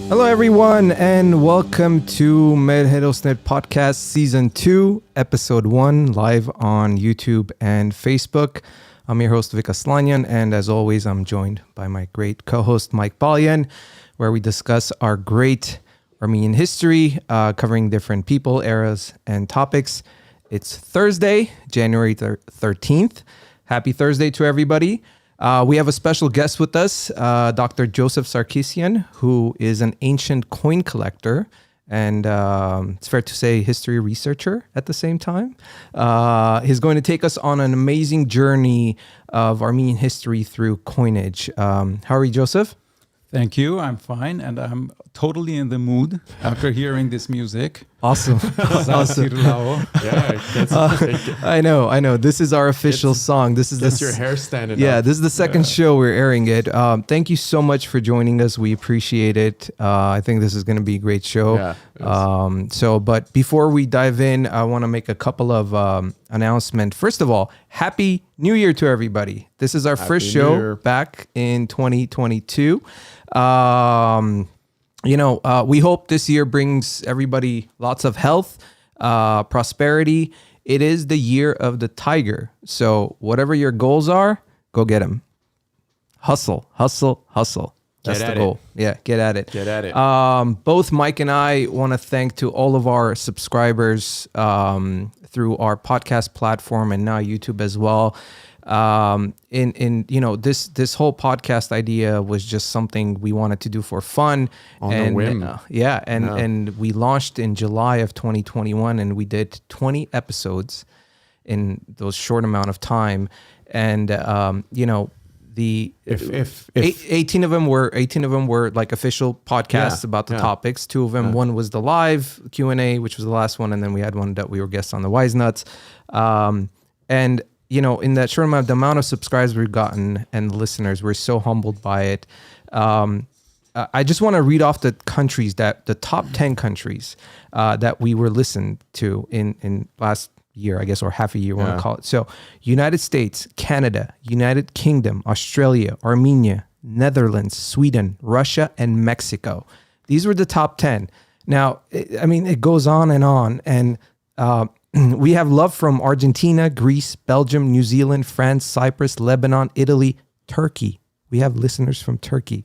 Hello, everyone, and welcome to Herosner Podcast Season 2, Episode 1, live on YouTube and Facebook. I'm your host, Vik Aslanyan, and as always, I'm joined by my great co-host, Mike Balyan, where we discuss our great Armenian history, covering different people, eras, and topics. It's Thursday, January 13th. Happy Thursday to everybody. We have a special guest with us, Dr. Joseph Sarkissian, who is an ancient coin collector and it's fair to say history researcher at the same time. He's going to take us on an amazing journey of Armenian history through coinage. How are you, Joseph? Thank you. I'm fine, and I'm totally in the mood after hearing this music. Awesome. Awesome. Yeah, I know. This is our official song. This is your hair standing up. This is the second show we're airing it. Thank you so much for joining us. We appreciate it. I think this is going to be a great show. Yeah, but before we dive in, I want to make a couple of announcements. First of all, Happy New Year to everybody. This is our first show back in 2022. We hope this year brings everybody lots of health, prosperity. It is the year of the tiger. So whatever your goals are, go get them. Hustle. That's the goal. Yeah, get at it. Get at it. Both Mike and I want to thank to all of our subscribers through our podcast platform and now YouTube as well. This whole podcast idea was just something we wanted to do for fun on a whim. And we launched in July of 2021, and we did 20 episodes in those short amount of time, and the 18 of them were like official podcasts about the topics. 2 of them, one was the live Q&A, which was the last one, and then we had one that we were guests on the Wise Nuts, and in that short amount, the amount of subscribers we've gotten and listeners, we're so humbled by it. I just want to read off the countries the top 10 countries that we were listened to in last year, I guess, or half a year, want to call it. So United States, Canada, United Kingdom, Australia, Armenia, Netherlands, Sweden, Russia, and Mexico. These were the top 10. Now, it goes on, and we have love from Argentina, Greece, Belgium, New Zealand, France, Cyprus, Lebanon, Italy, Turkey. We have listeners from Turkey,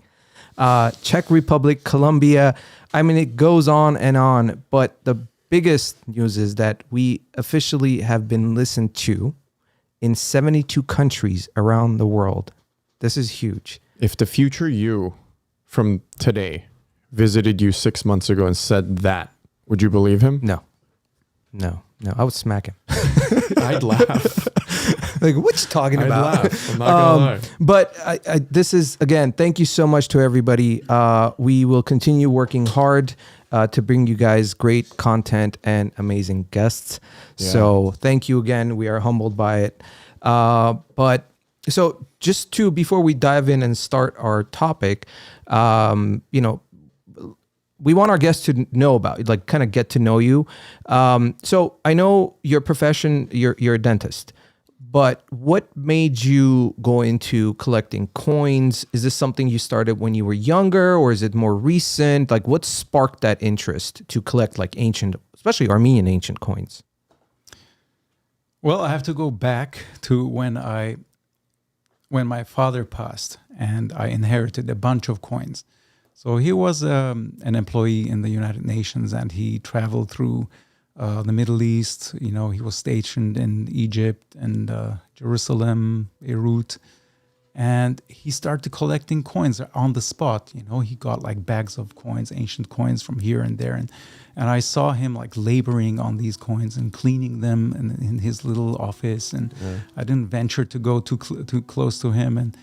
Czech Republic, Colombia. It goes on, but the biggest news is that we officially have been listened to in 72 countries around the world. This is huge. If the future you from today visited you 6 months ago and said that, would you believe him? No, I would smack him. I'd laugh. Like, what you talking about? I'd laugh. I'm not gonna lie. But this is, again, thank you so much to everybody. We will continue working hard to bring you guys great content and amazing guests. Yeah. So thank you again. We are humbled by it. Before we dive in and start our topic, we want our guests to know about, like, kind of get to know you. So I know your profession, you're a dentist, but what made you go into collecting coins? Is this something you started when you were younger, or is it more recent? Like, what sparked that interest to collect like ancient, especially Armenian ancient coins? Well, I have to go back to when my father passed and I inherited a bunch of coins. So he was an employee in the United Nations, and he traveled through the Middle East. He was stationed in Egypt and Jerusalem, Beirut, and he started collecting coins on the spot. He got like bags of coins, ancient coins from here and there, and I saw him like laboring on these coins and cleaning them in his little office, and I didn't venture to go too close to him. And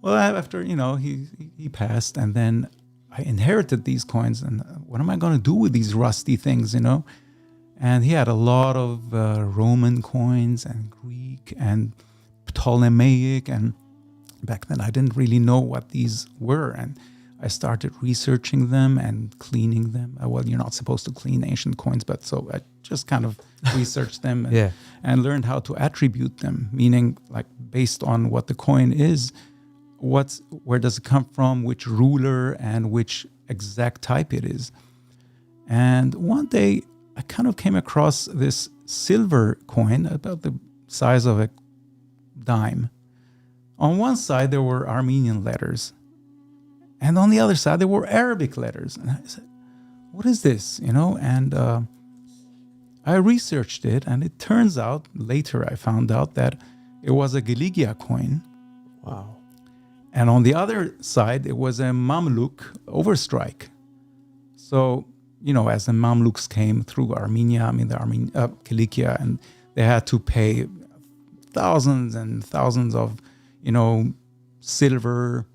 well, after he passed, and then I inherited these coins, and what am I going to do with these rusty things, And he had a lot of Roman coins and Greek and Ptolemaic, and back then I didn't really know what these were, and I started researching them and cleaning them. Well, you're not supposed to clean ancient coins, but so I just kind of researched them and learned how to attribute them, meaning like based on what the coin is, where does it come from, which ruler and which exact type it is. And one day I kind of came across this silver coin about the size of a dime. On one side, there were Armenian letters. And on the other side, there were Arabic letters. And I said, what is this? And I researched it, and it turns out, later I found out that it was a Geligia coin. Wow. And on the other side, it was a Mamluk overstrike. So, as the Mamluks came through Armenia, Kilikia, and they had to pay thousands and thousands of, silver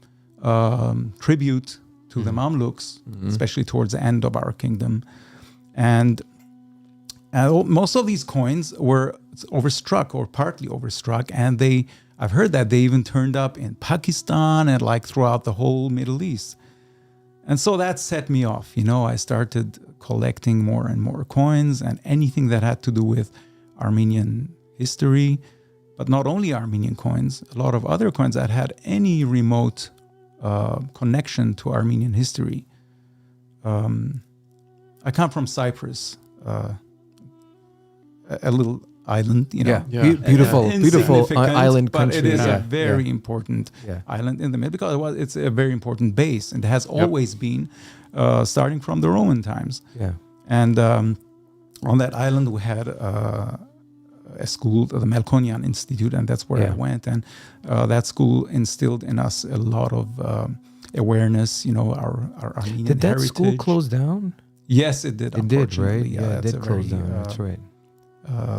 tribute to the Mamluks, especially towards the end of our kingdom. And most of these coins were overstruck or partly overstruck, and I've heard that they even turned up in Pakistan and throughout the whole Middle East. And so that set me off. I started collecting more and more coins and anything that had to do with Armenian history, but not only Armenian coins, a lot of other coins that had any remote connection to Armenian history. I come from Cyprus, a little island, beautiful island country. But it is a very important island in the middle because it's a very important base, and it has always been, starting from the Roman times. Yeah. And on that island, we had a school, the Melkonian Institute, and that's where I went. And that school instilled in us a lot of awareness, our Armenian Did that heritage. school close down? Yes, it did. It did, right? Yeah, it did close down. That's right.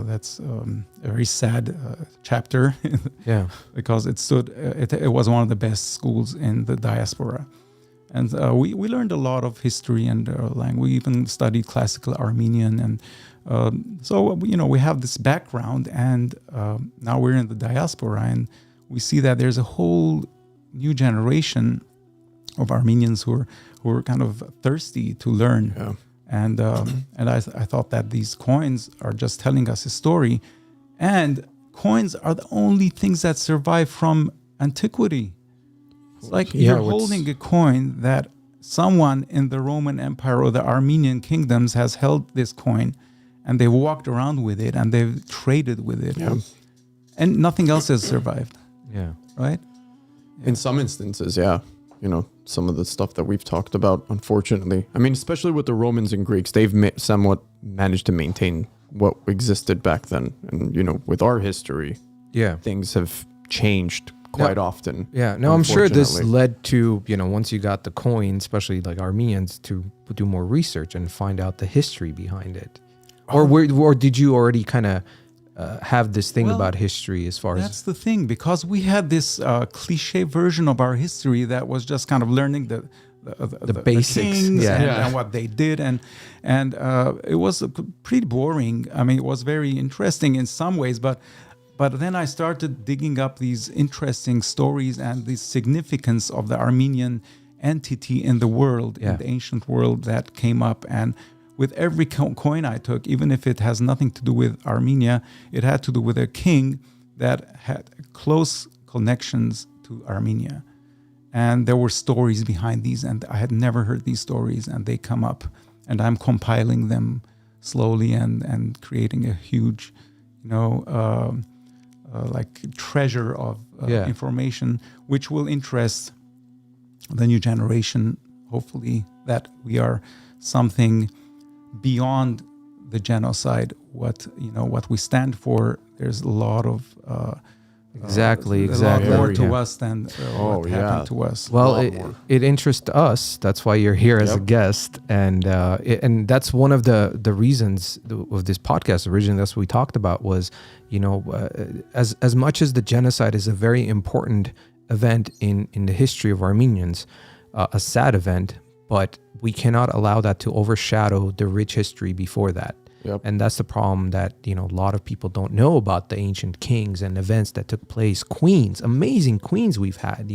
That's a very sad chapter. Yeah, because it was one of the best schools in the diaspora, and we learned a lot of history and language. We even studied classical Armenian, and so we have this background, and now we're in the diaspora, and we see that there's a whole new generation of Armenians who are kind of thirsty to learn. Yeah. And I thought that these coins are just telling us a story, and coins are the only things that survive from antiquity. It's like you're holding a coin that someone in the Roman Empire or the Armenian kingdoms has held this coin, and they've walked around with it and they've traded with it, and nothing else has survived. Yeah, right. In some instances, some of the stuff that we've talked about, unfortunately. I mean, especially with the Romans and Greeks, they've somewhat managed to maintain what existed back then. And, with our history, things have changed quite often. Yeah, no, I'm sure this led to, once you got the coin, especially like Armenians, to do more research and find out the history behind it. Or did you already kind of have this thing about history as far as... That's the thing, because we had this cliche version of our history that was just kind of learning the basics, the kings and what they did, and it was pretty boring. I mean, it was very interesting in some ways, but then I started digging up these interesting stories and the significance of the Armenian entity in the world, in the ancient world, that came up. And with every coin I took, even if it has nothing to do with Armenia, it had to do with a king that had close connections to Armenia. And there were stories behind these, and I had never heard these stories, and they come up, and I'm compiling them slowly and creating a huge, treasure of information, which will interest the new generation, hopefully, that we are something beyond the genocide. What we stand for. There's a lot of exactly a lot more to us than what happened to us. Well, it interests us. That's why you're here as a guest, and that's one of the reasons of this podcast. Originally, that's what we talked about was, as much as the genocide is a very important event in the history of Armenians, a sad event, but we cannot allow that to overshadow the rich history before that. Yep. And that's the problem that, a lot of people don't know about the ancient kings and events that took place. Queens, amazing queens we've had,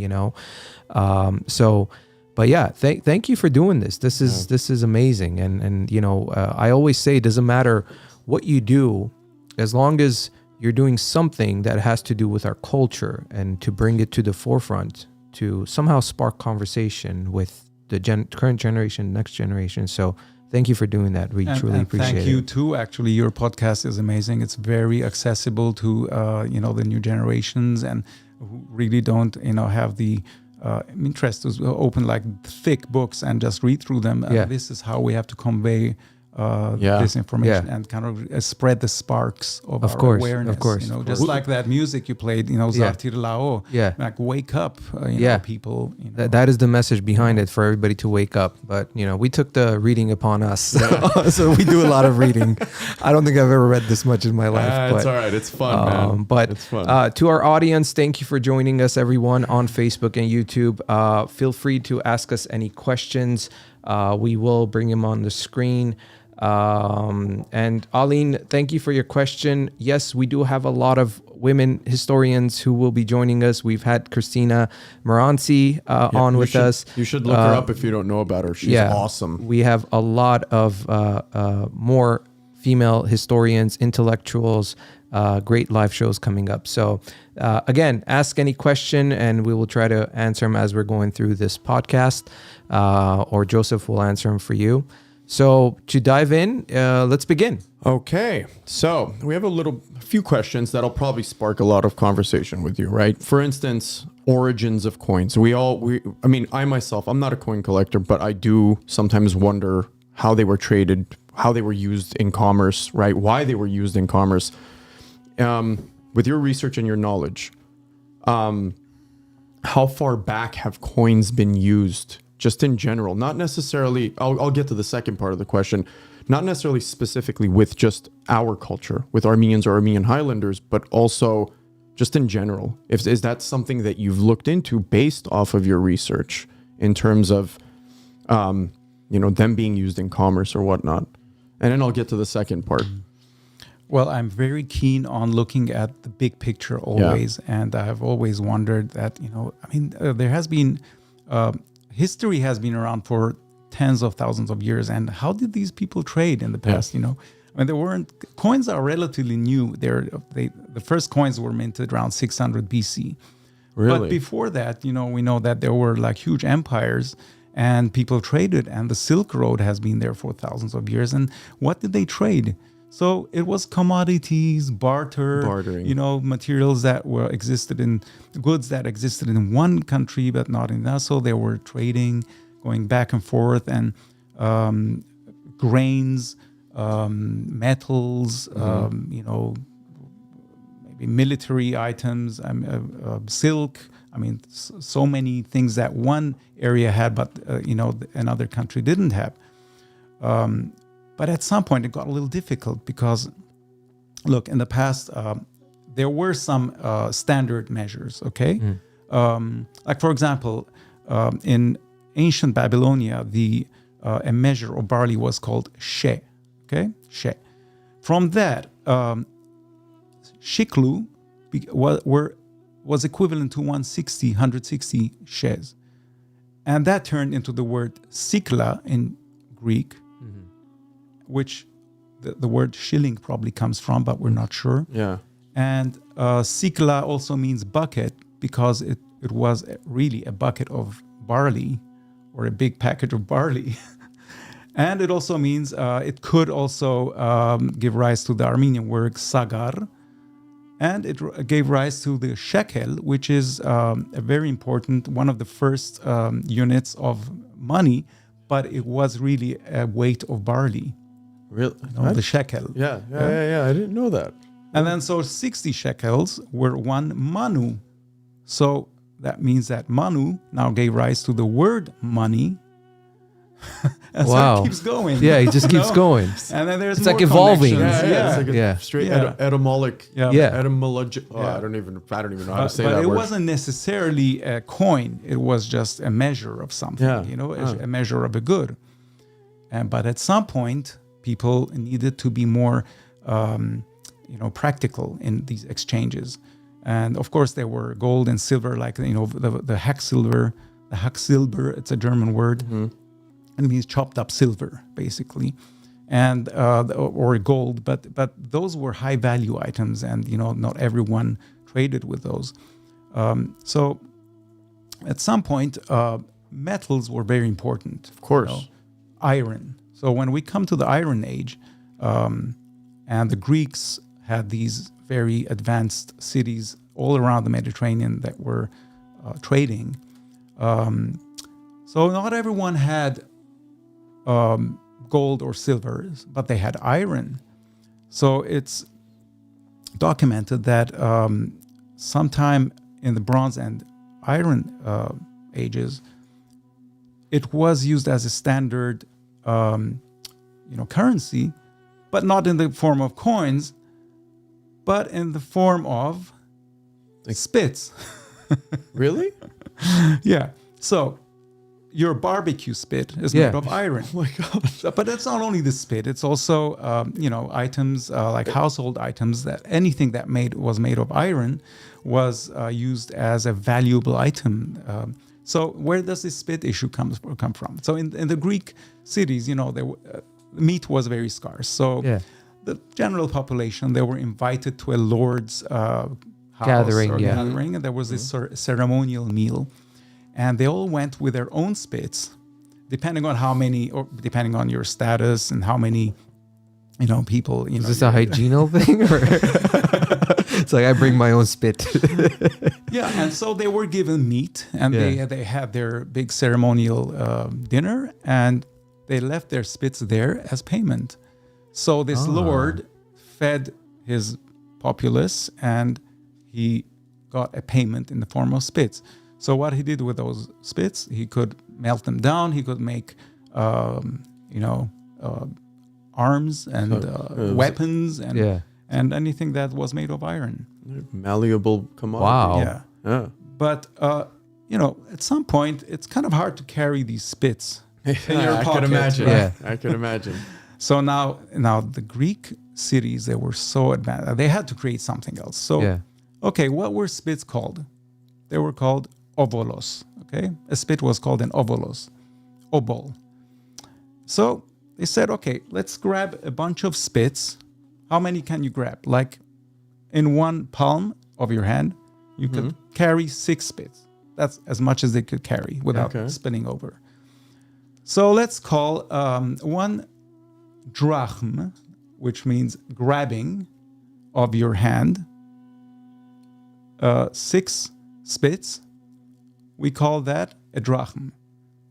but yeah, thank you for doing this. This is amazing. And I always say it doesn't matter what you do, as long as you're doing something that has to do with our culture and to bring it to the forefront, to somehow spark conversation with the current generation, next generation. So thank you for doing that. We truly appreciate it. Thank you too. Actually, your podcast is amazing. It's very accessible to the new generations and who really don't have the interest to open like thick books and just read through them. This is how we have to convey this information and kind of spread the sparks of our awareness. Of course, just like that music you played, Zartir Lao. Like wake up, people. That is the message behind it, for everybody to wake up. But we took the reading upon us, so we do a lot of reading. I don't think I've ever read this much in my life. It's all right. It's fun, man. But it's fun. To our audience, thank you for joining us, everyone, on Facebook and YouTube. Feel free to ask us any questions. We will bring them on the screen. And Aline, thank you for your question. Yes, we do have a lot of women historians who will be joining us. We've had Christina Moranci on with us. You should look her up if you don't know about her. She's awesome. We have a lot of more female historians, intellectuals, great live shows coming up. So again, ask any question and we will try to answer them as we're going through this podcast, or Joseph will answer them for you. So to dive in, let's begin. Okay, so we have a few questions that'll probably spark a lot of conversation with you, right? For instance, origins of coins. I myself, I'm not a coin collector, but I do sometimes wonder how they were traded, how they were used in commerce, right? Why they were used in commerce. With your research and your knowledge, how far back have coins been used? Just in general, not necessarily, I'll get to the second part of the question, not necessarily specifically with just our culture, with Armenians or Armenian Highlanders, but also just in general. Is that something that you've looked into based off of your research in terms of, them being used in commerce or whatnot? And then I'll get to the second part. Well, I'm very keen on looking at the big picture always. And I've always wondered that, there has been... history has been around for tens of thousands of years. And how did these people trade in the past? Coins are relatively new. The first coins were minted around 600 BC. Really? But before that, we know that there were like huge empires and people traded, and the Silk Road has been there for thousands of years. And what did they trade? So it was commodities, bartering, materials that existed in goods that existed in one country but not in another. So they were trading, going back and forth, and grains, metals, maybe military items, silk. So many things that one area had, but another country didn't have. But at some point, it got a little difficult because, look, in the past, there were some standard measures, okay? Like, for example, in ancient Babylonia, a measure of barley was called she, okay? She. From that, shiklu was equivalent to 160 shes. And that turned into the word sikla in Greek, which the word shilling probably comes from, but we're not sure. Yeah. And sikla also means bucket because it was really a bucket of barley or a big package of barley. And it also means, it could also give rise to the Armenian word sagar. And it gave rise to the shekel, which is a very important, one of the first units of money, but it was really a weight of barley. Really? The shekel. Yeah. I didn't know that. And then 60 shekels were 1 manu. So that means that manu now gave rise to the word money. And so it keeps going. Yeah, it just keeps going. And then there's it's more like evolving. It's like a straight etymologic. Etymologic. I don't even know how to say that word. But it wasn't necessarily a coin. It was just a measure of something. A measure of a good. But at some point, people needed to be more, practical in these exchanges. And of course, there were gold and silver, like the hacksilver. The hacksilber, it's a German word. Mm-hmm. It means chopped up silver, basically, and or gold. But those were high value items, and not everyone traded with those. So at some point, metals were very important. Of course. Iron. So when we come to the Iron Age, and the Greeks had these very advanced cities all around the Mediterranean that were trading. So not everyone had gold or silver, but they had iron. So it's documented that sometime in the Bronze and Iron ages, it was used as a standard, currency, but not in the form of coins, but in the form of spits. Really? Yeah. So your barbecue spit is made of iron. Oh my God. But it's not only the spit; it's also items like household items, that anything that was made of iron was used as a valuable item. So where does this spit issue come from? So in the Greek cities, meat was very scarce. So the general population, they were invited to a lord's house gathering, and there was this ceremonial meal. And they all went with their own spits, depending on how many, or depending on your status and how many, people. Is this a hygienal thing, or it's like I bring my own spit? Yeah, and so they were given meat, and they had their big ceremonial dinner, and they left their spits there as payment. So this lord fed his populace, and he got a payment in the form of spits. So what he did with those spits, he could melt them down. He could make, arms and weapons and anything that was made of iron. Malleable commodity. Wow. Yeah. But, at some point, it's kind of hard to carry these spits in your pocket. I could imagine. Right? Yeah. I could imagine. So now the Greek cities, they were so advanced. They had to create something else. So, okay, what were spits called? They were called ovolos, okay? A spit was called an ovolos, obol. So they said, okay, let's grab a bunch of spits. How many can you grab? Like in one palm of your hand, you could carry 6 spits. That's as much as they could carry without spinning over. So let's call 1 drachm, which means grabbing of your hand, 6 spits. We call that a drachm,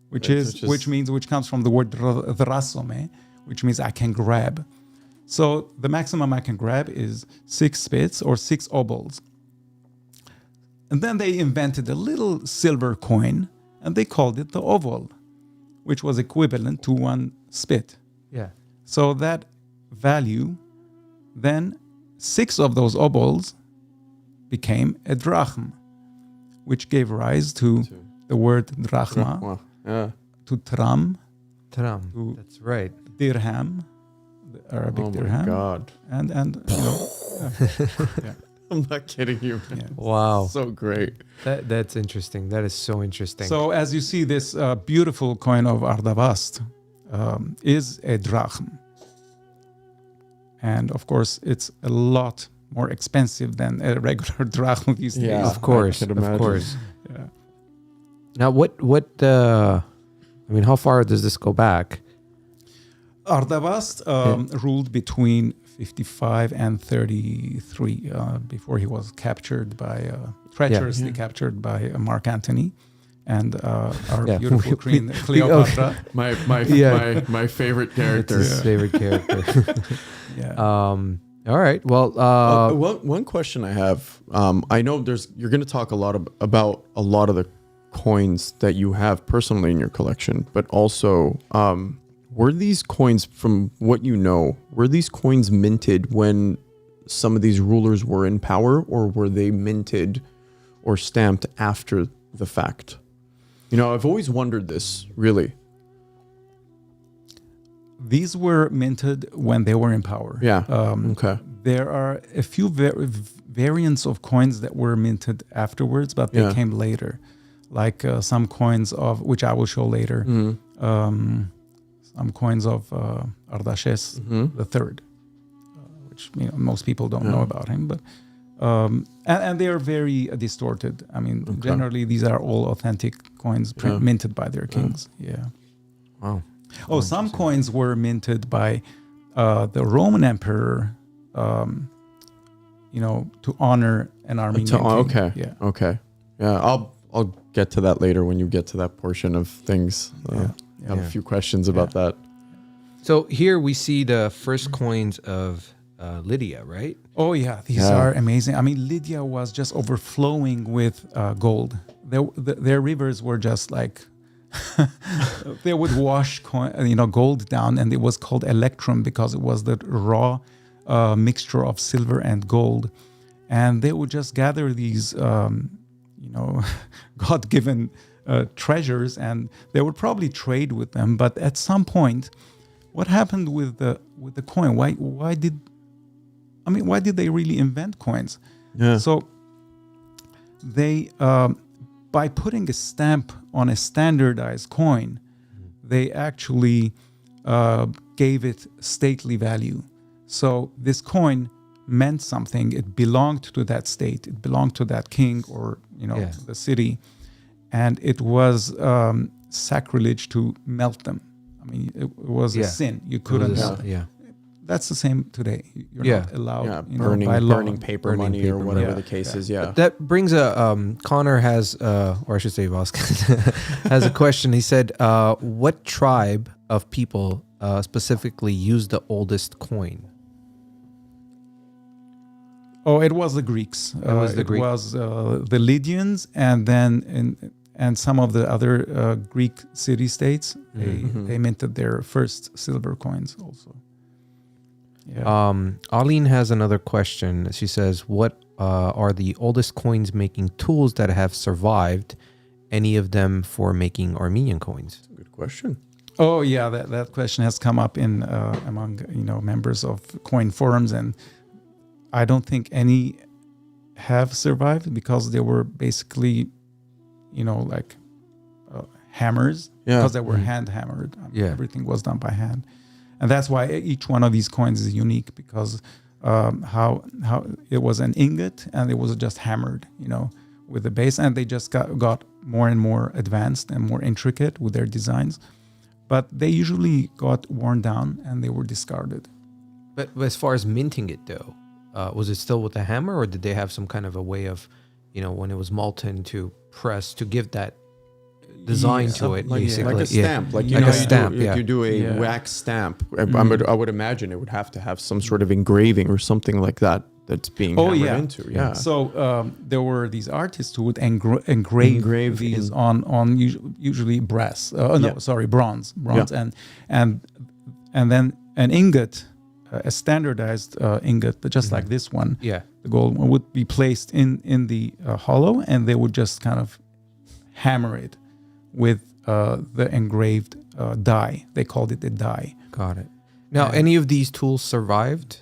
which comes from the word drasome, which means I can grab. So the maximum I can grab is 6 spits or 6 obols. And then they invented a little silver coin, and they called it the ovol, which was equivalent to 1 spit. Yeah. So that value, then 6 of those obols became a drachm, which gave rise to the word drachma, to tram, to that's right, dirham, the Arabic dirham. Oh my God. And I'm not kidding you. Yeah. Wow. So great. That's interesting. That is so interesting. So as you see, this beautiful coin of Ardavast is a drachm. And of course, it's a lot more expensive than a regular drachm these days. Yeah, of course. I could imagine. Of course. Yeah. Now, how far does this go back? Ardavast ruled between 55 and 33 before he was captured treacherously captured by Mark Antony and our beautiful queen Cleopatra. My favorite character. It's his favorite character. All right. Well, one question I have. I know you're going to talk a lot about a lot of the coins that you have personally in your collection, but also were these coins, from what you know, were these coins minted when some of these rulers were in power, or were they minted or stamped after the fact? I've always wondered this, really. These were minted when they were in power. Yeah. Okay. There are a few variants of coins that were minted afterwards, but they came later. Like some coins of, which I will show later, some coins of Artashesian the Third, which most people don't know about him. But And they are very distorted. I mean, generally these are all authentic coins minted by their kings. Yeah. Wow. Oh, some coins were minted by the Roman emperor, to honor an Armenian king. Okay. Yeah. Okay. Yeah. I'll get to that later when you get to that portion of things. I have a few questions about that. So here we see the first coins of Lydia, right? Oh yeah, these are amazing. I mean, Lydia was just overflowing with gold. Their rivers were just like they would wash gold down, and it was called electrum because it was the raw mixture of silver and gold. And they would just gather these, God-given treasures, and they would probably trade with them. But at some point, what happened with the coin? Why did they really invent coins? Yeah. So they, by putting a stamp on a standardized coin, they actually gave it stately value. So this coin meant something. It belonged to that state. It belonged to that king or the city, and it was sacrilege to melt them. I mean, it was a sin. You couldn't. That's the same today. You're not allowed. Burning paper money or whatever the case is. Yeah. That brings Connor has, or I should say Vasquez, has a question. He said, what tribe of people specifically used the oldest coin? Oh, it was the Greeks. It was the Lydians, and then and some of the other Greek city-states. They minted their first silver coins also. Yeah. Aline has another question. She says, what are the oldest coins making tools that have survived? Any of them for making Armenian coins? That's a good question. Oh yeah, that question has come up in among members of coin forums, and I don't think any have survived because they were basically, hammers because they were hand hammered. Everything was done by hand, and that's why each one of these coins is unique because how it was an ingot and it was just hammered, with the base, and they just got more and more advanced and more intricate with their designs, but they usually got worn down and they were discarded. But as far as minting it though, was it still with a hammer, or did they have some kind of a way of, when it was molten to press to give that design to it, basically? Like a stamp. Like a stamp, you do a wax stamp, I would imagine it would have to have some sort of engraving or something like that that's being hammered into. Yeah. So there were these artists who would engrave these on usually brass. Bronze. And then an ingot, a standardized ingot, but just like this one, the gold one would be placed in the hollow, and they would just kind of hammer it with the engraved die. They called it a die. Got it. Now, any of these tools survived?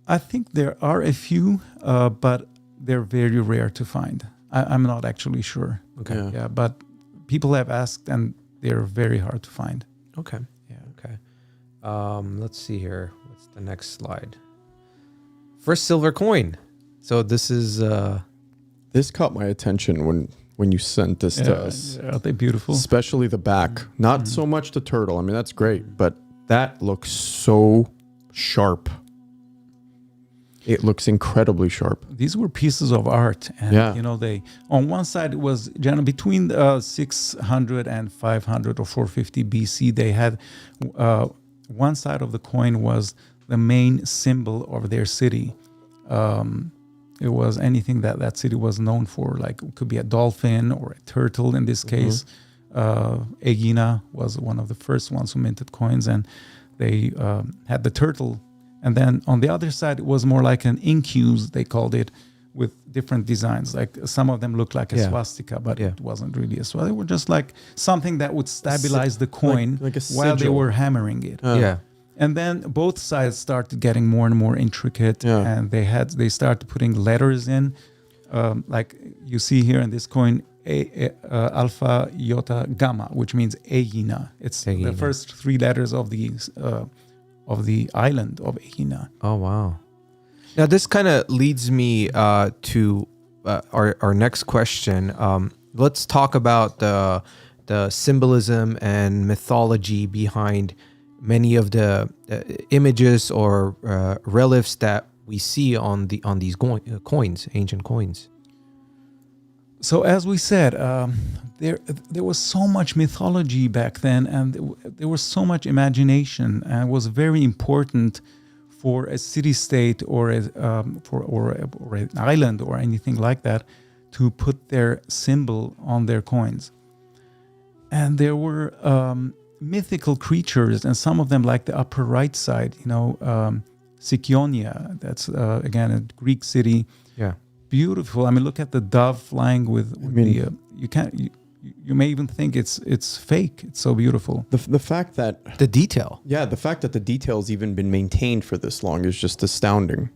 I think there are a few, but they're very rare to find. I'm not actually sure. Okay. Yeah, but people have asked, and they're very hard to find. Okay. Yeah. Okay. Let's see here. What's the next slide? First silver coin. So this is... This caught my attention when you sent this to us. Are they beautiful? Especially the back. Not so much the turtle. I mean, that's great, but that looks so sharp. It looks incredibly sharp. These were pieces of art, and they on one side it was generally between 600 and 500 or 450 BC. They had one side of the coin was the main symbol of their city. It was anything that city was known for, like it could be a dolphin or a turtle in this case. Aegina was one of the first ones who minted coins, and they had the turtle. And then on the other side, it was more like an incuse, they called it, with different designs. Like some of them looked like a swastika, but it wasn't really a swastika. They were just like something that would stabilize the coin like a while they sigil. were hammering it. Yeah. And then both sides started getting more and more intricate, and they started putting letters in, like you see here in this coin, alpha, iota, gamma, which means Aegina. It's the first three letters of the island of Aegina. Oh wow! Now, this kind of leads me to our next question. Let's talk about the symbolism and mythology behind many of the images or reliefs that we see on these coins, ancient coins. So as we said, there was so much mythology back then, and there was so much imagination, and it was very important for a city-state or an island or anything like that to put their symbol on their coins. And there were mythical creatures, and some of them, like the upper right side, Sicyonia, that's again a Greek city. Yeah. Beautiful. I mean, look at the dove flying with you may even think it's fake. It's so beautiful. The fact that The detail. the fact that the detail's even been maintained for this long is just astounding.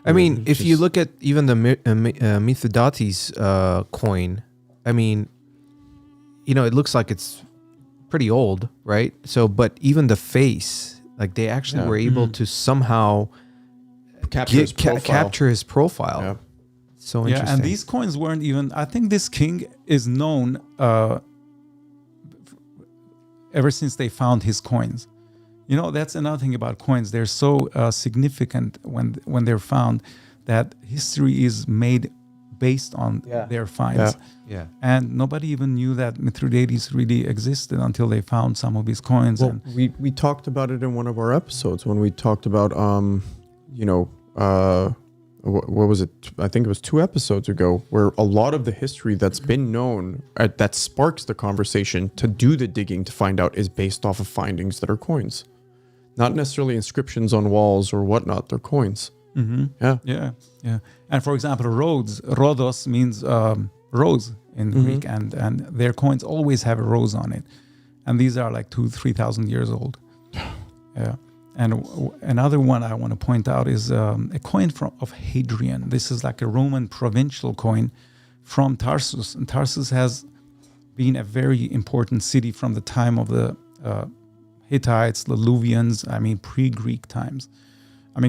I mean, if you look at even the Mithridates coin, I mean, it looks like it's pretty old, right? So, but even the face, like they actually were able to somehow capture his profile. Yeah. So interesting. Yeah, and these coins weren't even. I think this king is known ever since they found his coins. That's another thing about coins. They're so significant when they're found that history is made based on their finds. Yeah. And nobody even knew that Mithridates really existed until they found some of his coins. Well, we talked about it in one of our episodes when we talked about what was it? I think it was 2 episodes ago, where a lot of the history that's been known that sparks the conversation to do the digging to find out is based off of findings that are coins, not necessarily inscriptions on walls or whatnot. They're coins. Mm-hmm. Yeah. And for example, Rhodos means rose in Greek, and their coins always have a rose on it, and these are like 2,000-3,000 years old. Yeah. And another one I want to point out is a coin of Hadrian. This is like a Roman provincial coin from Tarsus. And Tarsus has been a very important city from the time of the Hittites, the Luvians, pre-Greek times.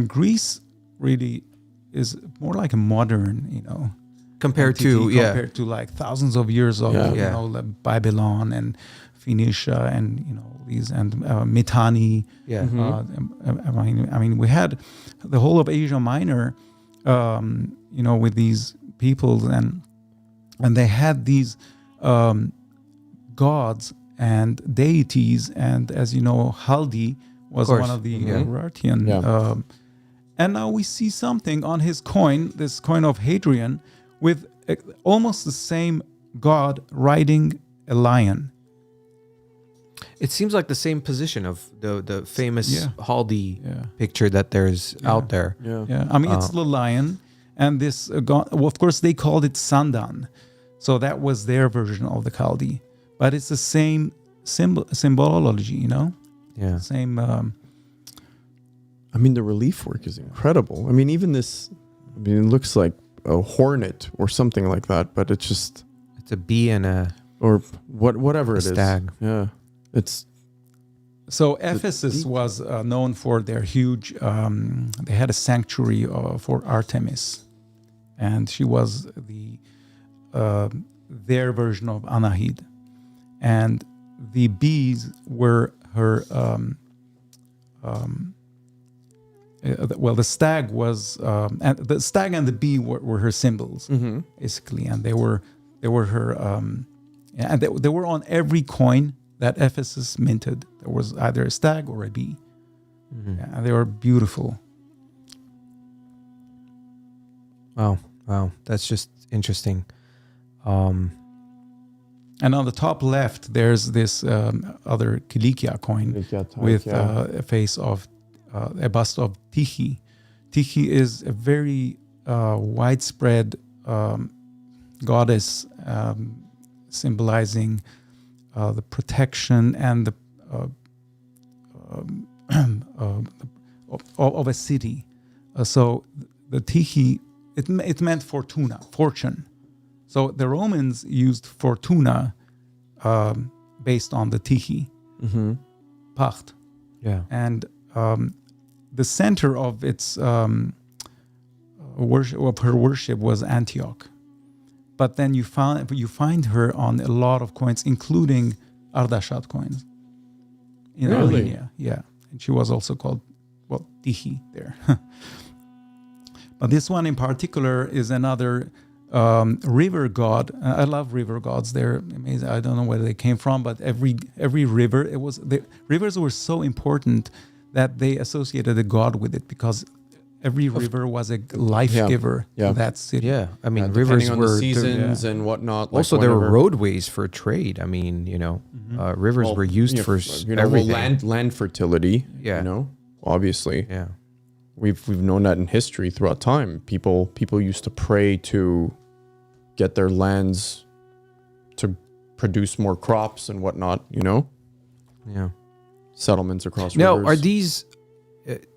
Greece really is more like a modern, compared to like thousands of years of, like Babylon and Phoenicia and these and Mitanni. Yeah. We had the whole of Asia Minor, with these peoples, and they had these gods and deities, and as you know, Haldi was one of the Parthian. And now we see something on his coin, this coin of Hadrian, with almost the same god riding a lion. It seems like the same position of the famous Haldi picture that there's out there. Yeah. It's the lion, and this god. Well, of course, they called it Sandan, so that was their version of the Chaldi. But it's the same symbology, Yeah. Same. The relief work is incredible. Even this. It looks like a hornet or something like that, but it's a bee and whatever it is. Stag. Yeah. So Ephesus was known for their huge. They had a sanctuary for Artemis, and she was their version of Anahid, and the bees were her. The stag was, and the stag and the bee were her symbols, basically, and they were her, and they were on every coin that Ephesus minted. There was either a stag or a bee. And they were beautiful. Wow, that's just interesting. And on the top left, there's this other Kilikia coin with a face of a bust of Tyche. Tyche is a very widespread goddess symbolizing the protection and the of a city. So the Tyche, it meant fortune. So the Romans used fortuna based on the Tyche, Pacht. Yeah. And the center of its her worship was Antioch. But then you find her on a lot of coins, including Ardashat coins in Armenia. Yeah, and she was also called Tihi there. But this one in particular is another river god. I love river gods. They're amazing. I don't know where they came from, but every river, the rivers were so important that they associated a god with it, because every river was a life giver to that city. Yeah, I mean, rivers on were the seasons and whatnot. Like also, there were roadways for trade. I mean, rivers were used for everything. Land fertility. Yeah, obviously. Yeah, we've known that in history throughout time. People used to pray to get their lands to produce more crops and whatnot. Yeah, settlements across now, rivers. are these?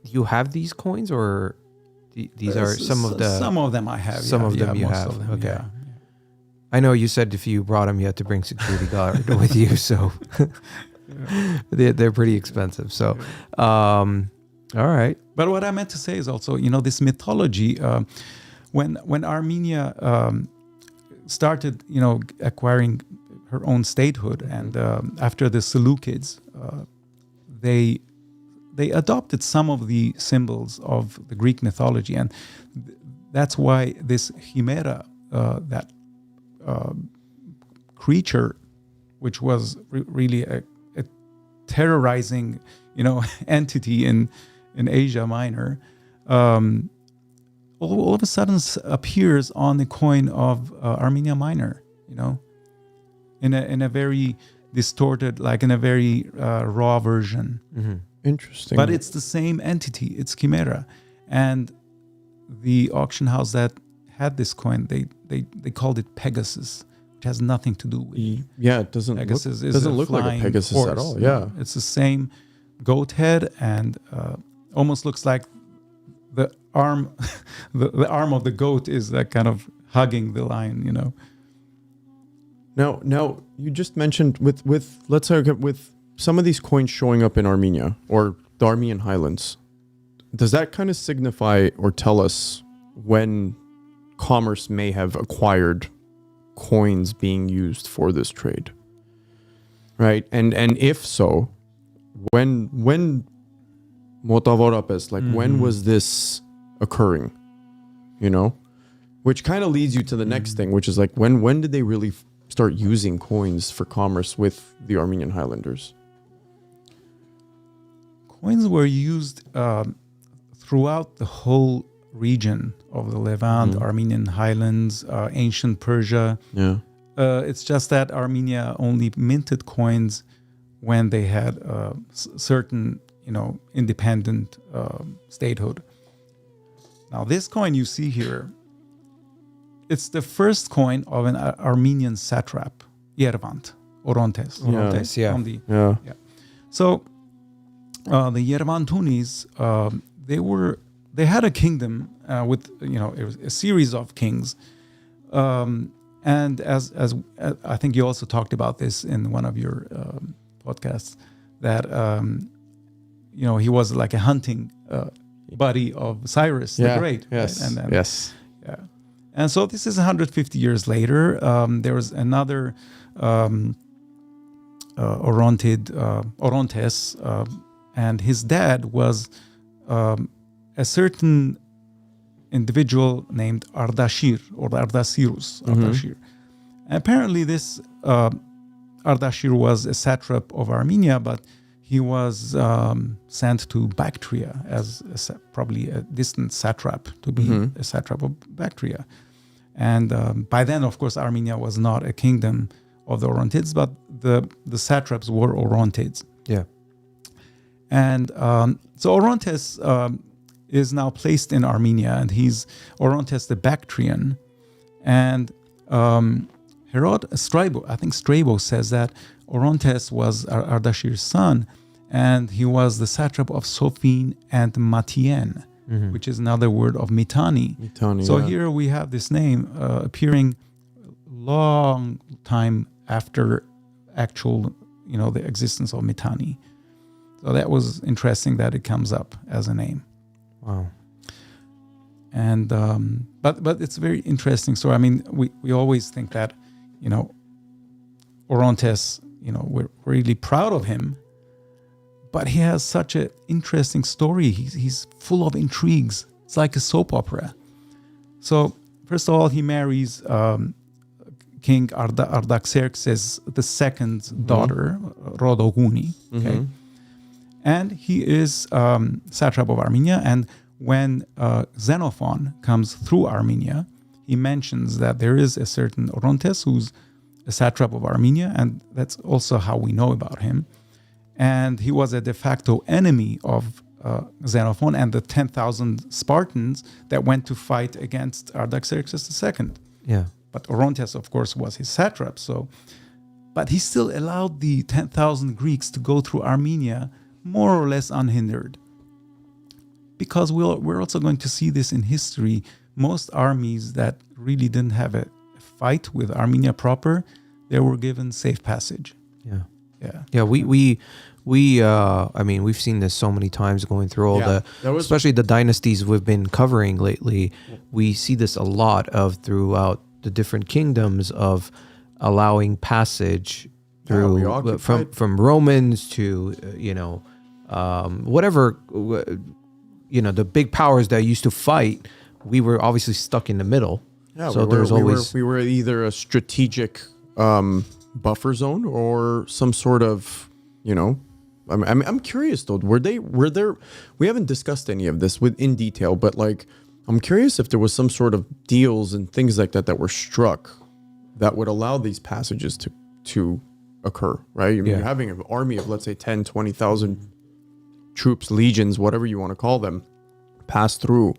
You have these coins, or these are some of the? Some of them I have. Some of them you have. Them, okay. Yeah. I know you said if you brought them, you had to bring security guard with you, so they're pretty expensive. So, all right. But what I meant to say is also, this mythology, when Armenia started, acquiring her own statehood, and after the Seleucids, they adopted some of the symbols of the Greek mythology, and that's why this chimera, that creature, which was really a terrorizing, entity in Asia Minor, all of a sudden appears on the coin of Armenia Minor, in a very distorted, like in a very raw version. Mm-hmm. Interesting. But it's the same entity. It's chimera, and the auction house that had this coin, they called it Pegasus, which has nothing to do with it doesn't Pegasus. Doesn't look like a Pegasus horse. at all. Yeah, it's the same goat head, and almost looks like the arm, the arm of the goat is like kind of hugging the lion. Now you just mentioned with let's say with some of these coins showing up in Armenia or the Armenian highlands, does that kind of signify or tell us when commerce may have acquired coins being used for this trade? Right? And if so, when Motavorapes, like when was this occurring? Which kind of leads you to the next thing, which is like when did they really start using coins for commerce with the Armenian highlanders? Coins were used throughout the whole region of the Levant, Armenian highlands, ancient Persia. Yeah. It's just that Armenia only minted coins when they had certain, independent statehood. Now, this coin you see here, it's the first coin of an Armenian satrap, Yervant, Orontes. Yeah. So, the Yervantunis, they had a kingdom with a series of kings, and as I think you also talked about this in one of your podcasts, that he was like a hunting buddy of Cyrus the Great. Yes. Right? And then, yes. Yeah. And so this is 150 years later. There was another Orontes. And his dad was a certain individual named Ardashir or Ardasirus. Ardashir. Apparently, this Ardashir was a satrap of Armenia, but he was sent to Bactria as probably a distant satrap to be a satrap of Bactria. And by then, of course, Armenia was not a kingdom of the Orontids, but the satraps were Orontids. Yeah. And so Orontes is now placed in Armenia, and he's Orontes the Bactrian. And Strabo says that Orontes was Ardashir's son, and he was the satrap of Sophene and Matien, which is another word of Mitanni. So here we have this name appearing long time after actual, the existence of Mitanni. So that was interesting that it comes up as a name. Wow. And but it's a very interesting story. I mean, we always think that, Orontes, we're really proud of him, but he has such an interesting story. He's full of intrigues. It's like a soap opera. So first of all, he marries King Artaxerxes II's daughter, Rodoguni. Okay, and he is satrap of Armenia. And when Xenophon comes through Armenia, he mentions that there is a certain Orontes who's a satrap of Armenia, and that's also how we know about him. And he was a de facto enemy of Xenophon and the 10,000 Spartans that went to fight against Artaxerxes II. Yeah. But Orontes, of course, was his satrap. But he still allowed the 10,000 Greeks to go through Armenia more or less unhindered. Because we're also going to see this in history. Most armies that really didn't have a fight with Armenia proper, they were given safe passage. Yeah. Yeah. Yeah, I mean, we've seen this so many times going through all especially the dynasties we've been covering lately. We see this a lot of throughout the different kingdoms of allowing passage through from Romans to whatever the big powers that used to fight. We were obviously stuck in the middle. Yeah, so we were either a strategic buffer zone or some sort of, I'm curious though, were there, we haven't discussed any of this in detail, but like, I'm curious if there was some sort of deals and things like that were struck that would allow these passages to occur, right? I mean, you're having an army of, let's say, 10, 20,000 troops, legions, whatever you want to call them, pass through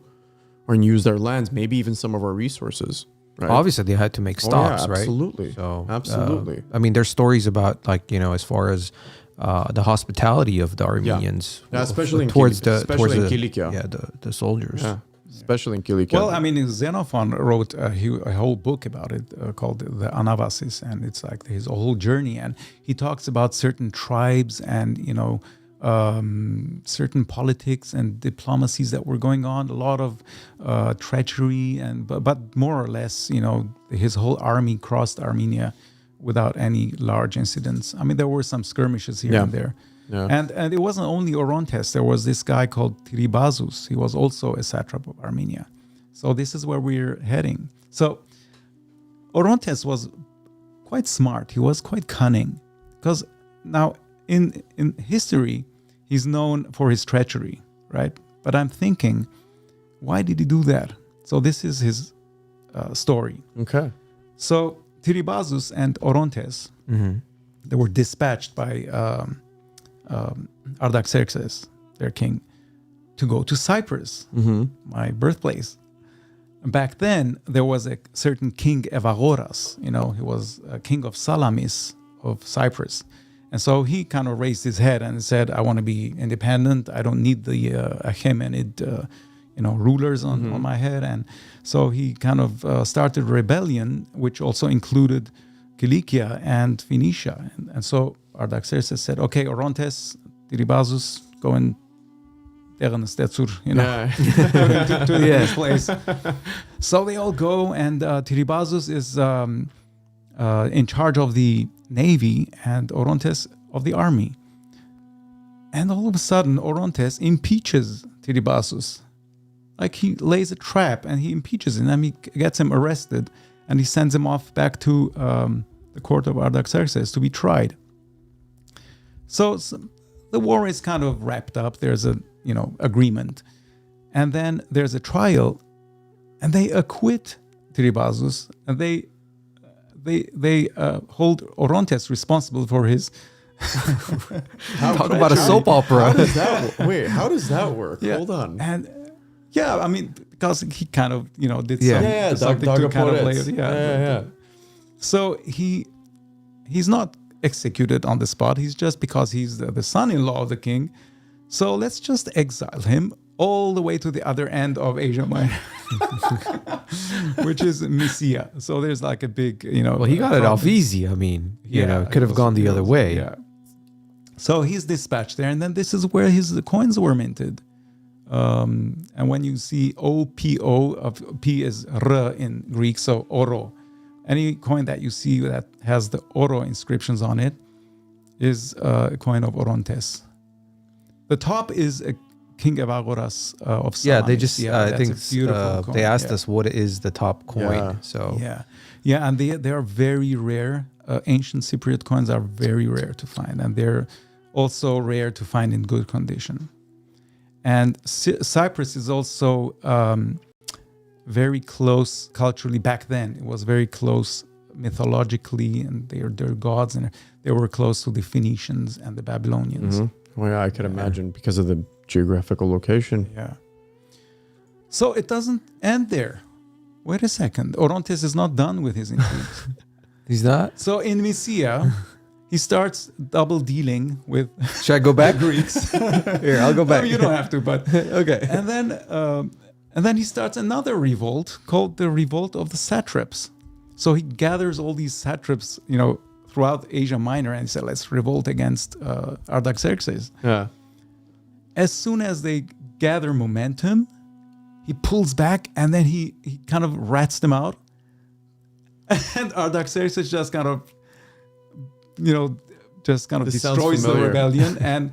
and use their lands, maybe even some of our resources. Right? Obviously, they had to make stops, right? Absolutely. So, absolutely. I mean, there's stories about, like, as far as the hospitality of the Armenians, especially towards in Kilikia. Yeah, the soldiers. Yeah, especially in Kilikia. Well, I mean, Xenophon wrote a whole book about it called the Anavasis, and it's like his whole journey. And he talks about certain tribes and, certain politics and diplomacies that were going on, a lot of treachery, but more or less, his whole army crossed Armenia without any large incidents. I mean, there were some skirmishes here and there. Yeah. And it wasn't only Orontes. There was this guy called Tiribazus. He was also a satrap of Armenia. So this is where we're heading. So Orontes was quite smart. He was quite cunning. Because now in history, he's known for his treachery, right? But I'm thinking, why did he do that? So this is his story. Okay. So Tiribazus and Orontes, they were dispatched by Artaxerxes, their king, to go to Cyprus, my birthplace. Back then, there was a certain king Evagoras, he was a king of Salamis of Cyprus. And so he kind of raised his head and said, I want to be independent. I don't need the Achaemenid, rulers on my head. And so he kind of started a rebellion, which also included Kilikia and Phoenicia. And so Artaxerxes said, okay, Orontes, Tiribazus, go and to this place. So they all go, and Tiribazus is in charge of the navy and Orontes of the army. And all of a sudden, Orontes impeaches Tiribazus. Like, he lays a trap and he impeaches him, and he gets him arrested, and he sends him off back to the court of Artaxerxes to be tried. So the war is kind of wrapped up. There's a agreement, and then there's a trial, and they acquit Tiribazus, and they hold Orontes responsible for his. Talk about a soap opera. How does that work? Yeah. Hold on. And I mean, because he kind of did something to kind of lay it. So he's not executed on the spot. He's just, because he's the son-in-law of the king. So let's just exile him all the way to the other end of Asia Minor, which is Mysia. So there's like a big, Well, he got it off easy. I mean, could have gone the other way. Yeah. So he's dispatched there, and then this is where his coins were minted. And when you see OPO, of P is R in Greek, so oro. Any coin that you see that has the oro inscriptions on it is a coin of Orontes. The top is a King Evagoras of Salamis. Yeah, they just I think beautiful they asked coin. us what is the top coin. Yeah. So Yeah, and they are very rare. Ancient Cypriot coins are very rare to find, and they're also rare to find in good condition. And Cyprus is also very close culturally back then. It was very close mythologically, and their gods, and they were close to the Phoenicians and the Babylonians. Mm-hmm. Well, yeah, I could imagine because of the geographical location. Yeah. So it doesn't end there. Wait a second. Orontes is not done with his intrigues. he's not. So in Mysia, he starts double dealing with Should I go back? Greeks. Here, I'll go back. No, you don't have to, but Okay. and then he starts another revolt called the Revolt of the Satraps. So he gathers all these satraps, throughout Asia Minor, and he said, "Let's revolt against Artaxerxes." Yeah. As soon as they gather momentum, he pulls back, and then he kind of rats them out, and Artaxerxes just kind of, This sounds destroys the familiar. rebellion, and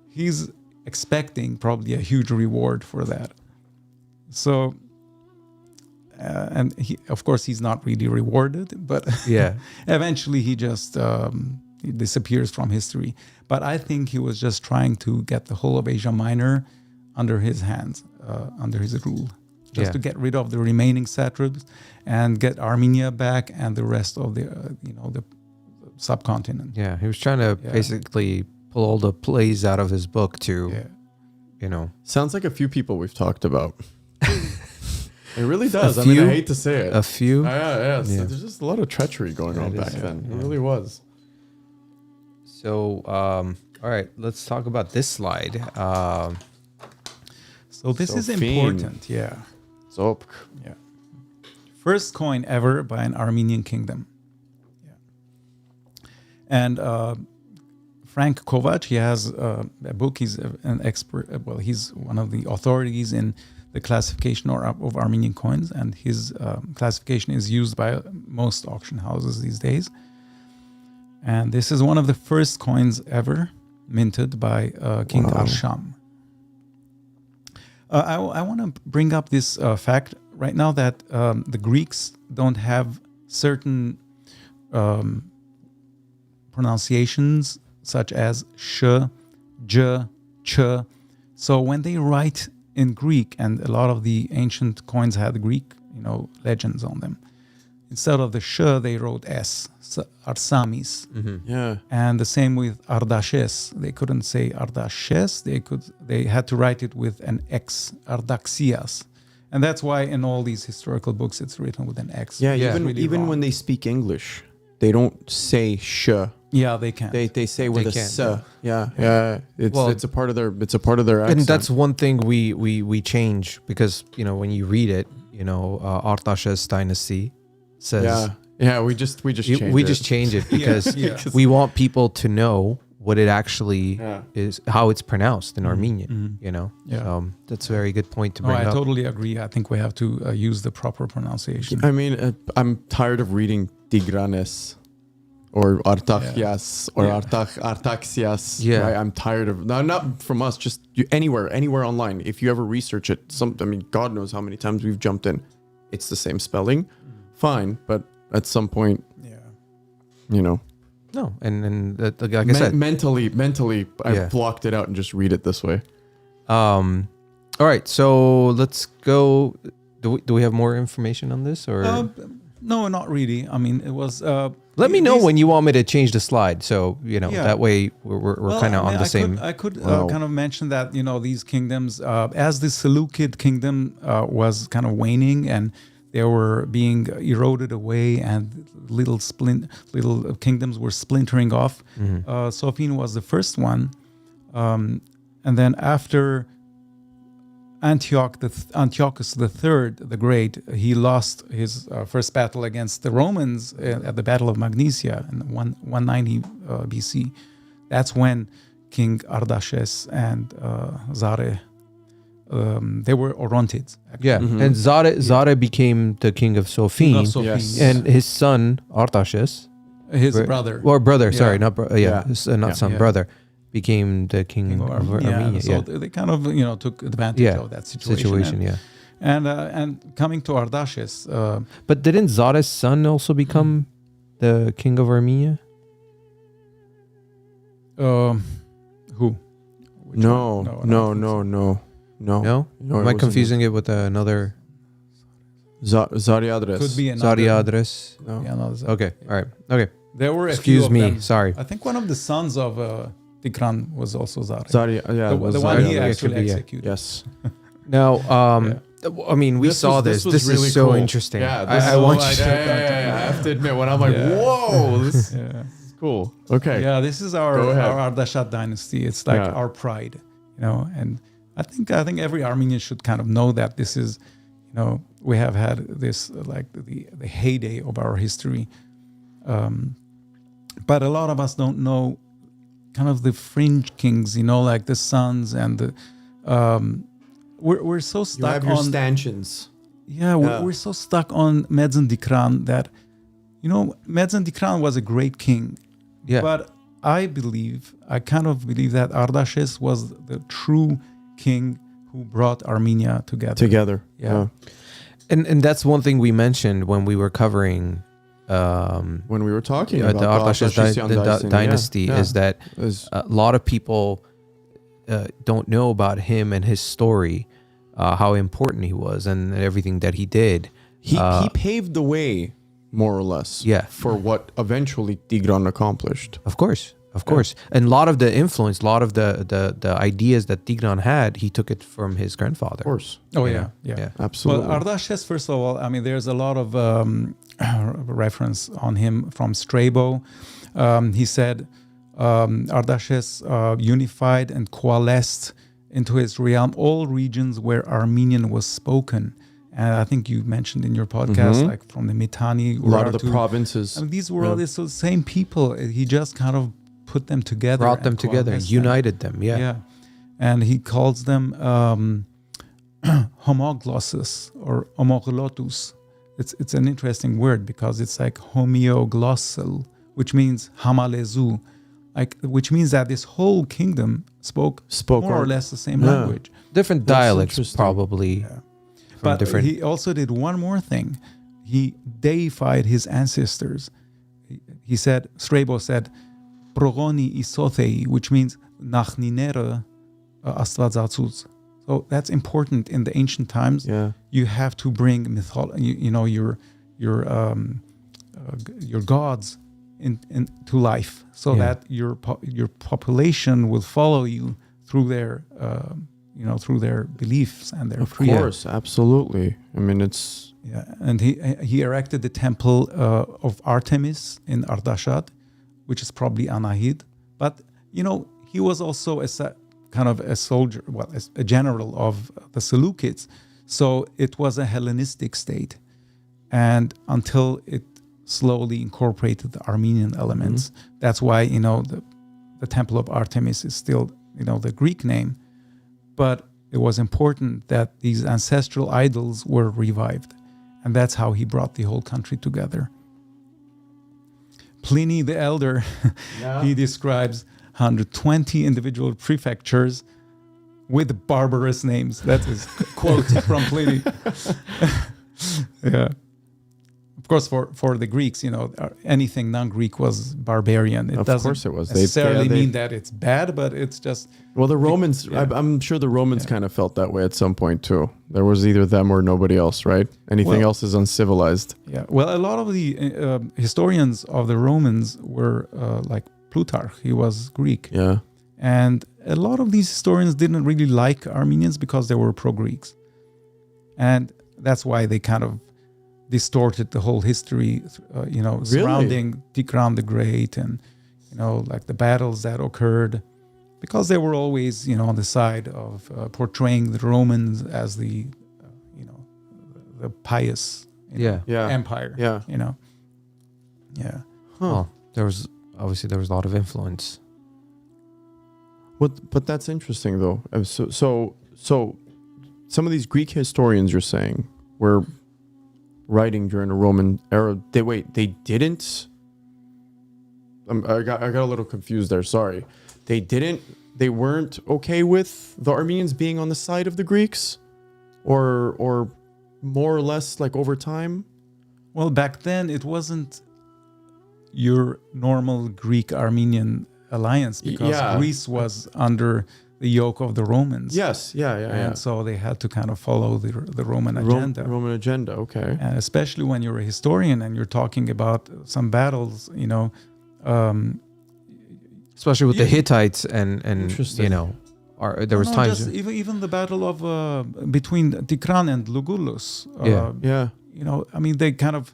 he's expecting probably a huge reward for that. So, and of course, he's not really rewarded, but Yeah. eventually he just he disappears from history. But I think he was just trying to get the whole of Asia Minor under his hands, under his rule, just to get rid of the remaining satraps and get Armenia back and the rest of the the subcontinent. Yeah, he was trying to basically pull all the plays out of his book to, Sounds like a few people we've talked about. It really does. I few? hate to say it. a few. Yeah. So there's just a lot of treachery going on back then. It really was. So, all right, let's talk about this slide. So this is Sophine. important. Yeah. Zopk. Yeah. First coin ever by an Armenian kingdom. Yeah. And Frank Kovac, he has a book. He's an expert. Well, he's one of the authorities in the classification of Armenian coins, and his classification is used by most auction houses these days. And this is one of the first coins ever minted by King Arsham. I want to bring up this fact right now that the Greeks don't have certain pronunciations such as sh, j, ch. So when they write in Greek, and a lot of the ancient coins had Greek, legends on them, instead of the sh, they wrote s, Arsamis. Yeah. And the same with Ardashes. They couldn't say Ardashes. They had to write it with an X, Ardaxias. And that's why in all these historical books it's written with an X. Yeah, It's even really even wrong. when they speak English, they don't say sh. Yeah, they can. They say with They a can, s. Yeah. It's a part of their accent. And that's one thing we change because when you read it, Artashesian dynasty says we just change we it. just change it because Yeah. we want people to know what it actually is, how it's pronounced in Armenian. Yeah. That's a very good point to No, bring I up. totally agree. I think we have to use the proper pronunciation. I mean, I'm tired of reading Tigranes or Artachias or Artaxias. Yeah. Right? I'm tired of not from us, just anywhere online. If you ever research it, God knows how many times we've jumped in. It's the same spelling, fine, but at some point, No, and like I said, mentally, Yeah. I've blocked it out and just read it this way. all right. So let's go. Do we have more information on this, or No, not really. I mean, it was. let me know these- when you want me to change the slide, so that way we're Well, kind of I mean, on the same. I could Wow. kind of mention that these kingdoms, as the Seleucid kingdom was kind of waning and they were being eroded away, and little kingdoms were splintering off. Sophene was the first one, and then after Antiochus III the Great, he lost his first battle against the Romans at the Battle of Magnesia in 190 BC. That's when King Artashes and Zare they were Orontids. Actually. Yeah, and Zare became the king of Sofin, King of Sofin, Yes. and his son Artashes, his right? brother. or brother, Yeah. sorry, not not Yeah. son, Yeah. brother, became the king of Armenia. So they kind of took advantage of that situation. And coming to Artashes, But didn't Zare's son also become the king of Armenia? who? Which No, one? I don't no, think no, so. no, no. No, No, am it I wasn't. confusing it with another Zariadres. Could be another. Zariadres? No. Yeah, another. Okay, all right, okay. There were a Excuse few of me, them. sorry. I think one of the sons of Tigran was also Zare. Yeah, the it was one he Zariadres. actually Yeah. executed. Yes. Now, I mean, we saw this. This was is so cool. interesting. Yeah, I want you to. I have to admit, when I'm like, Yeah. whoa, this Yeah. is cool. Okay. Yeah, this is our Go ahead. Ardashat dynasty. It's like Yeah. our pride, and I think every Armenian should kind of know that this is, we have had this like the heyday of our history, but a lot of us don't know kind of the fringe kings, like the sons and the we're so You stuck have your on stanchions. Yeah, we're so stuck on Medzen Dikran that, Medzen Dikran was a great king. Yeah. But I kind of believe that Artashes was the true king who brought Armenia together. Yeah. And that's one thing we mentioned when we were covering When we were talking the about Artashesian dynasty yeah. is that a lot of people don't know about him and his story, how important he was and everything that he did. He paved the way, more or less, for what eventually Tigran accomplished. Of course. And a lot of the influence, a lot of the ideas that Tigran had, he took it from his grandfather. Of course. Oh, yeah. Absolutely. Well, Artashes, first of all, I mean, there's a lot of reference on him from Strabo. He said Artashes unified and coalesced into his realm all regions where Armenian was spoken. And I think you mentioned in your podcast, like from the Mitanni, a lot of the provinces. I mean, these were all the same people. He just kind of put them together, brought them together, united them. Yeah. And he calls them homoglossus or homoglotus. It's an interesting word because it's like homeoglossal, which means hamalezu, which means that this whole kingdom spoke more or less the same language. Different dialects, probably. Yeah. But he also did one more thing. He deified his ancestors. He said, Strabo said, progoni isothei, which means nachninere astvazatzuz. So that's important in the ancient times. Yeah. You have to bring mythology, your gods into life, so that your population will follow you through their through their beliefs and their Of course, absolutely. I mean, it's and he erected the temple of Artemis in Artashat, which is probably Anahid. But he was also kind of a soldier, a general of the Seleucids. So it was a Hellenistic state, and until it slowly incorporated the Armenian elements, that's why the temple of Artemis is still the Greek name. But it was important that these ancestral idols were revived. And that's how he brought the whole country together. Pliny the Elder, he describes 120 individual prefectures with barbarous names. That is a quote from Pliny. Yeah. Of course, for the Greeks, anything non-Greek was barbarian. It doesn't necessarily mean that it's bad, but it's just... Well, the Romans, I'm sure the Romans kind of felt that way at some point too. There was either them or nobody else, right? Anything else is uncivilized. Yeah. Well, a lot of the historians of the Romans were like Plutarch. He was Greek. Yeah. And a lot of these historians didn't really like Armenians because they were pro-Greeks. And that's why they kind of distorted the whole history, surrounding Tigran the Great and, like the battles that occurred, because they were always, on the side of portraying the Romans as the pious empire. Yeah. Yeah. Well, there was a lot of influence. But that's interesting though. So some of these Greek historians you're saying were writing during the Roman era. They didn't. I got a little confused there. Sorry. They weren't okay with the Armenians being on the side of the Greeks, or more or less like over time. Well, back then it wasn't your normal Greek-Armenian alliance because Greece was under the yoke of the Romans. Yes, And so they had to kind of follow the Roman agenda. Roman agenda, okay. And especially when you're a historian and you're talking about some battles, especially with the Hittites and there was times even the battle of between Tigranes and Lugullus. They kind of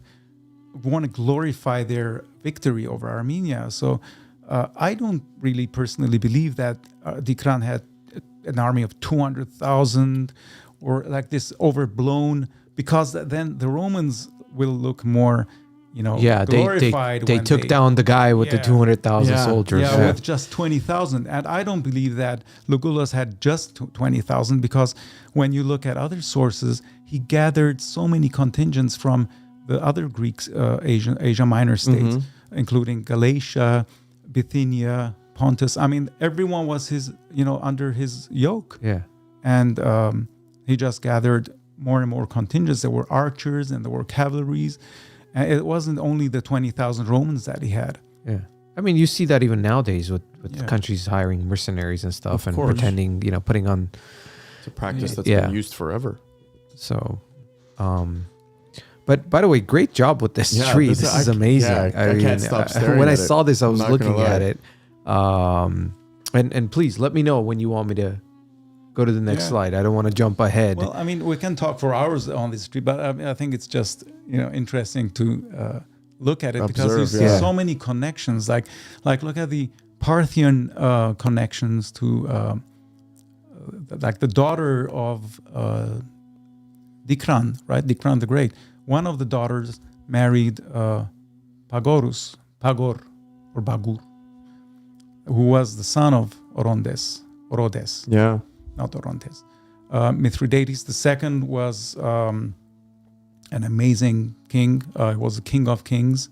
want to glorify their victory over Armenia. So I don't really personally believe that Tigranes had an army of 200,000 or like this overblown, because then the Romans will look more, glorified. They took down the guy with the 200,000 soldiers. With just 20,000. And I don't believe that Lugullus had just 20,000, because when you look at other sources, he gathered so many contingents from the other Greek Asia Minor states, including Galatia, Bithynia, Pontus. I mean, everyone was under his yoke. Yeah. And he just gathered more and more contingents. There were archers and there were cavalries. And it wasn't only the 20,000 Romans that he had. Yeah. I mean, you see that even nowadays with countries hiring mercenaries and stuff and pretending, putting on. It's a practice that's been used forever. So, but by the way, great job with this tree. This is amazing. I can't stop staring when at I it. saw this, I was I'm not looking gonna lie. at it. And please let me know when you want me to go to the next slide. I don't want to jump ahead. Well, I mean, we can talk for hours on this tree, but I think it's just interesting to look at it because you see so many connections. Like look at the Parthian connections to like the daughter of Tigranes, right? Tigranes the Great. One of the daughters married Pagor or Bagur, who was the son of Orodes. Yeah. Not Orontes. Mithridates II was an amazing king. He was the king of kings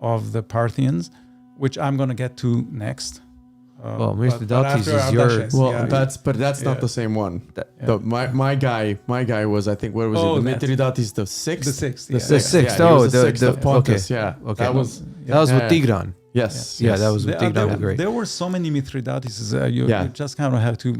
of the Parthians, which I'm going to get to next. Mithridates is yours. Well, that's not the same one. My guy was, I think, what was it? The Mithridates the sixth. The sixth. The sixth. Yeah, the sixth of Pontus. Okay. Yeah. Okay. That was with Tigran. Yes. Yeah, that was with Tigran the Great. There were so many Mithridates. You just kind of have to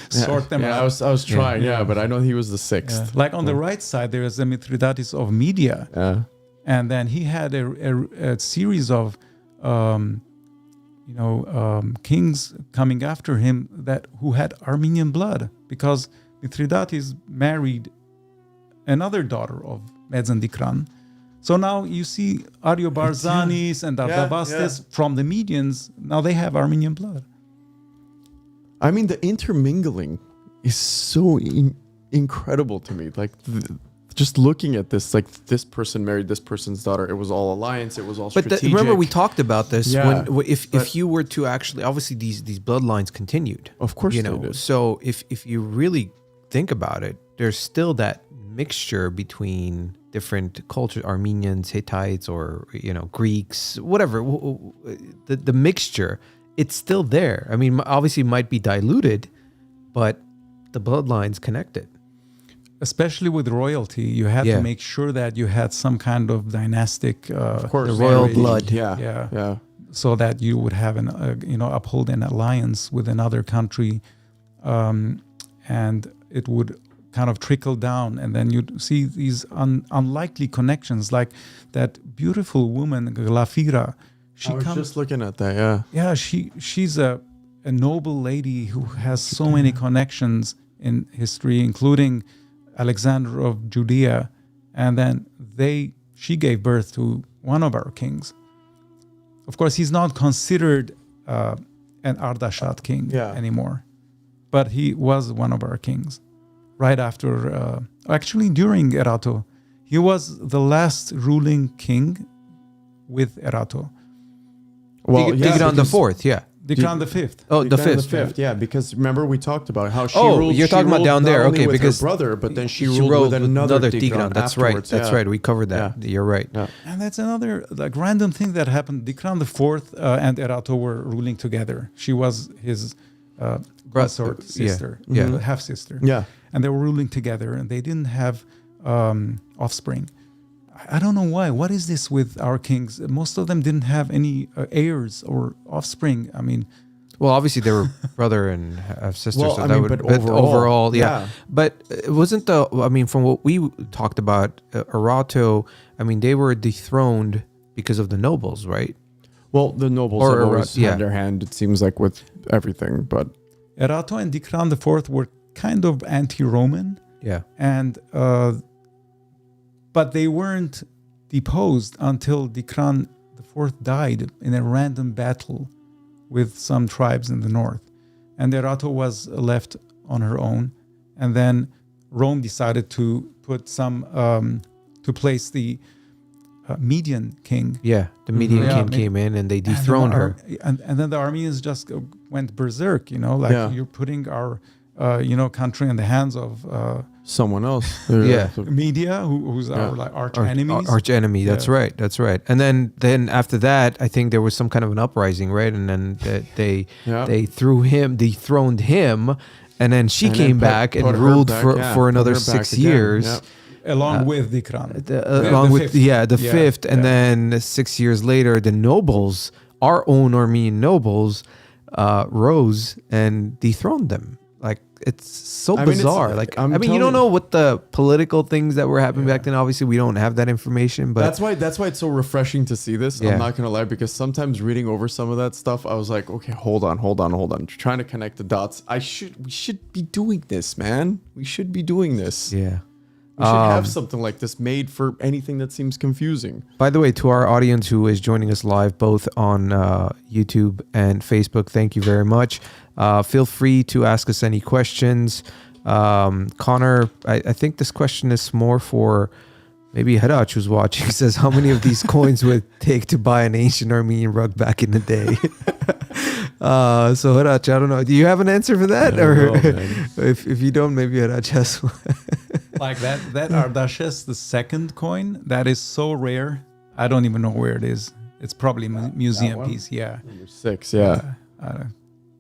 sort them out. I was trying. But I know he was the sixth. Like on the right side, there is the Mithridates of Media. Yeah. And then he had a series of kings coming after him who had Armenian blood, because Mithridates married another daughter of Meds and Tigranes. So now you see Ariobarzanes and Ardavastes from the Medians. Now they have Armenian blood. I mean, the intermingling is so incredible to me. Like, just looking at this, like this person married this person's daughter. It was all alliance. It was all strategic. But remember, we talked about this. If you were to actually, obviously these bloodlines continued. Of course, they did. So if you really think about it, there's still that mixture between different cultures, Armenians, Hittites, or Greeks, whatever. The mixture, it's still there. I mean, obviously, it might be diluted, but the bloodlines connected. Especially with royalty, you had to make sure that you had some kind of dynastic, of course, the royal blood. Yeah. So that you would have uphold an alliance with another country, and it would kind of trickle down, and then you'd see these unlikely connections, like that beautiful woman Glafira. I was just looking at that. Yeah, she's a noble lady who has so many connections in history, including Alexander of Judea, and then she gave birth to one of our kings. Of course, he's not considered an Artasheshian king anymore, but he was one of our kings. Right after, actually during Erato, he was the last ruling king with Erato. Well, Tigran the Fourth, Dikran the Fifth. Oh, the Dikran fifth. yeah, because remember we talked about how she Oh, ruled. you're talking about down not there, only okay? with Because her brother, but then she ruled with another Tigran. That's right. afterwards, That's yeah. right. We covered that. Yeah. You're right. Yeah. And that's another like random thing that happened. Dikran the Fourth and Erato were ruling together. She was his consort sister, Yeah. half sister. Yeah. And they were ruling together, and they didn't have offspring. I don't know why. What is this with our kings? Most of them didn't have any heirs or offspring. I mean, Well, obviously they were brother and half sister. Well, so I that mean, would, but overall, yeah. yeah. But it wasn't the? I mean, from what we talked about, Erato. I mean, they were dethroned because of the nobles, right? Well, the nobles Or have always yeah. had their hand. It seems like with everything, but Erato and Dikran the Fourth were kind of anti-Roman, Yeah. and but they weren't deposed until Dikran the Fourth died in a random battle with some tribes in the north, and Erato was left on her own, and then Rome decided to put some to place the Median king. Yeah. The Median Yeah, king came in and they dethroned her. And then the Armenians just went berserk, like Yeah. you're putting our country in the hands of someone else. Yeah. media who's Yeah. our like arch enemies. Arch enemy. That's Yeah. right. That's right. And then after that, I think there was some kind of an uprising, right? And then they Yeah. dethroned him, and then she And then came put- back and put her ruled back, for yeah, for put another her back 6 again, years. yeah. along with Dikran. Along with fifth. the fifth, and yeah. then 6 years later, the nobles, our own Armenian nobles, rose and dethroned them. Like it's so I mean, it's- bizarre. Like I'm I mean, you telling don't you. know what the political things that were happening back then. Obviously, we don't have that information, but That's why it's so refreshing to see this. Yeah. I'm not gonna lie, because sometimes reading over some of that stuff, I was like, okay, hold on. Trying to connect the dots. We should be doing this, man. We should be doing this. yeah. We should have something like this made for anything that seems confusing. By the way, to our audience who is joining us live both on YouTube and Facebook, thank you very much. Feel free to ask us any questions. Connor, I think this question is more for maybe Harach, who's watching. Says, how many of these coins would it take to buy an ancient Armenian rug back in the day? So Harach, I don't know. Do you have an answer for that? I don't Or know, man. if you don't, maybe Harach has one. Like that Artashesian the second coin, that is so rare. I don't even know where it is. It's probably a museum one? piece. Yeah. Number 6, yeah.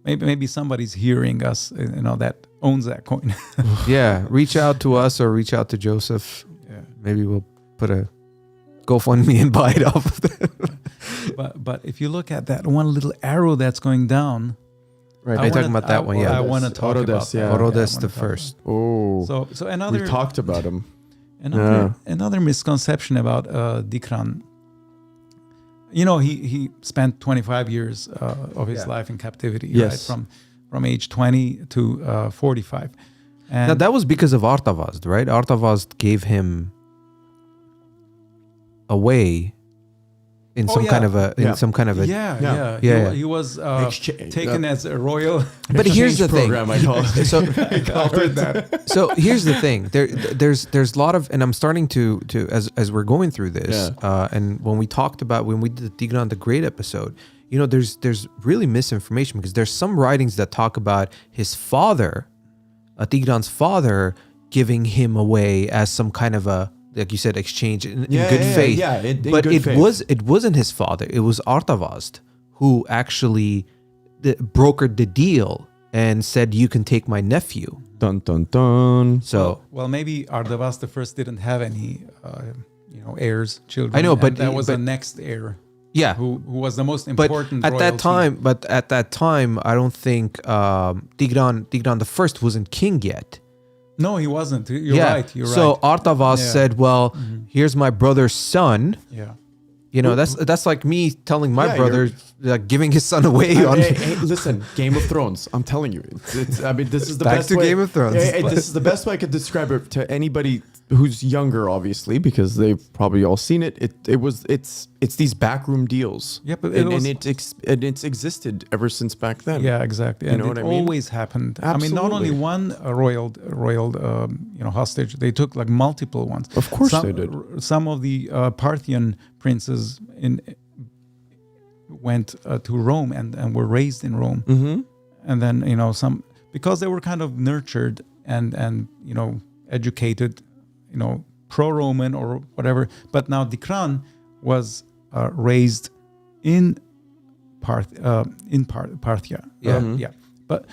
Maybe somebody's hearing us, that owns that coin. Yeah, reach out to us or reach out to Joseph. Yeah. Maybe we'll put a GoFundMe and buy it off of them. But if you look at that one little arrow that's going down, Right. Are you talking about that one? Yeah. I want to talk Autodesk, about yeah. that. Autodesk I the wanna talk first. Oh, about- So another we talked about him. another misconception about Dikran. He spent 25 years of his life in captivity, Yes. right? From age 20 to 45. And Now that was because of Artavasd, right? Artavasd gave him away in some kind of a yeah. He was taken as a royal. But here's the thing. program, I call it. So I called it that. so here's the thing. There's a lot of, and I'm starting to as we're going through this, and when we did the Tigran the Great episode, there's really misinformation because there's some writings that talk about his father, Tigran's father, giving him away as some kind of a, like you said, exchange in good faith. But good it faith. wasn't his father. It was Artavasd who actually brokered the deal and said, "You can take my nephew." Dun dun dun. So Well, maybe Artavasd the first didn't have any, heirs, children. I know, and but- that was but- the next heir yeah, who was the most but important. at that royalty. time, I don't think Tigran the First wasn't king yet. No, he wasn't. You're right. You're so right. Artavasd Yeah. said, "Well, here's my brother's son." Yeah. That's like me telling my Yeah, brother, like, giving his son away on. Hey, listen, Game of Thrones. I'm telling you, I mean, this is the Back best to way. Game of Thrones. Hey, this is the best way I could describe it to anybody who's younger, obviously, because they've probably all seen it. It's these backroom deals. Yeah, but it's existed ever since back then. Yeah, exactly. You And know what it I mean? always happened. I mean, not only Absolutely. one royal hostage. They took like multiple ones. Of course Some, they did. Some of the Parthian princes went to Rome and were raised in Rome. Mm-hmm. And then, you know, because they were kind of nurtured and you know, educated, you know, pro-Roman or whatever. But now Dikran was raised in Parthia. Yeah. Yeah. But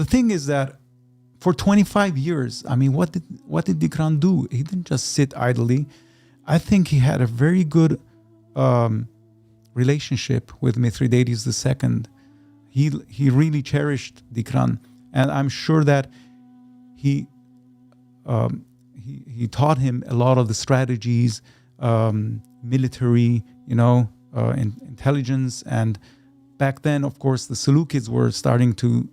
the thing is that for 25 years, I mean, what did Dikran do? He didn't just sit idly. I think he had a very good relationship with Mithridates II. He really cherished Dikran, and I'm sure that he taught him a lot of the strategies, military, you know, intelligence. And back then, of course, the Seleucids were starting to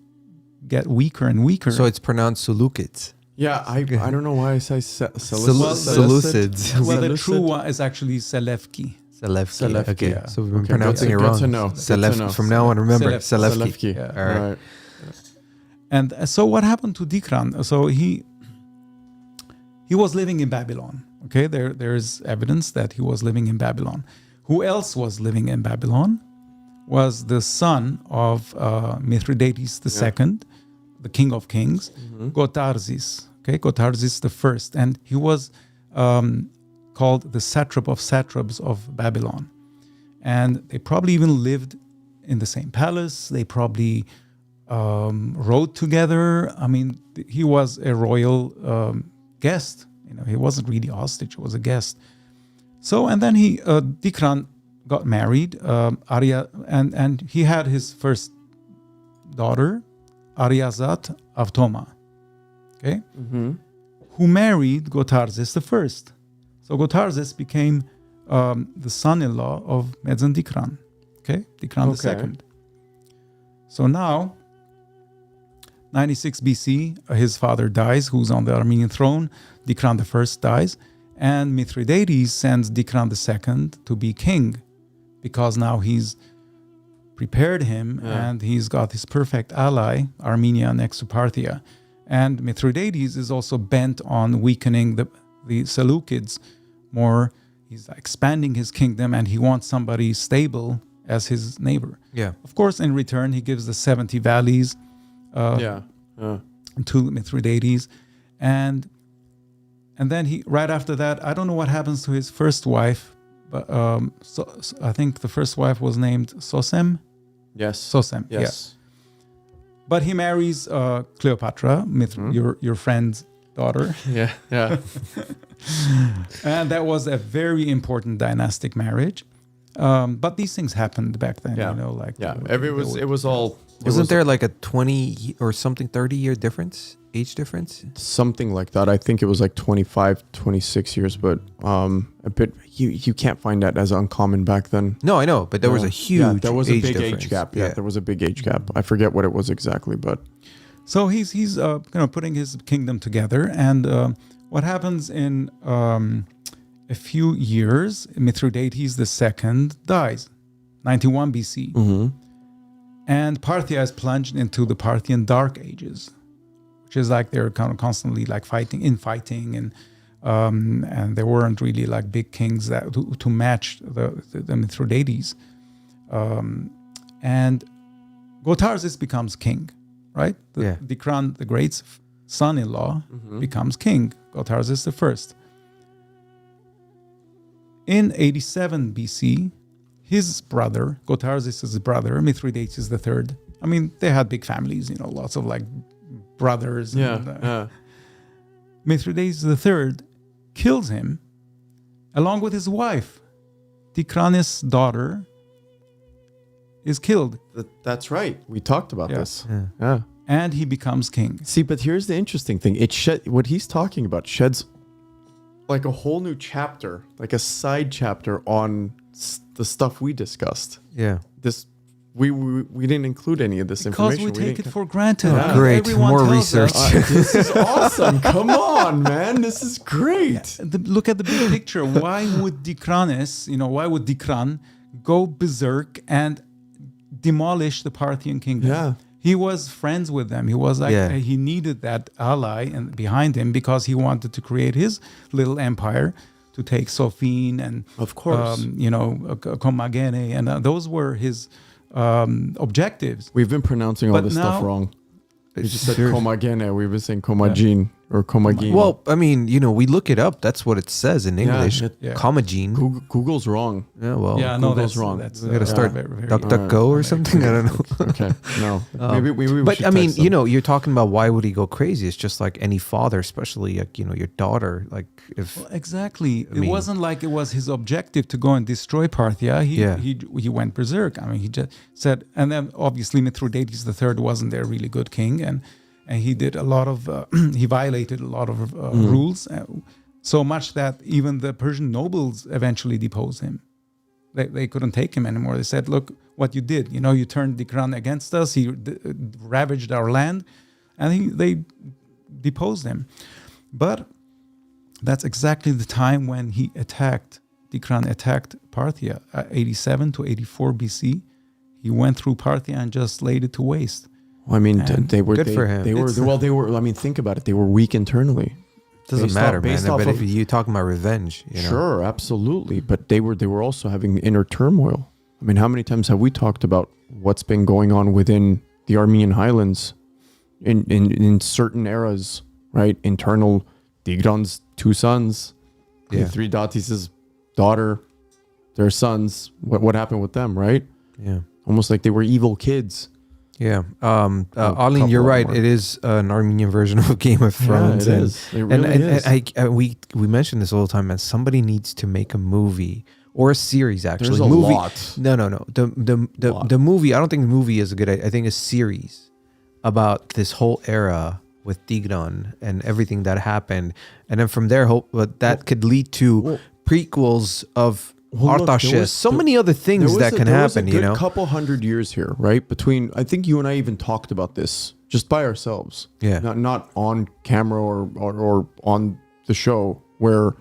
get weaker and weaker. So it's pronounced Seleucids. Yeah, I don't know why I say Seleucids. Well, the true one is actually Selevki. Selevki. Okay, yeah. so we've been Okay, pronouncing it good wrong. to know. Selevki. From now on, remember Selevki. Yeah. All right. Right. And so what happened to Dikran? So he was living in Babylon. Okay, there's evidence that he was living in Babylon. Who else was living in Babylon? Was the son of Mithridates II, the king of kings, Gotarzes. Okay, Gotarzes I, and he was called the satrap of satraps of Babylon. And they probably even lived in the same palace. They probably rode together. I mean, he was a royal guest. You know, he wasn't really a hostage; he was a guest. So, and then Dikran got married, Arya, and he had his first daughter, Aryazat Avtoma, okay, who married Gotarzes I. So Gotarzes became the son-in-law of Medzen Dikran, okay, Dikran II. So now, 96 BC, his father dies, who's on the Armenian throne. Dikran I dies, and Mithridates sends Dikran II to be king, because now he's prepared him and he's got his perfect ally, Armenia next to Parthia. And Mithridates is also bent on weakening the Seleucids more. He's expanding his kingdom and he wants somebody stable as his neighbor. Yeah. Of course, in return, he gives the 70 valleys to Mithridates. And then he, right after that, I don't know what happens to his first wife, but so I think the first wife was named Sosem. Yes. Sosem, Yes. yeah. But he marries Cleopatra, your friend's daughter. Yeah. Yeah. And that was a very important dynastic marriage. But these things happened back then, you know, like it was all. Wasn't there like a 20 or something, 30-year difference, age difference? Something like that. I think it was like 25, 26 years, but a bit. You can't find that as uncommon back then. No, I know, but there was a huge there was a age big difference. age gap. Yeah, there was a big age gap. I forget what it was exactly, but so he's putting his kingdom together, and what happens in a few years, Mithridates II dies, 91 BC. And Parthia is plunged into the Parthian Dark Ages, which is like they're kind of constantly like fighting, and there weren't really like big kings that to match the Mithridates. And Gotarzes becomes king, right? Dikran the Great's son-in-law becomes king, Gotarzes I. In 87 BC, his brother, Gotarzes' brother, Mithridates III, I mean, they had big families, you know, lots of like brothers. Mithridates III kills him along with his wife. Tigranes' daughter is killed. that's right. We talked about this. Yeah. And he becomes king. See, but here's the interesting thing. What he's talking about sheds like a whole new chapter, like a side chapter on the stuff we discussed. Yeah. We didn't include any of this information. Because we take it for granted. Yeah. Great. Everyone More tells research. us. This is awesome. Come on, man. This is great. Look at the big picture. Why would Dikran go berserk and demolish the Parthian kingdom? Yeah. He was friends with them. He was like, he needed that ally behind him because he wanted to create his little empire. to take Sofin and Of course. Commagene, and those were his objectives. We've been pronouncing all But this stuff now- wrong. You just said Seriously. Comagene. We've been saying Comagene or Comagene. Well, I mean, we look it up. That's what it says in English. Yeah. Comagene. Google's wrong. Yeah, well, Yeah, no, Google's that's wrong. That's, we got to start very, very DuckDuckGo or something. I don't know. Okay, no. Maybe we But should I mean, text them. you're talking about why would he go crazy? It's just like any father, especially like your daughter. Like if Well, exactly. I mean- It wasn't like it was his objective to go and destroy Parthia. He went berserk. I mean, he just said, and then obviously Mithridates III wasn't their really good king, and he did a lot of he violated a lot of rules, so much that even the Persian nobles eventually deposed him. They couldn't take him anymore. They said, "Look, what you did. You turned Tigranes against us. He ravaged our land," and they deposed him. But that's exactly the time when Tigranes attacked Parthia, 87 to 84 BC. He went through Parthia and just laid it to waste. Well, I mean, And they were good for him. They were. I mean, think about it. They were weak internally. doesn't Based matter, off- man. based off But of- if you talking about revenge, Sure, absolutely. But they were also having inner turmoil. I mean, how many times have we talked about what's been going on within the Armenian highlands in certain eras, right? Internal, Tigranes' two sons, Yeah. Mithridates' daughter, their sons. What happened with them, right? Yeah. Almost like they were evil kids. Yeah. A Arlene, you're couple right. more. It is an Armenian version of Game of Thrones. Yeah, it and, is. It really and is. we mention this all the time, man. Somebody needs to make a movie or a series. Actually, There's a movie. lot. No. The movie. I don't think the movie is a good idea. I think a series about this whole era with Tigranes and everything that happened, and then from there, that could lead to prequels of Well, look, Artashesian. So many other things that can happen. There was a good couple hundred years here, right? Between, I think you and I even talked about this just by ourselves. Yeah. Not on camera or on the show, where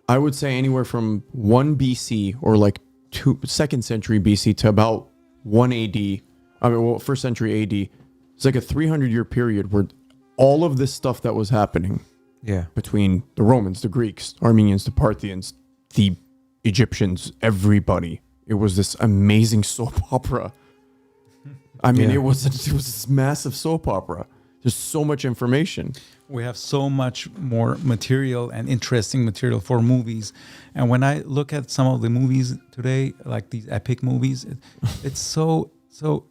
I would say anywhere from 1 BC or like 2nd century BC to about 1 AD. I mean, well, 1st century AD. It's like a 300-year period where all of this stuff that was happening Yeah. between the Romans, the Greeks, Armenians, the Parthians, the Egyptians, everybody. It was this amazing soap opera. I mean, Yeah. it was this massive soap opera. There's so much information. We have so much more material and interesting material for movies. And when I look at some of the movies today, like these epic movies, it's so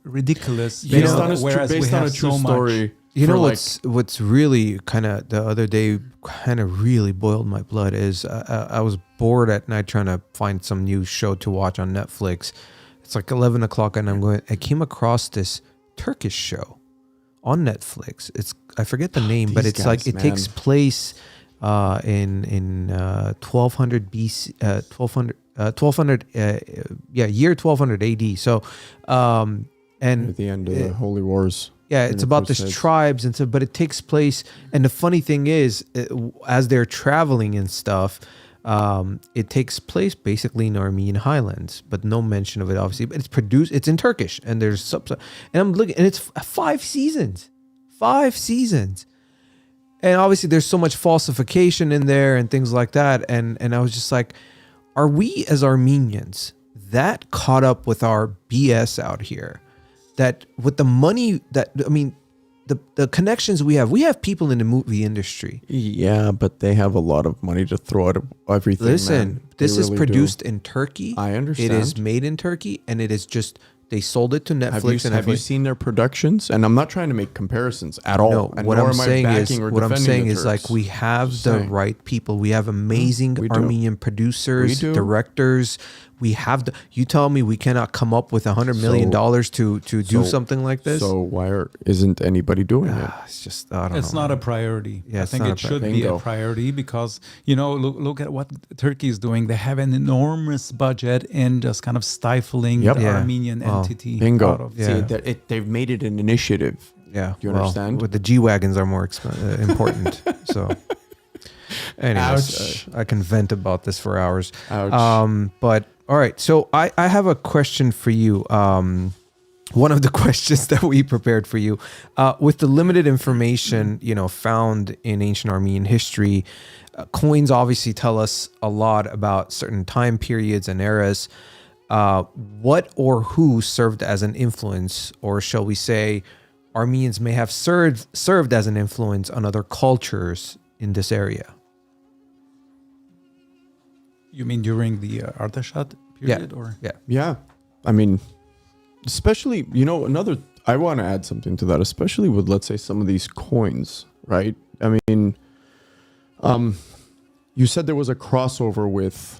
ridiculous. Based on whereas we based on have a true so much- story. You for know like- what's really kind of the other day kind of really boiled my blood is I was bored at night trying to find some new show to watch on Netflix. It's like 11 o'clock and I came across this Turkish show on Netflix. I forget the name, but These it's like guys, it man. takes place in 1200 BC, 1200 year 1200 AD. So and At the end of the Holy Wars. yeah, it's about this Crusades. tribes and so, but it takes place. And the funny thing is, as they're traveling and stuff, it takes place basically in Armenian highlands, but no mention of it obviously. But it's in Turkish, and there's and I'm looking, and it's 5 seasons, and obviously there's so much falsification in there and things like that. And I was just like, are we as Armenians that caught up with our BS out here? That with the money that, I mean, the connections we have people in the movie industry. Yeah, but they have a lot of money to throw at everything. Listen, man. this They is really produced in Turkey. I understand. It is made in Turkey, and it is just, they sold it to do. Netflix. Have you seen their productions? And I'm not trying to make comparisons at all. No, and what nor I'm am I saying is, backing or what I'm defending saying the is like Turks. we have Just the saying. right people. We have amazing We do. Armenian producers, We do. directors. We have you tell me we cannot come up with $100 million to do So- something like this? So why isn't anybody doing it? It's just, I don't It's know. not a priority. Yeah, I it's think not it a should be Bingo. a priority because, look at what Turkey is doing. They have an enormous budget in just kind of stifling Yep. the Yeah. Armenian Well, entity. Bingo. Out of, Yeah. See, they've made it an initiative. Yeah. Do you understand? With the G-Wagons are more important. So anyways, Ouch. I can vent about this for hours. Ouch. But all right. So I have a question for you. one of the questions that we prepared for you, with the limited information, found in ancient Armenian history, coins obviously tell us a lot about certain time periods and eras. What or who served as an influence, or shall we say, Armenians may have served as an influence on other cultures in this area? You mean during the Artashad period? Or Yeah. I mean, especially, I want to add something to that, especially with, let's say, some of these coins, right? I mean, you said there was a crossover with,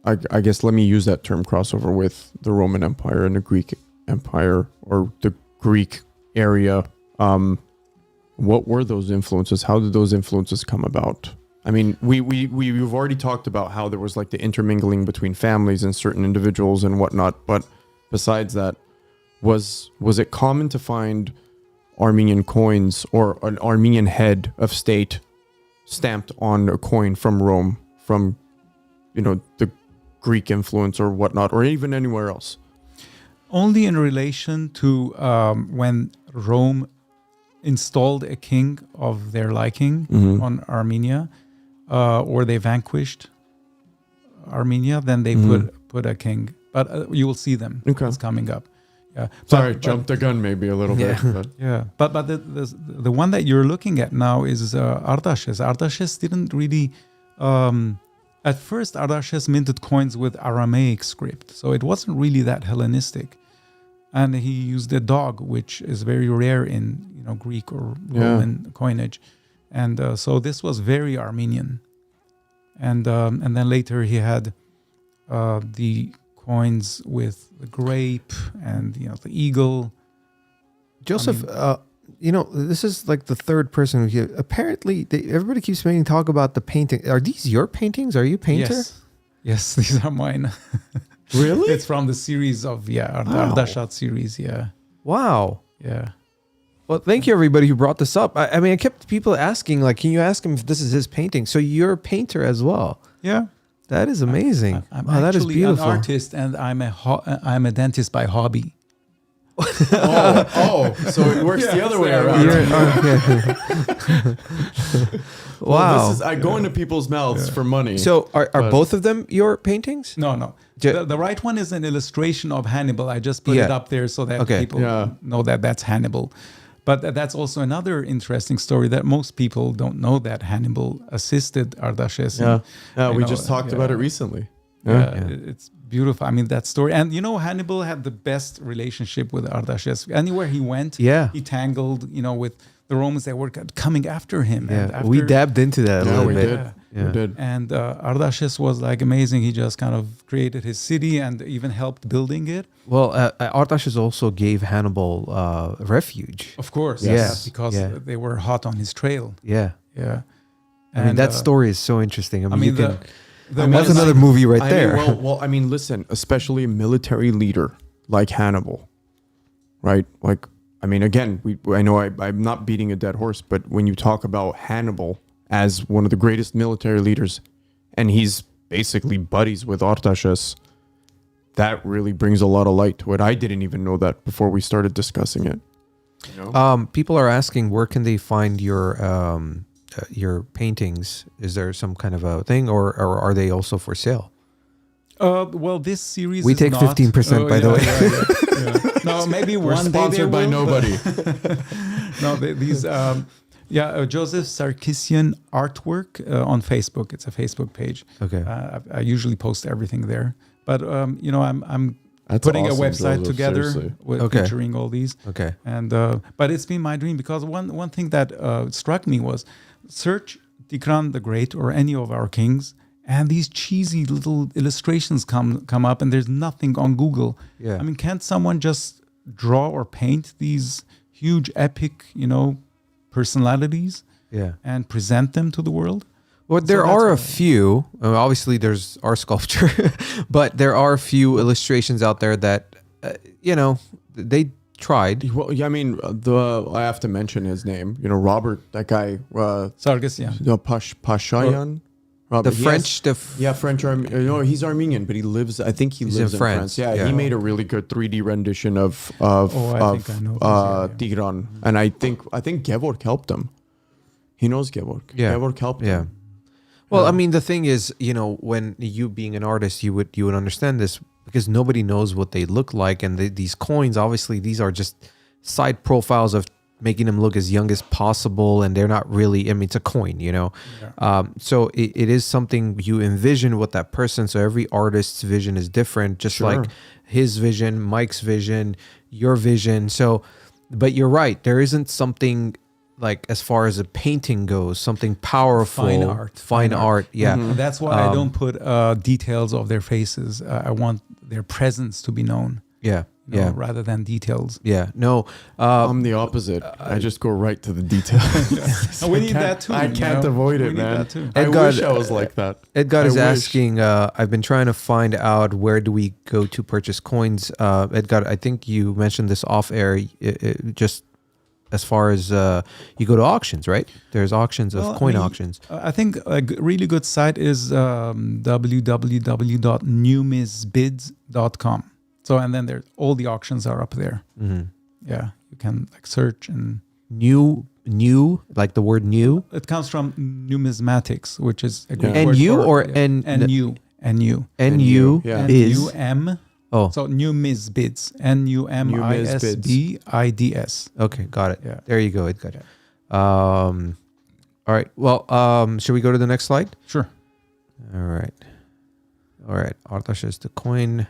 I guess, let me use that term, crossover with the Roman Empire and the Greek Empire, or the Greek area. What were those influences? How did those influences come about? I mean, we've already talked about how there was like the intermingling between families and certain individuals and whatnot. But besides that, was it common to find Armenian coins or an Armenian head of state stamped on a coin from Rome, from, the Greek influence or whatnot, or even anywhere else? only in relation to when Rome installed a king of their liking on Armenia, or they vanquished Armenia, then they put a king. But you will see them. Okay. It's coming up. Yeah. Sorry, jumped the gun maybe a little bit. But. Yeah. But the one that you're looking at now is Artashes. Artashes didn't really. At first, Artashes minted coins with Aramaic script, so it wasn't really that Hellenistic. And he used a dog, which is very rare in Greek or Roman coinage, and so this was very Armenian. And then later he had the coins with the grape and the eagle. Joseph, this is like the third person who apparently everybody keeps making talk about the painting. Are these your paintings? Are you a painter? Yes, these are mine. Really? It's from the series of Ardashat series. Yeah. Wow. Yeah. Well, thank you everybody who brought this up. I mean, I kept people asking, like, can you ask him if this is his painting? So you're a painter as well. Yeah. That is amazing. I'm wow, that is actually beautiful. an artist, and I'm a dentist by hobby. So it works the other way around. Wow. Well, I go into people's mouths for money. So are both of them your paintings? No. The right one is an illustration of Hannibal. I just put it up there so that people know that that's Hannibal. But that's also another interesting story that most people don't know, that Hannibal assisted Artashesian. We just talked about it recently. It's beautiful. I mean, that story. And Hannibal had the best relationship with Artaxerxes. Anywhere he went, he tangled, with the Romans that were coming after him. Yeah, and we dabbed into that a little bit. We did. And Artaxerxes was like amazing. He just kind of created his city and even helped building it. Well, Artashesian also gave Hannibal refuge. Of course. Yes. Because they were hot on his trail. Yeah. Yeah. I mean, that story is so interesting. I mean, that's one- another movie right there. I mean, listen, especially a military leader like Hannibal, right? Like, I mean, again, I know I'm not beating a dead horse, but when you talk about Hannibal as one of the greatest military leaders, and he's basically buddies with Artaxerxes, that really brings a lot of light to it. I didn't even know that before we started discussing it. People are asking, where can they find your paintings? Is there some kind of a thing, or are they also for sale? Well, this series we is take not 15%, by the way. No, maybe We're one day sponsored by nobody. No, these. Joseph Sarkissian artwork on Facebook. It's a Facebook page. Okay. I usually post everything there, but I'm That's putting awesome, a website Joseph, together seriously. featuring all these. Okay. And but it's been my dream, because one thing that struck me was, search Tigranes the Great or any of our kings, and these cheesy little illustrations come up, and there's nothing on Google. Yeah. I mean, can't someone just draw or paint these huge epic, personalities and present them to the world? Well, there are a few. Obviously, there's our sculpture, but there are a few illustrations out there that, they tried. Well, yeah, I mean, I have to mention his name. Robert, that guy. Sarkissian. Pashayan. Robert, The he French, has- French. No, he's Armenian, but he lives. I think he He's lives in in France. France. Yeah, Yeah. he made a really good 3D rendition of I think I know this, Tigran, and I think Gevorg helped him. He knows Gevorg. Yeah. Gevorg helped Yeah. him. Well, I mean, the thing is, when you being an artist, you would understand this because nobody knows what they look like, and these coins, obviously, these are just side profiles of making them look as young as possible, and they're not really. I mean, it's a coin, So it is something you envision with that person. So every artist's vision is different, just Sure. like his vision, Mike's vision, your vision. So, but you're right. There isn't something like as far as a painting goes, something powerful, fine art. Yeah. And that's why I don't put details of their faces. I want their presence to be known. Yeah. you know, rather than details. Yeah. No. I'm the opposite. I just go right to the details. We need that too. I can't avoid it, man. I Edgar, wish I was like that. Edgar is I wish. asking, I've been trying to find out where do we go to purchase coins. Edgar, I think you mentioned this off air, just as far as you go to auctions, right? There's auctions of coin auctions. I think a really good site is www.numisbids.com. So, and then there's all the auctions are up there. Mm-hmm. Yeah, you can like search and new, like the word new. It comes from numismatics, which is a Greek And word you for, or yeah. N NU. NU Yeah. is NUM. oh So numisbids. NUMISBIDS. okay, got it. Yeah. There you go. It got it. All right. Well, should we go to the next slide? Sure. All right. Artashesian the coin.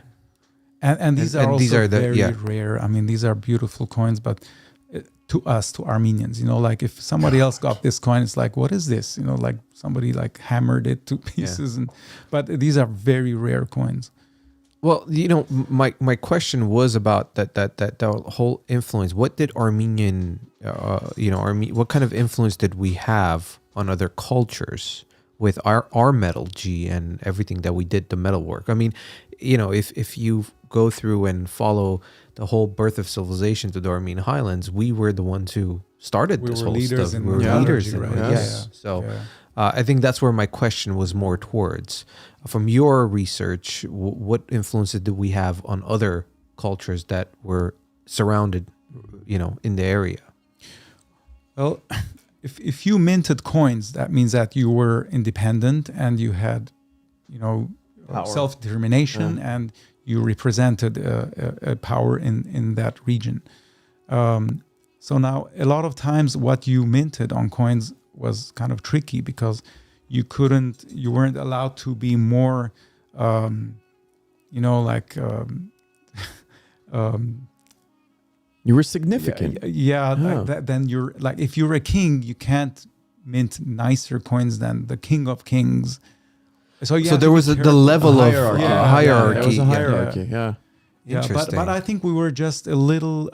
And these are also the very rare. I mean, these are beautiful coins, but to us, to Armenians, you know, like if somebody else got this coin, it's like, what is this? You know, like somebody like hammered it to pieces. Yeah. But these are very rare coins. Well, you know, my question was about that whole influence. What did Armenian, what kind of influence did we have on other cultures with our metallurgy and everything that we did, the metalwork? I mean, you know, if you go through and follow the whole birth of civilization to the Armenian highlands, we were the ones who started this whole stuff. We were leaders in it. Right? Yes. So I think that's where my question was more towards. From your research, what influence did we have on other cultures that were surrounded, you know, in the area? Well, if you minted coins, that means that you were independent and you had, you know, self-determination and you represented a power in that region. So now a lot of times what you minted on coins was kind of tricky because you weren't allowed to be more, you were significant. Then you're like, if you're a king, you can't mint nicer coins than the king of kings. So there was the level of hierarchy. There was a hierarchy. Interesting. But I think we were just a little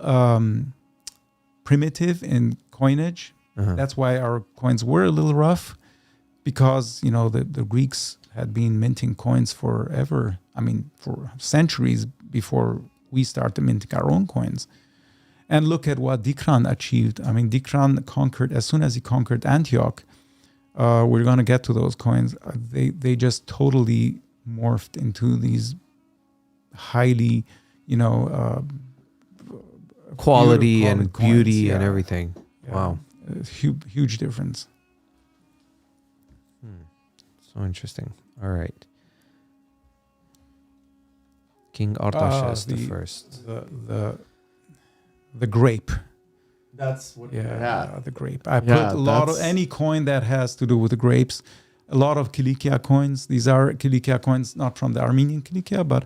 primitive in coinage. That's why our coins were a little rough, because you know the Greeks had been minting coins forever. I mean, for centuries before we started minting our own coins. And look at what Tigranes achieved. I mean, Tigranes conquered, as soon as he conquered Antioch, we're going to get to those coins. They just totally morphed into these highly, quality and beauty coins, and everything. Yeah. Wow. Huge difference. So interesting. All right. King Artashesian the first. The grape. That's what. The grape. I put a lot of any coin that has to do with the grapes. A lot of Kilikia coins. These are Kilikia coins, not from the Armenian Kilikia, but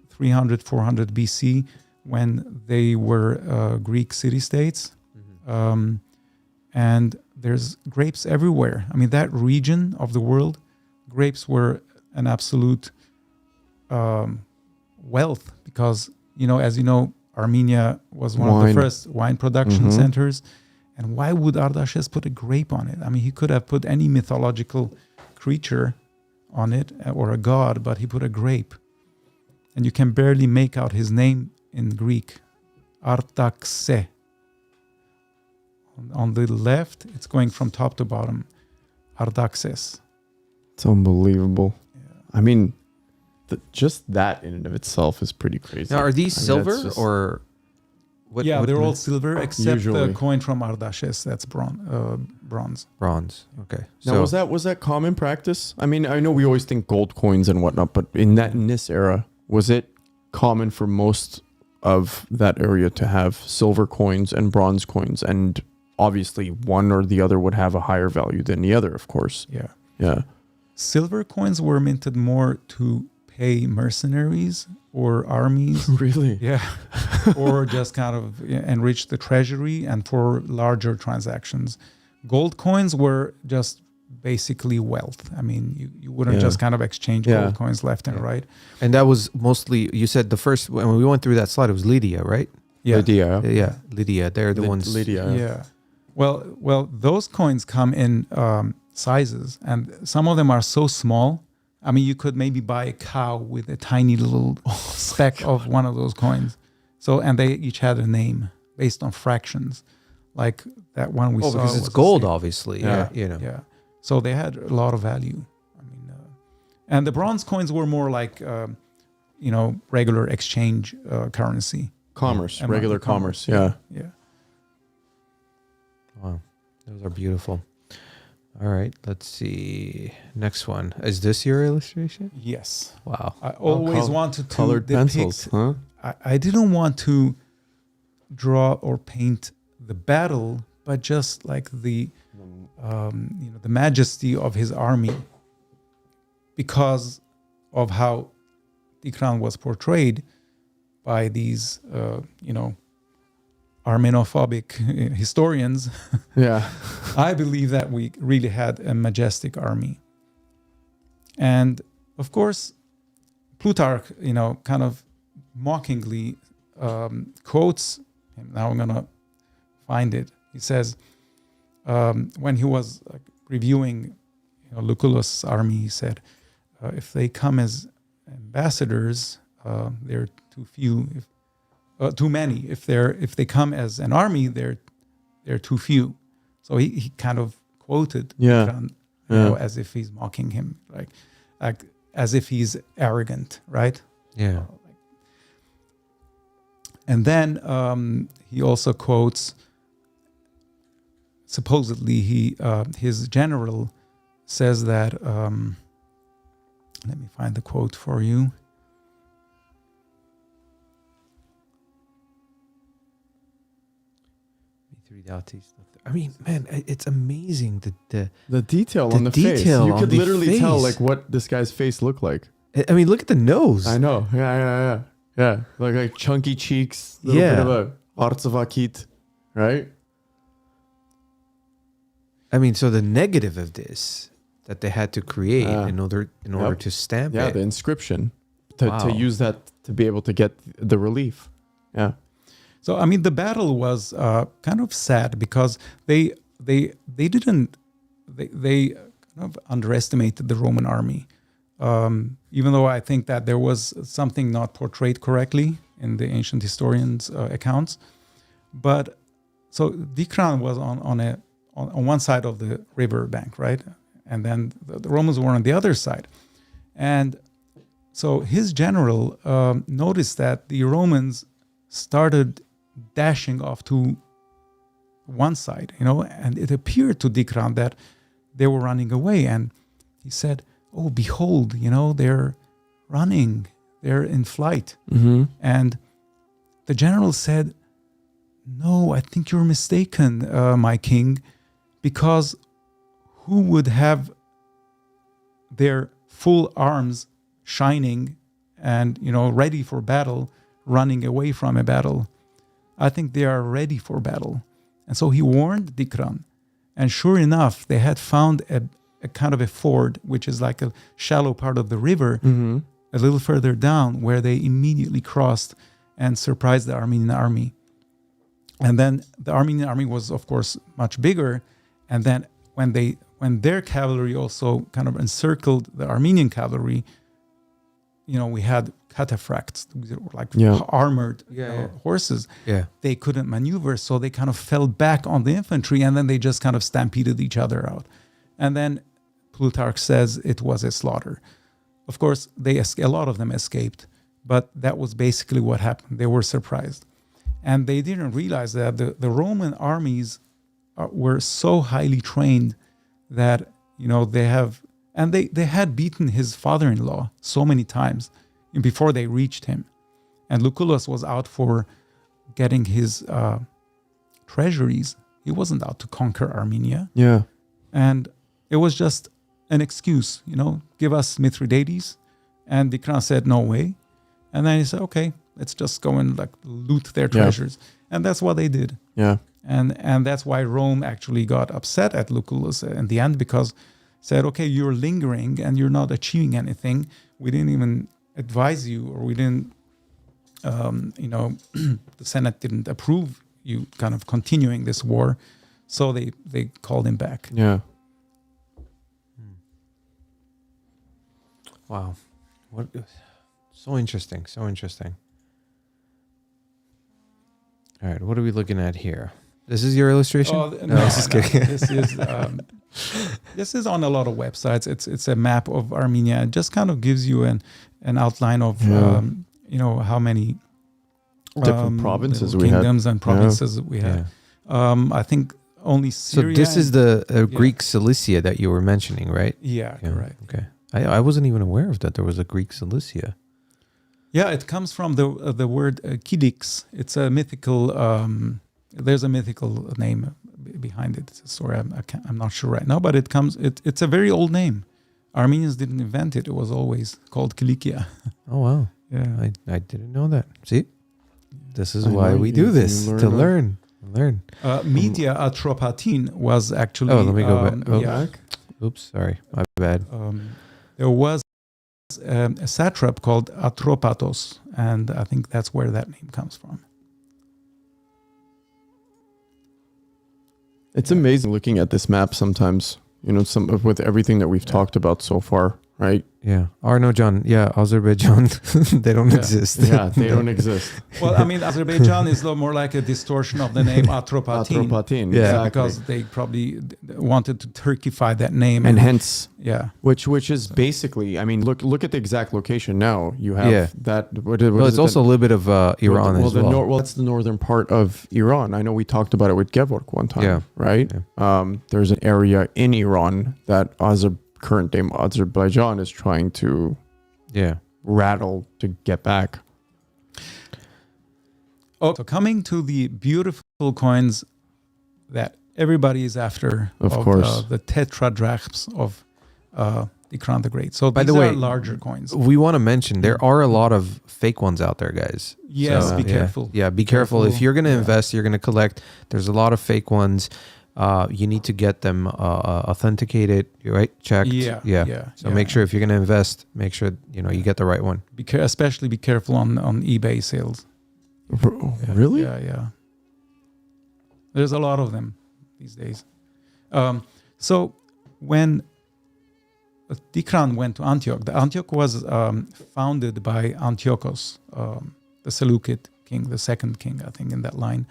300, 400 BC, when they were Greek city-states. And there's grapes everywhere. I mean, that region of the world, grapes were an absolute wealth because, as you know, Armenia was one of the first wine production centers. And why would Artashesian put a grape on it? I mean, he could have put any mythological creature on it or a god, but he put a grape. And you can barely make out his name in Greek. Artaxe. On the left, it's going from top to bottom. Artaxerxes. It's unbelievable. Yeah. I mean, just that in and of itself is pretty crazy. Now, are these I mean, silver that's just- or what? Yeah, what they're all ma- silver except Usually. the coin from Artashesian. That's bronze. bronze. Okay. Now, was that common practice? I mean, I know we always think gold coins and whatnot, but in this era, was it common for most of that area to have silver coins and bronze coins? And obviously, one or the other would have a higher value than the other, of course. Yeah. Yeah. Silver coins were minted more to pay mercenaries or armies. Really? Yeah. Or just kind of enrich the treasury and for larger transactions. Gold coins were just basically wealth. I mean, you wouldn't Yeah. just kind of exchange Yeah. gold coins left and Yeah. right. And that was mostly, you said the first, when we went through that slide, it was Lydia, right? Yeah. Lydia. Yeah, Lydia. They're the ones. Lydia. Yeah. Well, those coins come in sizes, and some of them are so small. I mean, you could maybe buy a cow with a tiny little speck of one of those coins. So, and they each had a name based on fractions, like that one we saw. Because it's was the gold, same. obviously. Yeah. Yeah. You know. Yeah. So they had a lot of value. I mean, and the bronze coins were more like, regular exchange currency. Commerce, Among regular the commerce. Yeah. Yeah. Wow. Those are beautiful. All right. Let's see. Next one. Is this your illustration? Yes. Wow. I always wanted to Colored depict, pencils, huh? I didn't want to draw or paint the battle, but just like the majesty of his army, because of how Tigranes was portrayed by these, Armenophobic historians. Yeah. I believe that we really had a majestic army. And of course, Plutarch, kind of mockingly quotes him. Now I'm going to find it. He says, when he was reviewing Lucullus' army, he said, if they come as ambassadors, they're too few. Too many. If they come as an army, they're too few. So he kind of quoted Tigranes, as if he's mocking him, like as if he's arrogant, right? Yeah. And then he also quotes. Supposedly, his general says that. Let me find the quote for you. I mean, man, it's amazing The detail The on the face. detail You on could the literally tell face. like what this guy's face looked like. I mean, look at the nose. I know. Yeah. Like chunky cheeks, little Yeah. bit of a artsavakit, right? I mean, so the negative of this that they had to create in order Yep. to stamp Yeah, it. the inscription to Wow. use that to be able to get the relief. Yeah. So I mean, the battle was kind of sad because they kind of underestimated the Roman army. Even though I think that there was something not portrayed correctly in the ancient historians' accounts, but so Tigranes was on one side of the river bank, right, and then the Romans were on the other side, and so his general noticed that the Romans started dashing off to one side, and it appeared to Tigranes that they were running away, and he said, "Oh, behold, they're running, they're in flight." Mm-hmm. And the general said, "No, I think you're mistaken, my king, because who would have their full arms shining and, ready for battle, running away from a battle? I think they are ready for battle." And so he warned Tigranes. And sure enough, they had found a kind of a ford, which is like a shallow part of the river, Mm-hmm. a little further down, where they immediately crossed and surprised the Armenian army. And then the Armenian army was, of course, much bigger. And then when their cavalry also kind of encircled the Armenian cavalry, we had cataphracts, like armored horses. Yeah. They couldn't maneuver, so they kind of fell back on the infantry, and then they just kind of stampeded each other out. And then Plutarch says it was a slaughter. Of course, a lot of them escaped, but that was basically what happened. They were surprised. And they didn't realize that the Roman armies were so highly trained that, they had beaten his father-in-law so many times before they reached him. And Lucullus was out for getting his treasuries. He wasn't out to conquer Armenia. Yeah. And it was just an excuse, give us Mithridates. And Dikran said, no way. And then he said, okay, let's just go and loot their treasures. And that's what they did. Yeah. And that's why Rome actually got upset at Lucullus in the end, because said, okay, you're lingering and you're not achieving anything. We didn't even advise you, or we didn't, the Senate didn't approve you kind of continuing this war. So they called him back. Yeah. Wow. What? So interesting. So interesting. All right. What are we looking at here? This is your illustration? Oh, no, just kidding. This is on a lot of websites. It's a map of Armenia. It just kind of gives you an outline of how many different provinces we had. Kingdoms and provinces we had. Yeah. I think only Syria. So this is the Greek Cilicia that you were mentioning, right? Yeah, correct. Okay. I wasn't even aware of that. There was a Greek Cilicia. Yeah, it comes from the word Kidix. It's a mythical. There's a mythical name behind it. It's a story. I'm not sure right now, but it comes. It's a very old name. Armenians didn't invent it. It was always called Kilikia. Oh wow! Yeah, I didn't know that. See, this is why we do this, to learn. Media Atropatin was actually. Oh, let me go back. Oh, yeah. Oops, sorry, my bad. There was a satrap called Atropatos, and I think that's where that name comes from. It's amazing looking at this map sometimes, with everything that we've talked about so far, right? Yeah. Arnojan, Azerbaijan, they don't exist. Yeah, they don't exist. Well, I mean, Azerbaijan is more like a distortion of the name Atropatin. Atropatin, yeah. exactly. Because they probably wanted to Turkify that name. And hence, yeah. Which is basically, I mean, look at the exact location now. You have that. Well, it's also a little bit of Iran as well. Well, that's the northern part of Iran. I know we talked about it with Gevork one time, right? Yeah. There's an area in Iran that current name Azerbaijan is trying to rattle to get back. Oh, so coming to the beautiful coins that everybody is after, of course, the tetradrachms of Tigranes the Great. So by these the way, are larger coins. We want to mention there are a lot of fake ones out there, guys. Yes, so, be careful. Yeah, be careful. If you're going to invest, you're going to collect. There's a lot of fake ones. You need to get them authenticated, right? Checked. Yeah. So make sure if you're going to invest, make sure you get the right one. Especially be careful on eBay sales. Really? Yeah. There's a lot of them these days. So when Tigranes went to Antioch, Antioch was founded by Antiochus, the Seleucid king, the second king, I think, in that line.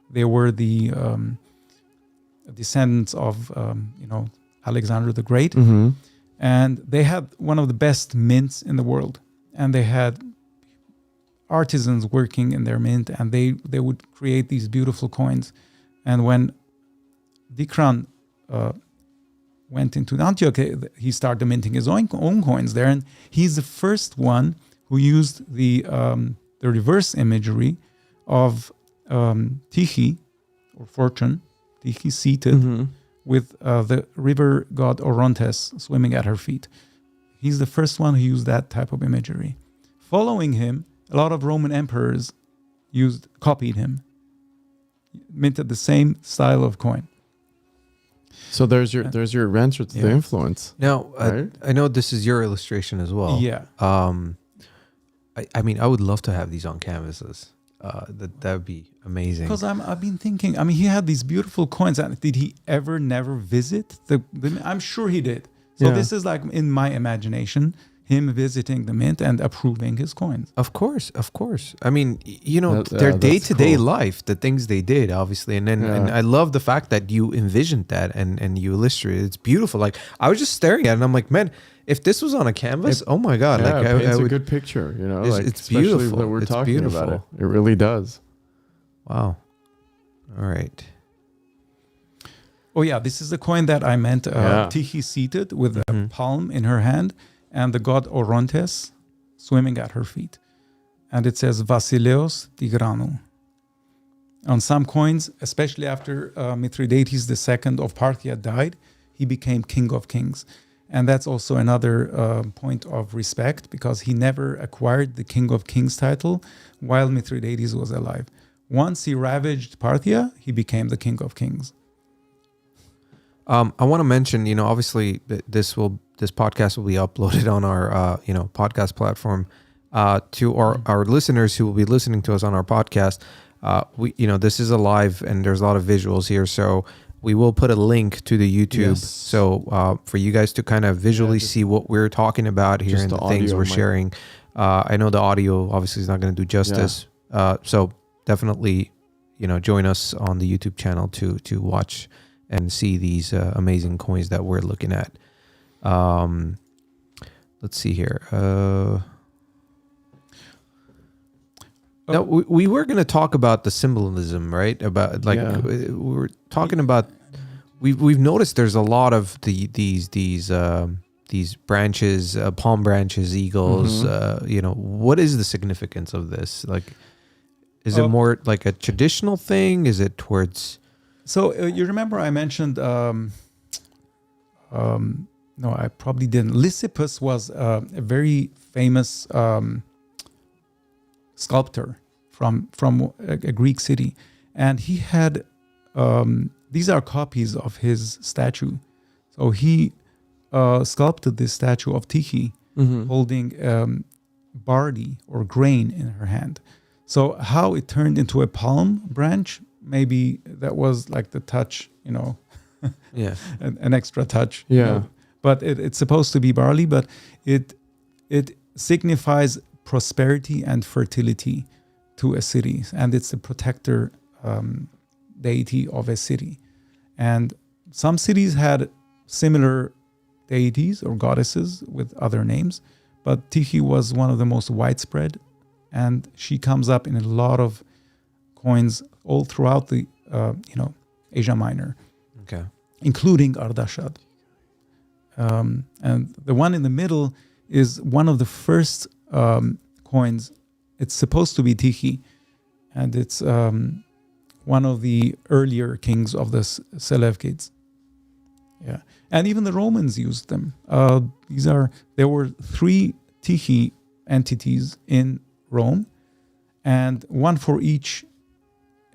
They were the descendants of Alexander the Great, and they had one of the best mints in the world, and they had artisans working in their mint, and they would create these beautiful coins. And when Tigranes went into Antioch, he started minting his own coins there, and he's the first one who used the reverse imagery of Tyche, or fortune. Tyche seated with the river god Orontes swimming at her feet. He's the first one who used that type of imagery. Following him, a lot of Roman emperors copied him, minted the same style of coin. So there's your answer to the influence. Now, right? I know this is your illustration as well. Yeah. I mean, I would love to have these on canvases. That would be amazing. Because I've been thinking, I mean, he had these beautiful coins. Did he never visit the I'm sure he did. So this is like in my imagination. him visiting the mint and approving his coins. Of course. I mean, That- their yeah, that's day-to-day cool. life, the things they did, obviously. And then and Yeah. I love the fact that you envisioned that and you illustrated it. It's beautiful. Like, I was just staring at it and I'm like, man, if this was on a canvas, oh my God. Yeah, like, it paints I a would, good picture, It's especially beautiful. that we're It's talking about it. beautiful. It really does. wow. All right. Oh yeah, this is the coin that I meant. Yeah. Tyche seated with a Mhm. palm in her hand, and the god Orontes swimming at her feet. And it says Vasileos Tigranou. On some coins, especially after Mithridates II of Parthia died, he became king of kings. And that's also another point of respect, because he never acquired the king of kings title while Mithridates was alive. Once he ravaged Parthia, he became the king of kings. I want to mention, obviously this podcast will be uploaded on our, podcast platform, to our listeners who will be listening to us on our podcast. This is a live and there's a lot of visuals here. So we will put a link to the YouTube. Yes. So, for you guys to kind of visually see what we're talking about here just and the the things audio we're might- sharing. I know the audio obviously is not going to do justice. So definitely, join us on the YouTube channel to watch and see these amazing coins that we're looking at. Let's see here. Now, we were going to talk about the symbolism, right? About we were talking about. We've noticed there's a lot of these branches, palm branches, eagles. What is the significance of this? Like, is it more like a traditional thing? Is it towards? So you remember I mentioned, no, I probably didn't. Lysippus was a very famous sculptor from a Greek city. And he had, these are copies of his statue. So he sculpted this statue of Tyche holding barley or grain in her hand. So how it turned into a palm branch, maybe that was like the touch, Yeah. an extra touch. Yeah. But it's supposed to be barley, but it signifies prosperity and fertility to a city. And it's the protector deity of a city. And some cities had similar deities or goddesses with other names, but Tyche was one of the most widespread, and she comes up in a lot of coins all throughout the Asia Minor, Okay. including Ardashad. And the one in the middle is one of the first coins. It's supposed to be Tyche, and it's one of the earlier kings of the Seleucids. Yeah, and even the Romans used them. There were 3 Tyche entities in Rome, and one for each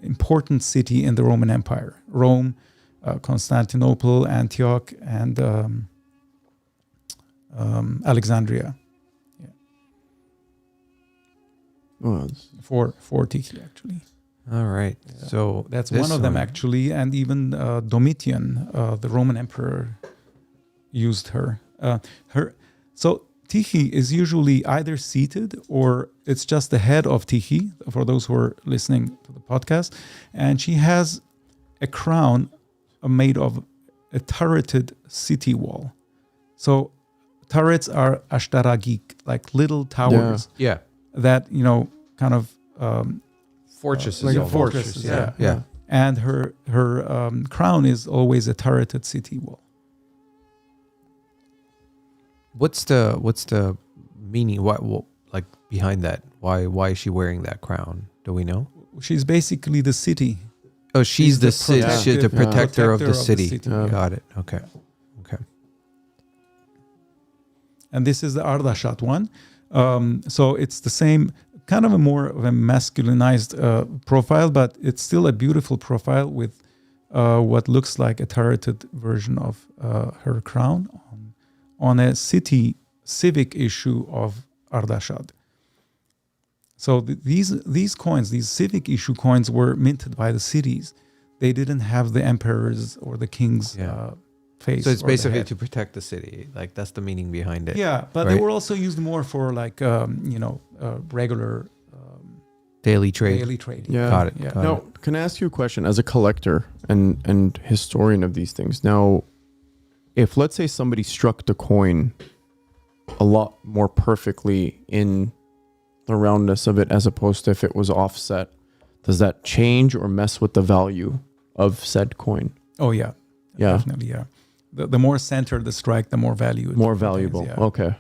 important city in the Roman Empire: Rome, Constantinople, Antioch, and Alexandria. Yeah. Oh, For Tyche, actually. All right. Yeah. So That's this one of them, actually. And even Domitian, the Roman emperor, used her. So Tyche is usually either seated or it's just the head of Tyche, for those who are listening to the podcast. And she has a crown made of a turreted city wall. So turrets are ashtaragik, like little towers Yeah. that, kind of... Fortresses. like a almost. fortress. Yeah. And her crown is always a turreted city wall. What's the meaning? What like behind that? Why is she wearing that crown? Do we know? She's basically the city. Oh, she's the protector of the city. Yeah. Got it. Okay. And this is the Ardashad one. So it's the same, kind of a more of a masculinized profile, but it's still a beautiful profile with what looks like a turreted version of her crown on a civic issue of Ardashad. So these coins, these civic issue coins, were minted by the cities. They didn't have the emperors or the kings face. So it's or the basically head. to protect the city. Like that's the meaning behind it. Yeah, but they right? were also used more for like regular Daily trade. daily trading. Yeah. Got it. Yeah. Got Now, it. can I ask you a question as a collector and historian of these things? Now, if let's say somebody struck the coin a lot more perfectly in the roundness of it as opposed to if it was offset, does that change or mess with the value of said coin? Oh yeah. Yeah. Definitely. Yeah. The more centered the strike, the more value. It More contains, valuable. yeah. Okay.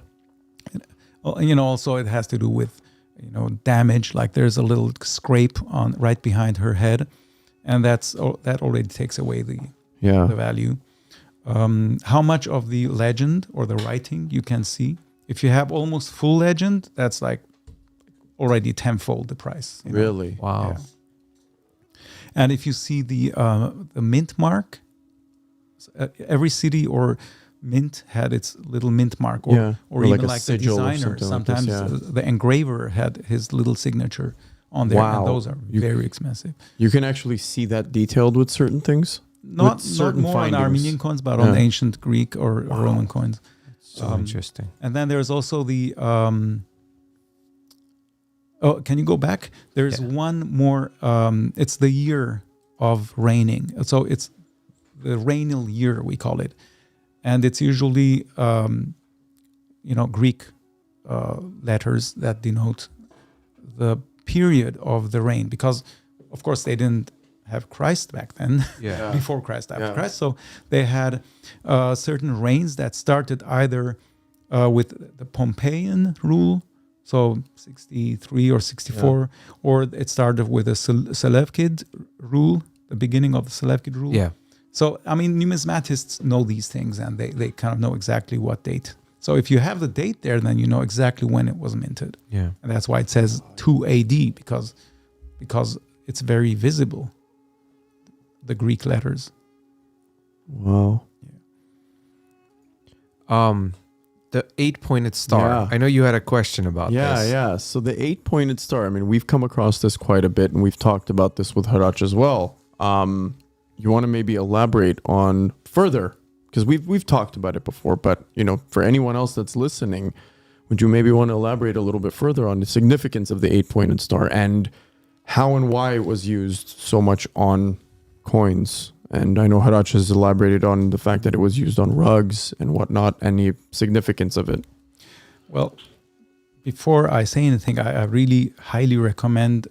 Also it has to do with damage. Like there's a little scrape on right behind her head, and that already takes away the Yeah. value. How much of the legend or the writing you can see? If you have almost full legend, that's like already tenfold the price. Really? Wow. Yeah. And if you see the mint mark, every city or mint had its little mint mark, or like even a like the sigil or designer. something like this, Sometimes the engraver had his little signature on there, Wow. and those are very expensive. You can actually see that detailed with certain things? Not certain more findings. on Armenian coins, but on Yeah. ancient Greek or Roman coins. So interesting. And then there's also the. Can you go back? There's one more. It's the year of reigning. So it's the regnal year, we call it, and it's usually Greek letters that denote the period of the reign, because of course they didn't have Christ back then. Yeah. Before Christ, after Yeah. Christ. So they had certain reigns that started either with the Pompeian rule, so 63 or 64, or it started with a Selevkid rule, the beginning of the Selevkid rule. Yeah. So, I mean, numismatists know these things, and they kind of know exactly what date. So if you have the date there, then you know exactly when it was minted. Yeah. And that's why it says 2 AD, because it's very visible, the Greek letters. Wow. The 8-pointed star. Yeah. I know you had a question about this. Yeah. So the 8-pointed star, I mean, we've come across this quite a bit, and we've talked about this with Harach as well. You want to maybe elaborate on further, because we've talked about it before, but for anyone else that's listening, would you maybe want to elaborate a little bit further on the significance of the 8-pointed star and how and why it was used so much on coins? And I know Harach has elaborated on the fact that it was used on rugs and whatnot, and the significance of it. Well, before I say anything, I really highly recommend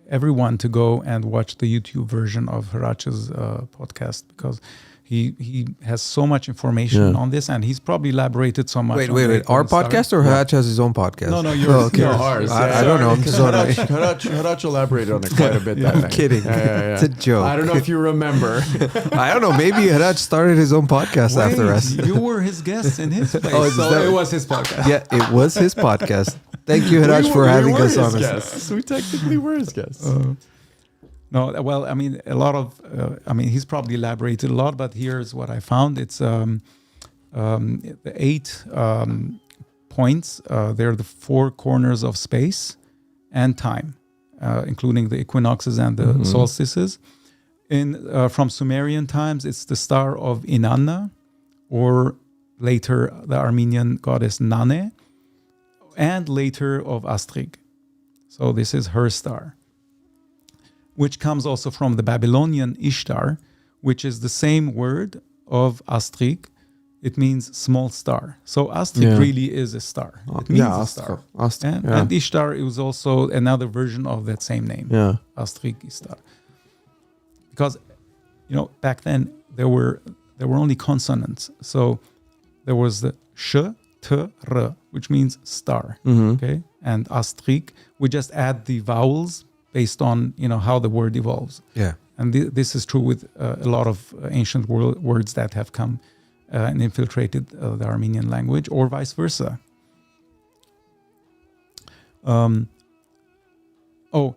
everyone to go and watch the YouTube version of Harach's podcast, because he has so much information on this, and he's probably elaborated so much. Wait. on the Our 8-pointed star. podcast or Harach has his own podcast? No, yours. okay. Yours. I don't know. I'm just wondering. Harach elaborated on it quite a bit. I'm that kidding. Yeah. It's a joke. I don't know if you remember. I don't know. Maybe Harach started his own podcast after us. You were his guest in his place, Oh, is so that- it was his podcast. Yeah, it was his podcast. Thank you, Harach, for having us on. We technically were his guests. No, well, I mean, a lot of, he's probably elaborated a lot, but here's what I found. It's the 8 points. They're the 4 corners of space and time, including the equinoxes and the solstices. From Sumerian times, it's the star of Inanna, or later the Armenian goddess Nane, and later of Astrig. So this is her star, which comes also from the Babylonian Ishtar, which is the same word of Astrig. It means small star. So Astrig really is a star. It means a star. And Ishtar, it was also another version of that same name. Yeah. Astrig, Ishtar. Because, back then there were only consonants. So there was the sh, t, r, which means star. Okay. And Astrig, we just add the vowels based on how the word evolves. Yeah. And this is true with a lot of ancient words that have come and infiltrated the Armenian language, or vice versa. And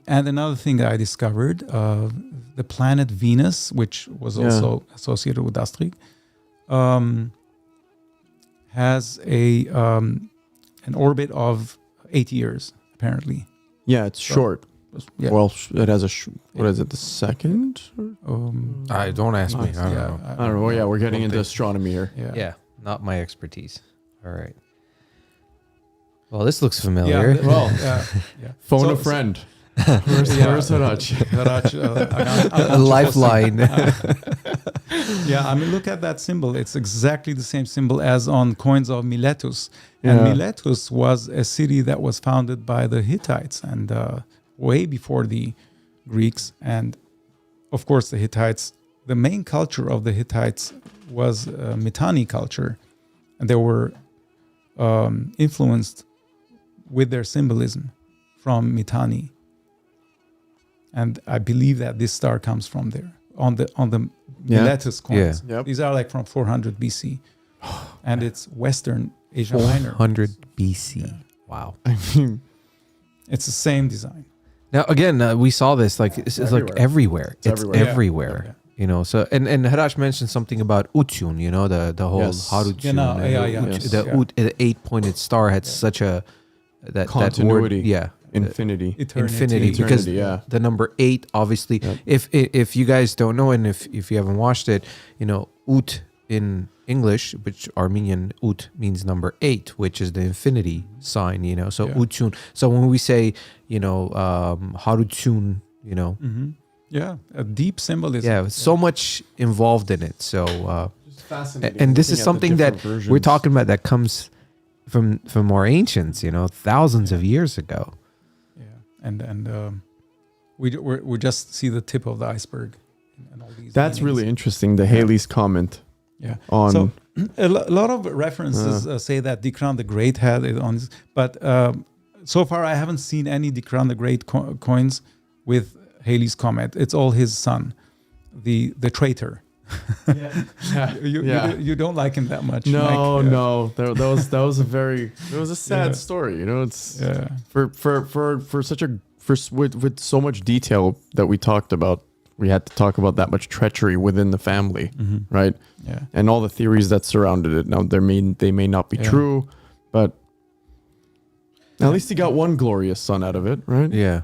another thing I discovered, the planet Venus, which was also associated with Astrig, has an orbit of 8 years, apparently. Yeah, it's short. Yeah. Well, it has what is it? The second? I don't ask me. I don't know. I don't know. Well, yeah, we're getting into astronomy here. Yeah, not my expertise. All right. Well, this looks familiar. Yeah, Well, yeah. Phone a friend. Where's Haraj? A lifeline. Yeah, I mean, look at that symbol. It's exactly the same symbol as on coins of Miletus. Yeah. And Miletus was a city that was founded by the Hittites and way before the Greeks. And of course, the Hittites, the main culture of the Hittites was Mitanni culture. And they were influenced with their symbolism from Mitanni. And I believe that this star comes from there on the Miletus coins. Yeah. Yep. These are like from 400 BC, and it's Western Asia Minor. 400 BC. Wow. I mean, It's the same design. Now again, we saw this like it's like everywhere. It's everywhere. everywhere. Yeah. You know. So and Harash mentioned something about Utsun. You know the whole Yes. Harutsun. Genau, and yeah. The 8-pointed star had such a that Continuity. That word, infinity. infinity because yeah. the number 8 obviously if you guys don't know and if you haven't watched it, you know, ut in English, which Armenian ut means number 8, which is the infinity sign, you know, so utsun. So when we say, you know, harutsun, you know, Yeah, a deep symbolism. yeah, so much involved in it. So Fascinating. and this is looking at the something that different versions. we're talking about that comes from more ancients, you know, thousands of years ago. Yeah, and we just see the tip of the iceberg. And all these That's meanings. really interesting. The Haley's comment. Yeah. On So a lot of references say that Dikran the Great had it on this, but so far I haven't seen any Dikran the Great coins with Halley's Comet. It's all his son, the traitor. You don't like him that much. No, Mike. no. That was a very sad story. You know, it's for such a with so much detail that we talked about. We had to talk about that much treachery within the family, right? Yeah. And all the theories that surrounded it. Now they may not be true, but at least he got one glorious son out of it, right? Yeah.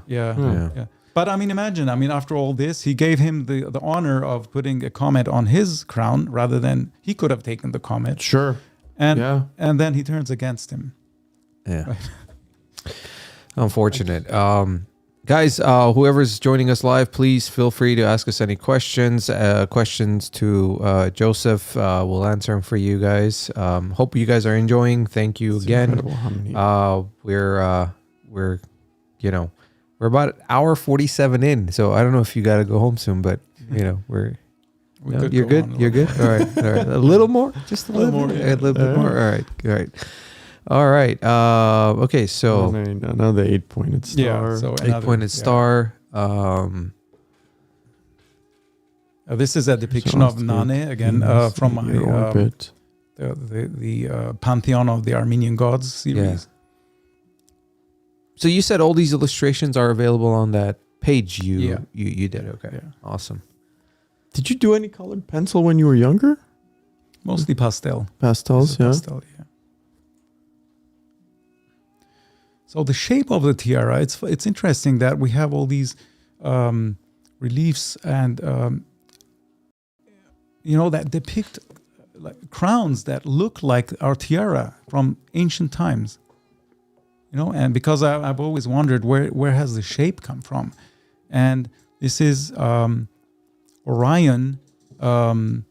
But I mean, imagine. I mean, after all this, he gave him the honor of putting a comet on his crown rather than he could have taken the comet. Sure. And then he turns against him. Yeah. Right. Unfortunate. Guys, whoever's joining us live, please feel free to ask us any questions. Questions to Joseph. We'll answer them for you guys. Hope you guys are enjoying. Thank you again. We're we're about an hour 47 in, so I don't know if you got to go home soon, but you're good. You're good. All right. A little more, just a little more, a little bit more. All right. Okay. So another 8-pointed star. Yeah. So 8-pointed star. This is a depiction of Nane again from my orbit. The Pantheon of the Armenian Gods series. Yeah. So you said all these illustrations are available on that page you did. Okay. Yeah. Awesome. Did you do any colored pencil when you were younger? Mostly pastel. Pastels, yeah. Pastel, yeah. So the shape of the tiara, it's interesting that we have all these reliefs and that depict like crowns that look like our tiara from ancient times. And because I've always wondered where has the shape come from, and this is Orion, and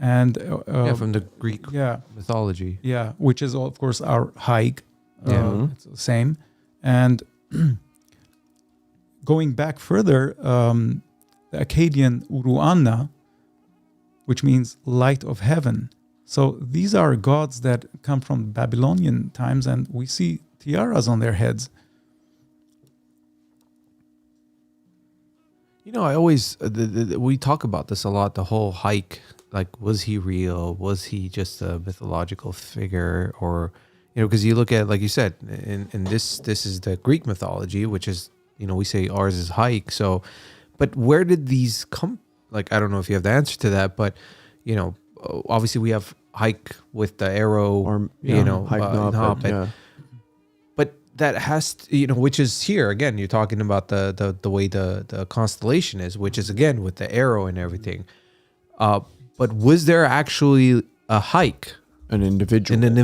from the Greek mythology. Yeah, which is of course our Haik. It's the same. And going back further, the Akkadian Uruanna, which means light of heaven. So these are gods that come from Babylonian times, and we see tiaras on their heads. I always we talk about this a lot. The whole hike, like, was he real? Was he just a mythological figure? Or because you look at, like you said, in this is the Greek mythology, which is we say ours is hike. So, but where did these come? Like, I don't know if you have the answer to that, but obviously we have hike with the arrow, or knob, knob, but that has to, which is here again. You're talking about the way the constellation is, which is again with the arrow and everything. But was there actually a hike, An individual. an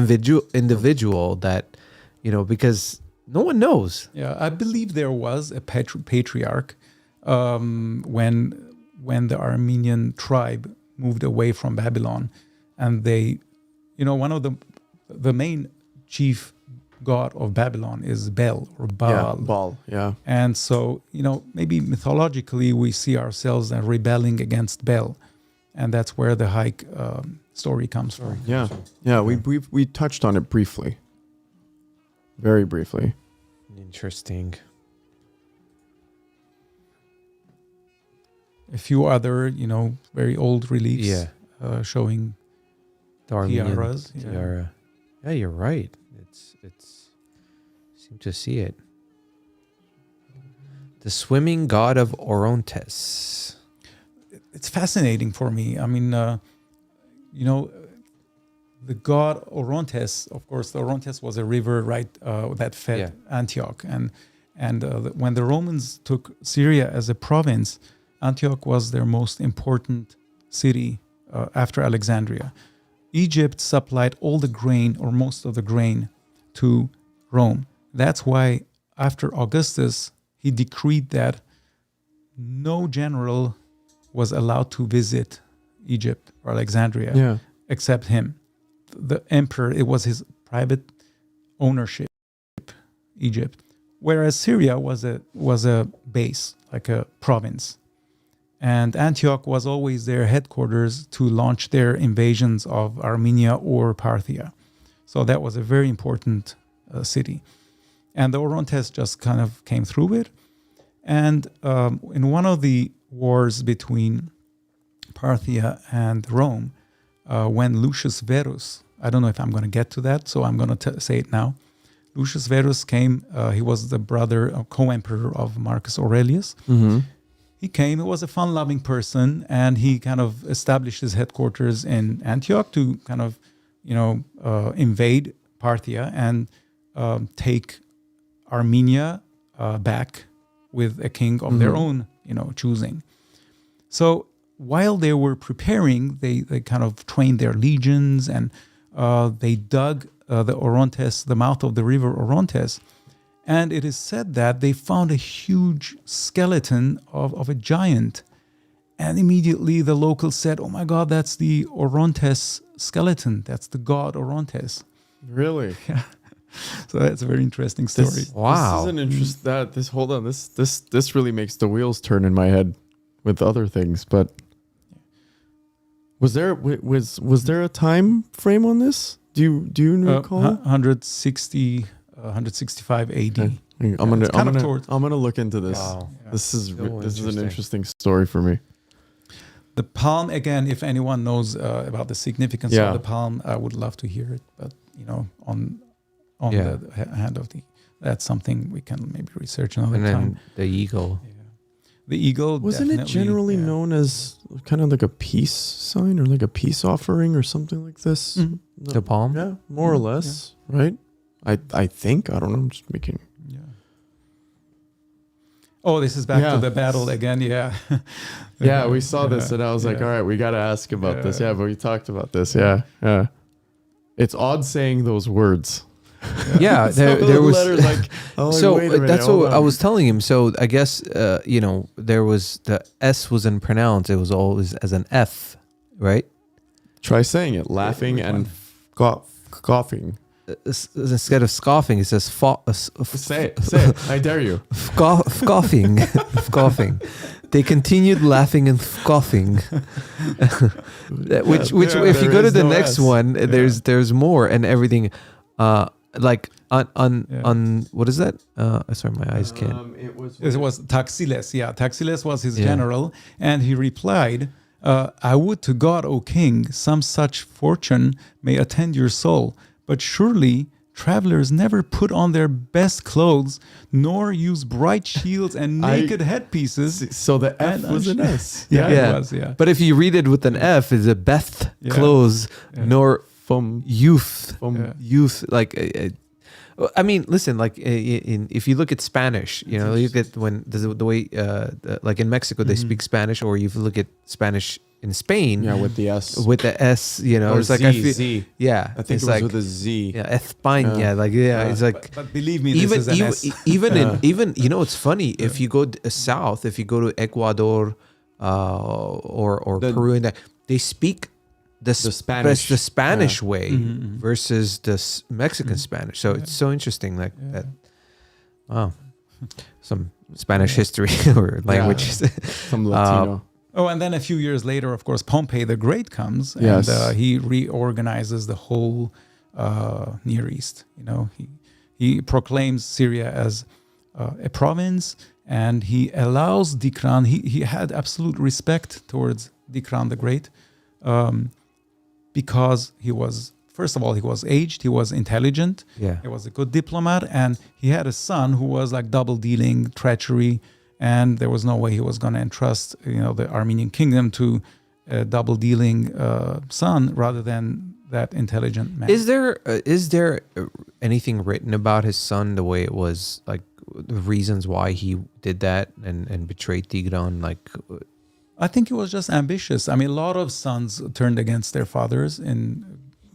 individual that, because no one knows. Yeah, I believe there was a patriarch when the Armenian tribe moved away from Babylon, and they, one of the main chief god of Babylon is Bel or Baal. Yeah, Baal. Yeah. And so, maybe mythologically we see ourselves as rebelling against Bel, and that's where the hike story comes from. Yeah. Yeah. We touched on it briefly. Very briefly. Interesting. A few other, very old reliefs showing The Armenian tiaras. tiara. Yeah, you're right. It's seem to see it. The swimming god of Orontes. It's fascinating for me. I mean, the god Orontes, of course, the Orontes was a river, right, that fed Antioch. And when the Romans took Syria as a province, Antioch was their most important city after Alexandria. Egypt supplied all the grain or most of the grain to Rome. That's why after Augustus, he decreed that no general was allowed to visit Egypt or Alexandria except him. The emperor, it was his private ownership, Egypt. Whereas Syria was a base, like a province. And Antioch was always their headquarters to launch their invasions of Armenia or Parthia. So that was a very important city. And the Orontes just kind of came through it. And in one of the wars between Parthia and Rome, when Lucius Verus, I don't know if I'm going to get to that, so I'm going to say it now. Lucius Verus came, he was the brother, co-emperor of Marcus Aurelius. Mm-hmm. He came, he was a fun-loving person, and he kind of established his headquarters in Antioch to kind of, invade Parthia and take Armenia back with a king of their own, choosing. So while they were preparing, they kind of trained their legions, and they dug the Orontes, the mouth of the river Orontes. And it is said that they found a huge skeleton of a giant. And immediately the locals said, oh my God, that's the Orontes skeleton. That's the god Orontes. Really? Yeah. So that's a very interesting story. Wow. This is an interest hold on. This really makes the wheels turn in my head with other things. But was there a time frame on this? Do you recall? 165 AD. Okay. I'm gonna look into this. Wow. Yeah. This is an interesting story for me. The palm, again, if anyone knows about the significance of the palm, I would love to hear it. But on the hand of that's something we can maybe research another time. The eagle. Yeah. The eagle wasn't it generally known as kind of like a peace sign or like a peace offering or something like this? Mm-hmm. The palm? Yeah, more or less, right? I think. I don't know. I'm just making. Yeah. Oh, this is back to the battle again. Yeah. Yeah, we saw this and I was like, all right, we got to ask about this. Yeah, but we talked about this. Yeah. Yeah. It's odd saying those words. Yeah, there was letters like, that's what I was telling him. So I guess there was the S wasn't pronounced; it was always as an F, right? Try saying it, laughing and coughing. Instead of scoffing, it says say it. I dare you. Scoffing. They continued laughing and scoffing. which if you go to the next one, there's more and everything. Like on what is that? Sorry, my eyes can't. It was Taxiles. Yeah, Taxiles was his general, and he replied, "I would to God, O king, some such fortune may attend your soul, but surely travelers never put on their best clothes, nor use bright shields and naked headpieces." So the F was an S. It was. Yeah, but if you read it with an F, it's a Beth clothes, nor. From youth, like Well, I mean, listen, like if you look at Spanish, you know, look at when the way, like in Mexico, they speak Spanish, or if you look at Spanish in Spain, with the S. with the S, you know, Or it's like Z. yeah, I think it's it was like with a Z. yeah, España, like it's like But believe me, even this is an S. even you know, it's funny if you go south, if you go to Ecuador or Peru, and that they speak the Spanish way versus the Mexican Spanish. So it's so interesting, like that. Wow, some Spanish history or languages. Some Latino. Oh, and then a few years later, of course, Pompey the Great comes, Yes. and he reorganizes the whole Near East. You know, he proclaims Syria as a province, and he allows Dikran. He had absolute respect towards Dikran the Great, because he was, first of all, he was aged, he was intelligent, Yeah. he was a good diplomat, and he had a son who was like double dealing, treachery. And there was no way he was going to entrust, you know, the Armenian kingdom to a double-dealing son rather than that intelligent man. Is there anything written about his son, the way it was, like the reasons why he did that and betrayed Tigran? Like, I think he was just ambitious. I mean, a lot of sons turned against their fathers in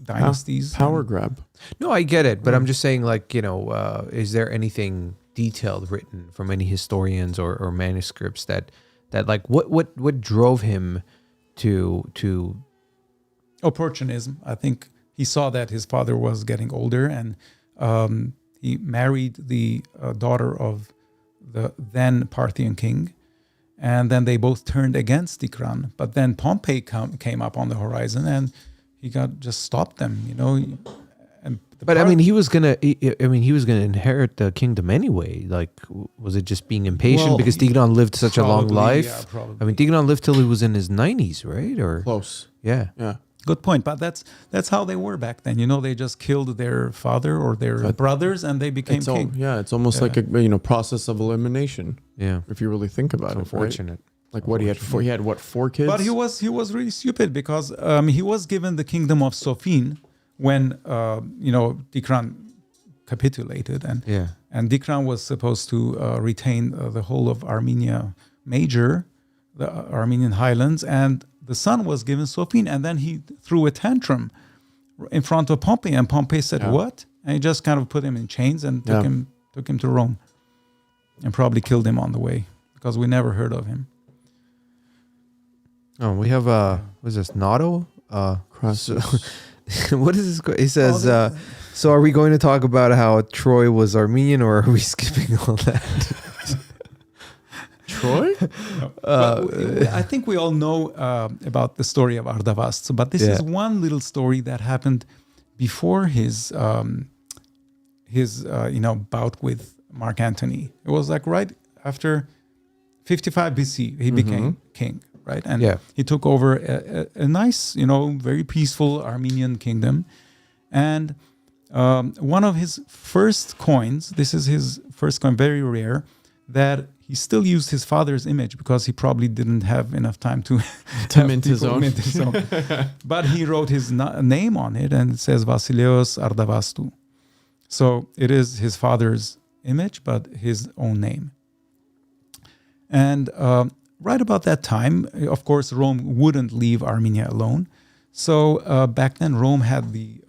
dynasties. Power grab. no, I get it, but I'm just saying, like, you know, is there anything detailed written from any historians or manuscripts that like what drove him to Opportunism. I think he saw that his father was getting older, and he married the daughter of the then Parthian king, and then they both turned against Dikran. But then Pompey came up on the horizon, and he just stopped them. You know. But I mean, he was gonna inherit the kingdom anyway. Like, was it just being impatient Well, because Tigran lived such a long probably, life? yeah, probably. I mean, Tigran lived till he was in his 90s, right? Or Close. yeah, Yeah. Good point, but that's how they were back then. You know, they just killed their father or their brothers, and they became king. It's almost like a process of elimination. yeah. If you really think about it, Unfortunate. right? Like what he had 4 kids? But he was really stupid because he was given the kingdom of Sofin when Dikran capitulated, and Dikran was supposed to retain the whole of Armenia Major, the Armenian highlands, and the son was given Sofin, and then he threw a tantrum in front of Pompey, and Pompey said, "What?" And he just kind of put him in chains and took him to Rome, and probably killed him on the way because we never heard of him. Oh, we have what is this? Nato? Crassus. What is this? He says, so are we going to talk about how Troy was Armenian, or are we skipping all that? Troy? I think we all know about the story of Ardavast, but this is one little story that happened before his bout with Mark Antony. It was like right after 55 BC, he became king, right? And he took over a nice, very peaceful Armenian kingdom. And one of his first coins, this is his first coin, very rare, that he still used his father's image because he probably didn't have enough time to mint his own. But he wrote his name on it, and it says Vasileios Ardavastu. So it is his father's image, but his own name. And right about that time, of course, Rome wouldn't leave Armenia alone. So back then, Rome had the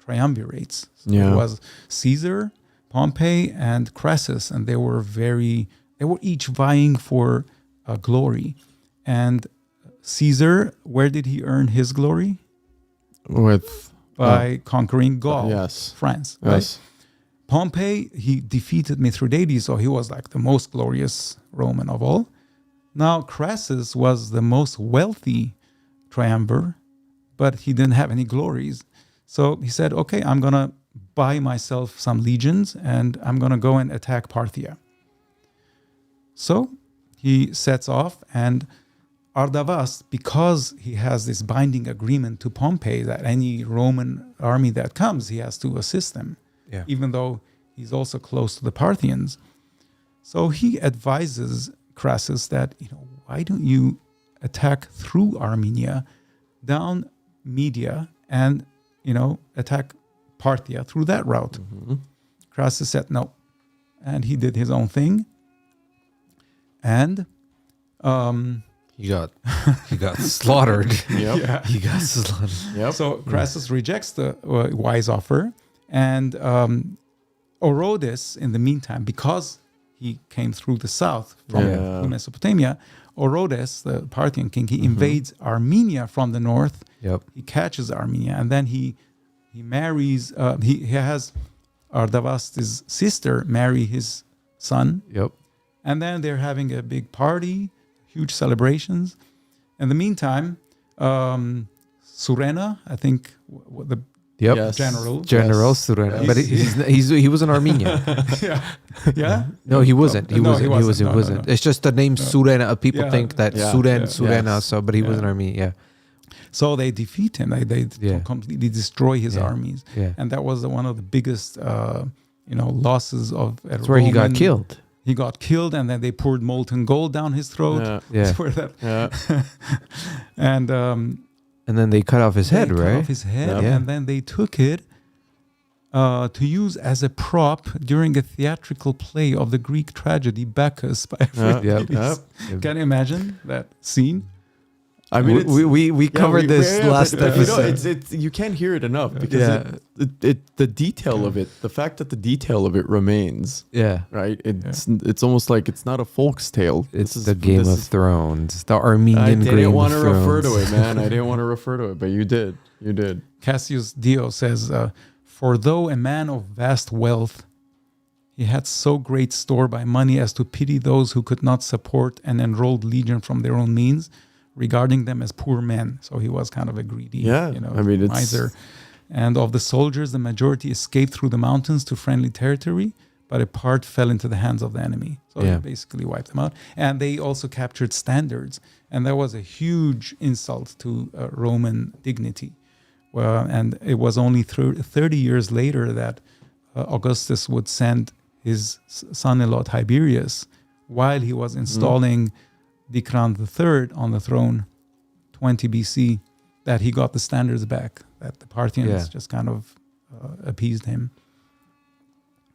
triumvirates. So it was Caesar, Pompey, and Crassus, and they were each vying for glory. And Caesar, where did he earn his glory? By conquering Gaul, France. Right? Yes. Pompey, he defeated Mithridates, so he was like the most glorious Roman of all. Now, Crassus was the most wealthy triumvir, but he didn't have any glories. So he said, okay, I'm going to buy myself some legions, and I'm going to go and attack Parthia. So he sets off, and Ardavast, because he has this binding agreement to Pompey that any Roman army that comes, he has to assist them, even though he's also close to the Parthians. So he advises Crassus that, why don't you attack through Armenia, down Media, and, attack Parthia through that route. Crassus said no, and he did his own thing. And He got slaughtered. Yep. He got slaughtered. Yep. so Crassus rejects the wise offer, and Orodes, in the meantime, because he came through the south from Mesopotamia, Orodes, the Parthian king, he invades Armenia from the north. Yep. He catches Armenia, and then he marries. He has Ardavas's sister marry his son, Yep. and then they're having a big party, huge celebrations. In the meantime, Surena, I think, the Yep. Yes. general. General Surena. But he was in Armenia. Yeah. No, he wasn't. He No, wasn't. He wasn't. No, no. It's just the name Surena. People Yeah. think that Yeah. Surena. Yes. So, but he was in Yeah. Armenia. Yeah. So they defeat him. They Yeah. completely destroy his Yeah. armies, Yeah. and that was one of the biggest, losses of. That's where he got killed. He got killed, and then they poured molten gold down his throat. Yeah. Yeah. That's where that. Yeah. And And then they cut off his head, they cut right? off his head, Yeah. and then they took it to use as a prop during a theatrical play of the Greek tragedy Bacchus by Euripides. Yep. Can you imagine that scene? I mean, it's, we covered this last but, episode. it's you can't hear it enough because Yeah. the detail of it, the fact that the detail of it remains, Yeah. right? It's almost like it's not a folk's tale. It's the Game of Thrones, the Armenian I Game didn't want to of Thrones. refer to it, man. I didn't want to refer to it, but you did. You did. Cassius Dio says, "For though a man of vast wealth, he had so great store by money as to pity those who could not support an enrolled legion from their own means, regarding them as poor men." So he was kind of a greedy, Yeah, I mean, it's miser. And of the soldiers, the majority escaped through the mountains to friendly territory, but a part fell into the hands of the enemy. So Yeah. they basically wiped them out. And they also captured standards. And that was a huge insult to Roman dignity. And it was only 30 years later that Augustus would send his son-in-law Tiberius, while he was installing Tigranes III on the throne, 20 BC, that he got the standards back, that the Parthians just kind of appeased him.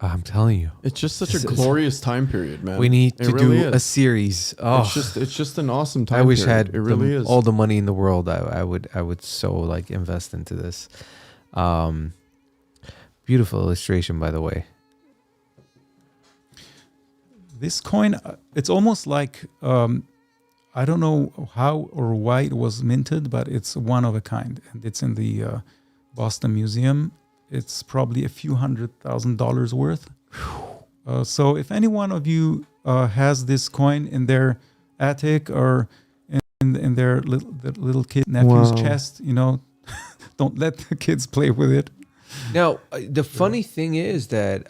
I'm telling you, It's just such This a is- glorious time period, man. we need It to really do a is. series. Oh, It's just an awesome time. I wish I period. had it really is. all the money in the world. I would so like invest into this. Beautiful illustration, by the way. This coin, it's almost like, I don't know how or why it was minted, but it's one of a kind. And it's in the Boston Museum. It's probably a few $100,000 worth. So if any one of you has this coin in their attic or in their little kid nephew's chest, don't let the kids play with it. Now, the funny thing is that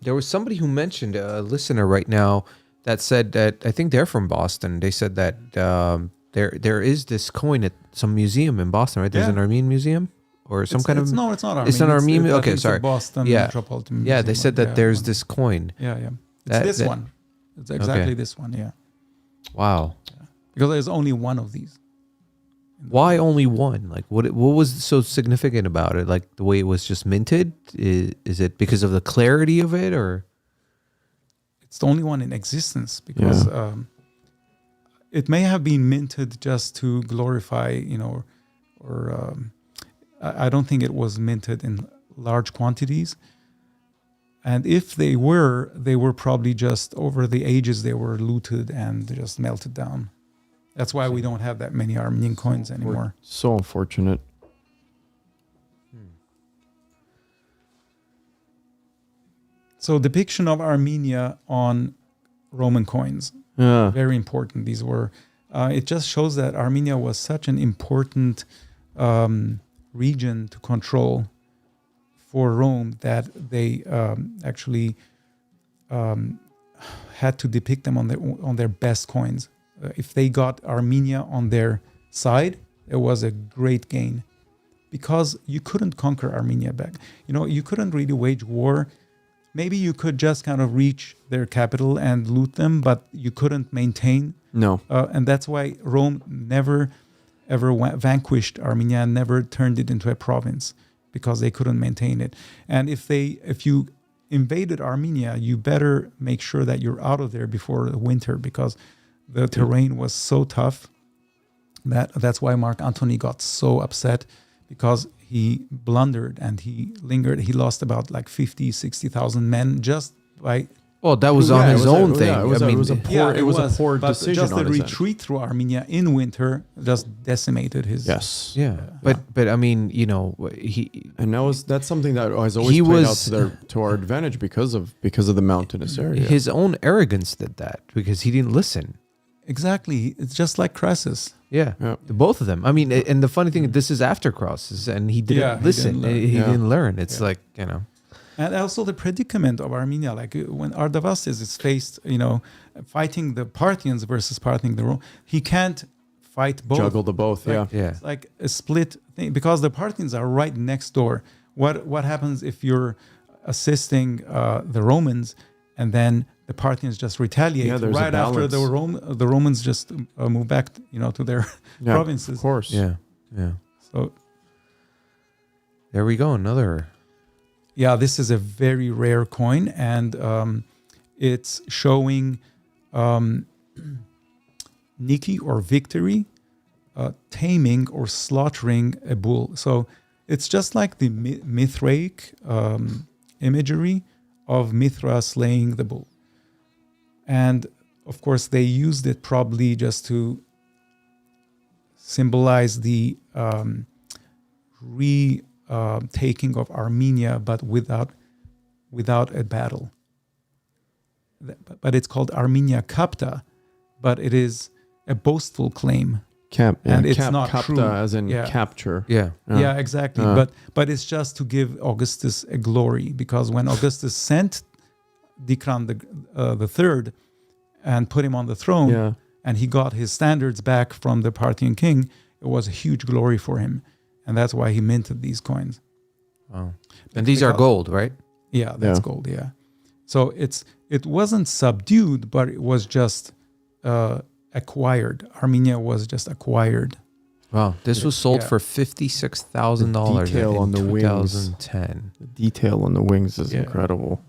there was somebody who mentioned, a listener right now, that said that I think they're from Boston. They said that there is this coin at some museum in Boston, right? There's an Armenian museum or some kind of... No, it's not Armenian. It's not Armenian? I Okay, think it's the sorry. Boston Yeah. Metropolitan Yeah, Museum. they said that there's one. this coin. Yeah. It's That- this that- one. It's exactly Okay. this one, yeah. Wow. Because there's only one of these. Why only one? Like, what was so significant about it? Like the way it was just minted? Is it because of the clarity of it, or? It's the only one in existence because it may have been minted just to glorify, or I don't think it was minted in large quantities. And if they were probably just over the ages, they were looted and just melted down. That's why we don't have that many Armenian coins anymore. So unfortunate. So depiction of Armenia on Roman coins. Yeah. Very important. These were, it just shows that Armenia was such an important region to control for Rome that they actually had to depict them on their best coins. If they got Armenia on their side, it was a great gain, because you couldn't conquer Armenia back. You couldn't really wage war. Maybe you could just kind of reach their capital and loot them, but you couldn't maintain. No. And that's why Rome never, ever vanquished Armenia and never turned it into a province, because they couldn't maintain it. And if you invaded Armenia, you better make sure that you're out of there before the winter, because the terrain was so tough that's why Mark Antony got so upset, because he blundered and he lingered. He lost about like 60,000 men just by. Well, that was on his own thing. It was a poor but decision. just on the his retreat through Armenia in winter just decimated his. Yes. Yeah, but I mean, you know, And that's something that has always played out to our advantage because of the mountainous area. his own arrogance did that because he didn't listen. Exactly. It's just like Crassus. Yeah, Yeah. both of them. I mean, and the funny thing, this is after Crosses, and he didn't listen. He didn't learn. It's like, you know. And also the predicament of Armenia, like when Artavasdes is faced, fighting the Parthians versus fighting the Rome, he can't fight both. Juggle the both, Like, Yeah. It's like a split thing, because the Parthians are right next door. What happens if you're assisting the Romans and then the Parthians just retaliate there's a right after balance. the Romans just move back, to their provinces. Of course. Yeah. So There we go. Another. yeah, this is a very rare coin, and it's showing Nike or victory, taming or slaughtering a bull. So it's just like the Mithraic imagery of Mithra slaying the bull. And of course, they used it probably just to symbolize the taking of Armenia, but without a battle. But it's called Armenia Capta, but it is a boastful claim. And it's not capta true. as in capture. Yeah. Yeah, exactly. But it's just to give Augustus a glory, because when Augustus sent Tigranes the third and put him on the throne, and he got his standards back from the Parthian king, it was a huge glory for him. And that's why he minted these coins. Wow. And these are gold, right? Yeah, that's gold, yeah. So it wasn't subdued, but it was just acquired. Armenia was just acquired. Wow. This was sold for $56,000 detail on the wings. 2010. The detail on the wings is incredible.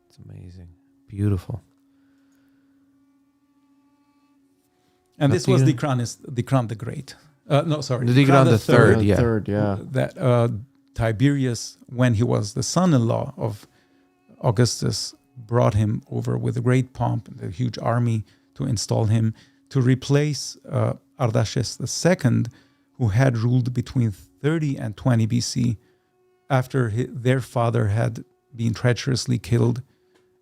It's amazing. Beautiful. And this was Tigranes the Great. Tigranes the third, yeah. That Tiberius, when he was the son-in-law of Augustus, brought him over with a great pomp and a huge army to install him to replace Artashesian II, who had ruled between 30 and 20 BC after their father had been treacherously killed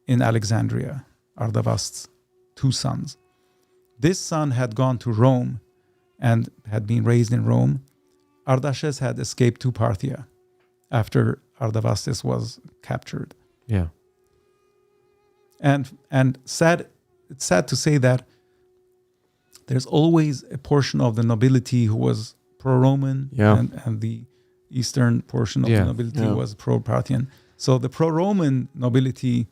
in Alexandria, Artavasdes' two sons. This son had gone to Rome and had been raised in Rome. Artashesian had escaped to Parthia after Artavasdes was captured. Yeah. And it's sad to say that there's always a portion of the nobility who was pro-Roman, and the eastern portion of the nobility was pro-Parthian. So the pro-Roman nobility,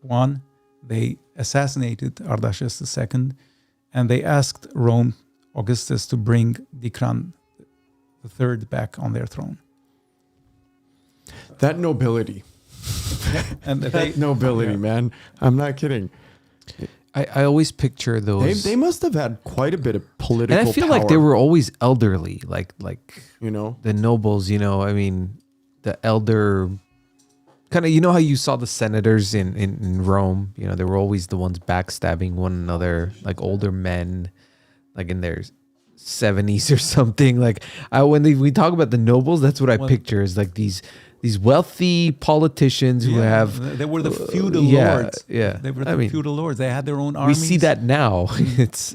won. They assassinated Artashesian II, and they asked Augustus to bring Tigranes III back on their throne. That nobility. And That nobility, man. I'm not kidding. I always picture those. They must have had quite a bit of political and I feel power, like they were always elderly, like the nobles, I mean, the elder kind of, how you saw the senators in Rome, they were always the ones backstabbing one another, like older men, like in their 70s or something. Like when we talk about the nobles, that's what I picture, is like these wealthy politicians who have... They were the feudal lords. Yeah. They were the feudal lords. They had their own armies. We see that now. It's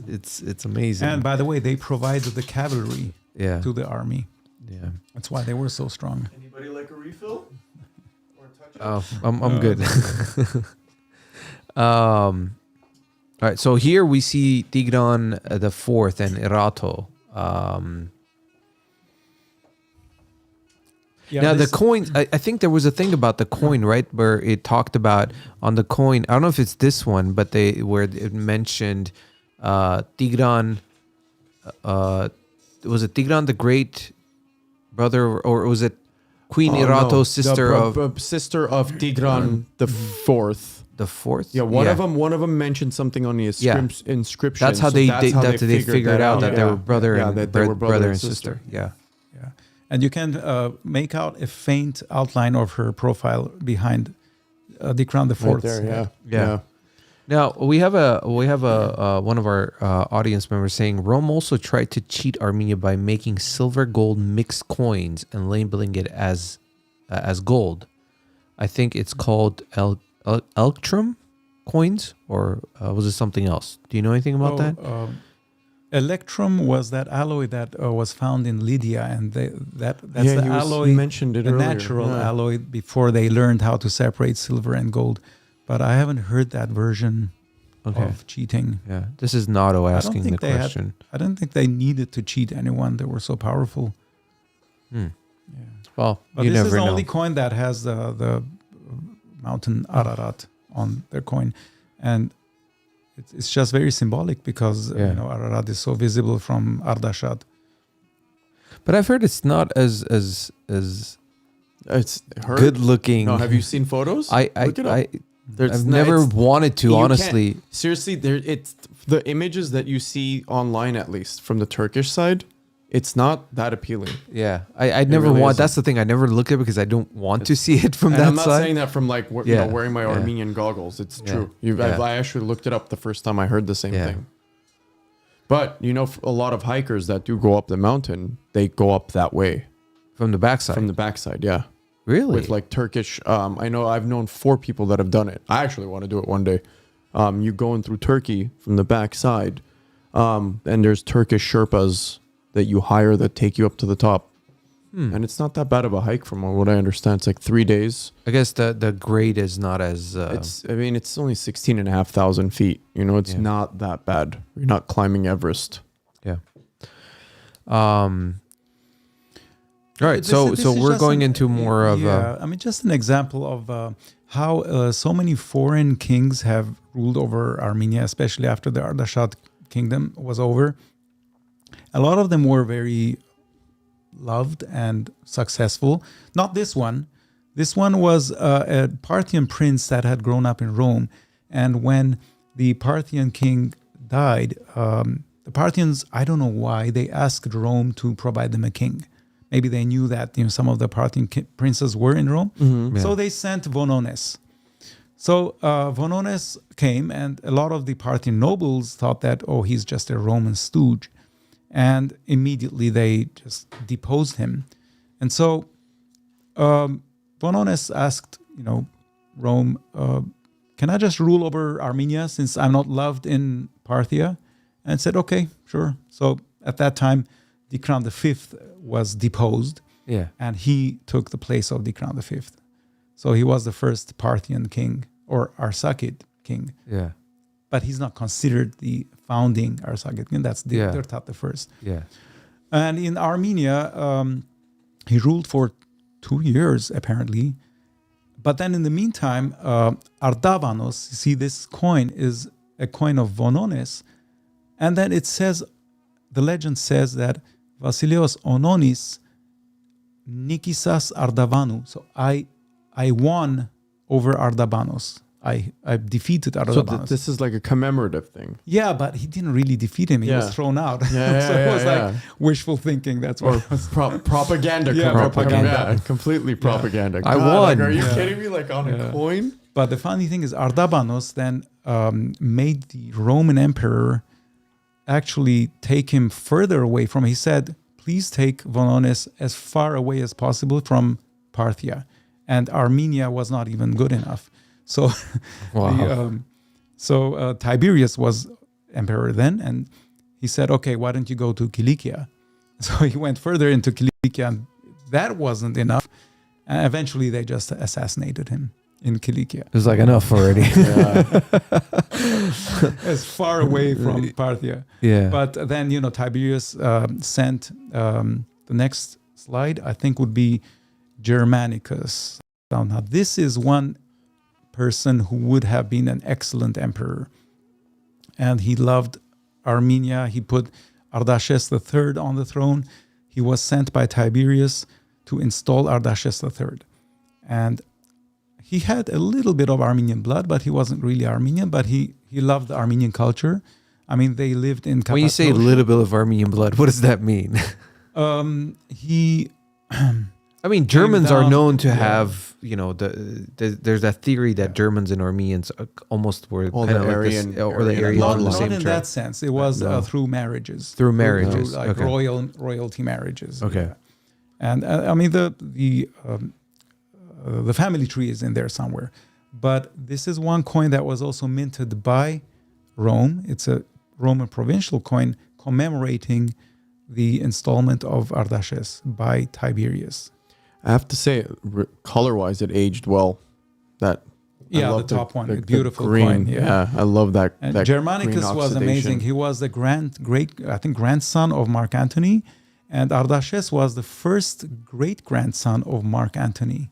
amazing. And by the way, they provided the cavalry to the army. Yeah. That's why they were so strong. Anybody like a refill? Oh, I'm good. All right. So here we see Tigranes the Fourth and Erato. Now the coins, I think there was a thing about the coin, right, where it talked about on the coin. I don't know if it's this one, but where it mentioned Tigranes. Was it Tigranes the Great brother, or was it Queen Oh, Irato, no. sister sister of Tigran the Fourth. the fourth. Yeah, one of them mentioned something on the inscription. That's how so they figured out that they were brother Yeah, and that they were brother and sister. Yeah. Yeah, and you can make out a faint outline of her profile behind Dikran the Fourth. Right there, Yeah. yeah. Now we have a one of our audience members saying Rome also tried to cheat Armenia by making silver gold mixed coins and labeling it as gold. I think it's called Electrum coins, or was it something else? Do you know anything about that? Electrum was that alloy that was found in Lydia, and that's the alloy. You mentioned it the earlier. natural alloy before they learned how to separate silver and gold. But I haven't heard that version of cheating. Yeah, this is Nato asking the question. I don't think they needed to cheat anyone. They were so powerful. Yeah. Well, But you this never is the know. only coin that has the mountain Ararat on their coin, and it's just very symbolic because Ararat is so visible from Ardashad. But I've heard it's not as It's good looking. No, have you seen photos? Look it up. I've never wanted to, honestly. Seriously, it's the images that you see online, at least from the Turkish side. It's not that appealing. Yeah, I never really want. isn't. That's the thing. I never look at it because I don't want to see it from And that I'm not side. saying that from like wearing my Armenian goggles. It's true. I actually looked it up the first time I heard the same thing. But for a lot of hikers that do go up the mountain, they go up that way From the backside. from the backside. Yeah, really? with like Turkish. I know I've known 4 people that have done it. I actually want to do it one day. You going through Turkey from the backside, and there's Turkish Sherpas that you hire that take you up to the top. And it's not that bad of a hike from what I understand. It's like 3 days. I guess the grade is not as. It's only 16,500 feet. It's not that bad. You're not climbing Everest. Yeah. All right. This So is we're just going into more of. just an example of how so many foreign kings have ruled over Armenia, especially after the Ardashad kingdom was over. A lot of them were very loved and successful. Not this one. This one was a Parthian prince that had grown up in Rome. And when the Parthian king died, the Parthians, I don't know why, they asked Rome to provide them a king. Maybe they knew that some of the Parthian princes were in Rome. So they sent Vonones. So Vonones came, and a lot of the Parthian nobles thought that, he's just a Roman stooge. And immediately they just deposed him. And so Vonones asked, Rome, can I just rule over Armenia since I'm not loved in Parthia? And said, okay, sure. So at that time, Dikran V was deposed. Yeah. And he took the place of Dikran V. So he was the first Parthian king, or Arsakid king. Yeah. But he's not considered the founding Arsakid king. That's Dirtat the first. Yeah. And in Armenia, he ruled for 2 years, apparently. But then in the meantime, Ardavanos, you see this coin is a coin of Vonones. And then it says, the legend says that Vasilios Ononis Nikisas Ardavanu. So I won over Ardabanos. I defeated Ardabanos. So this is like a commemorative thing. Yeah, but he didn't really defeat him. He was thrown out. So it was like wishful thinking. That's what it was. Propaganda. Propaganda. Completely propaganda. I won. Are you kidding me? Like on a coin? But the funny thing is Ardabanos then made the Roman emperor actually take him further away from. He said, please take Vonones as far away as possible from Parthia. And Armenia was not even good enough. So, Tiberius was emperor then, and he said, okay, why don't you go to Cilicia? So he went further into Cilicia, and that wasn't enough. And eventually they just assassinated him in Cilicia. It was like enough already. As far away from Parthia. Yeah. But then, Tiberius sent the next slide, I think would be Germanicus. Now, this is one person who would have been an excellent emperor. And he loved Armenia. He put Artaxerxes III on the throne. He was sent by Tiberius to install Artashes III. And he had a little bit of Armenian blood, but he wasn't really Armenian, but he loved the Armenian culture. I mean, they lived in Cappadocia. When you say a little bit of Armenian blood, what does that mean? He... I mean, Germans are down- known to yeah. have, there's that theory that Germans and Armenians almost were All kind the of like Aryan- this, or the Aryan Aryan Not, from the bloodline. not same in tribe. that sense. It was No. through marriages. Through marriages, Through, like okay. royalty marriages. Okay. Yeah. And I mean, the family tree is in there somewhere. But this is one coin that was also minted by Rome. It's a Roman provincial coin commemorating the installment of Artashes by Tiberius. I have to say, color-wise, it aged well. That I Yeah, love the top one, the beautiful green. coin. Yeah. I love that. And that Germanicus green was amazing. oxidation. He was the grandson of Mark Antony, and Artashes was the first great-grandson of Mark Antony.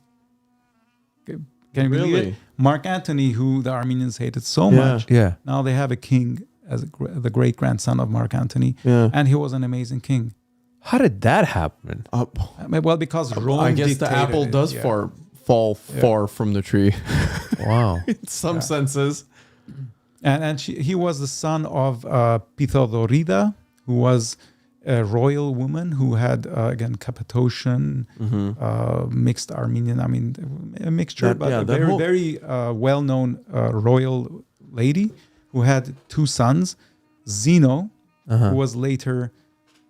Can you believe Really? it? Mark Antony, who the Armenians hated so Yeah. much, Yeah. now they have a king as the great-grandson of Mark Antony, Yeah. and he was an amazing king. How did that happen? I mean, well, because Rome I guess the dictated apple it, does yeah. fall far from the tree Wow. in some senses. And he was the son of Pythodorida, who was a royal woman who had, again, Cappadocian, mixed Armenian, I mean, a mixture, That- but yeah, a that very, whole- very well-known royal lady who had two sons, Zeno, who was later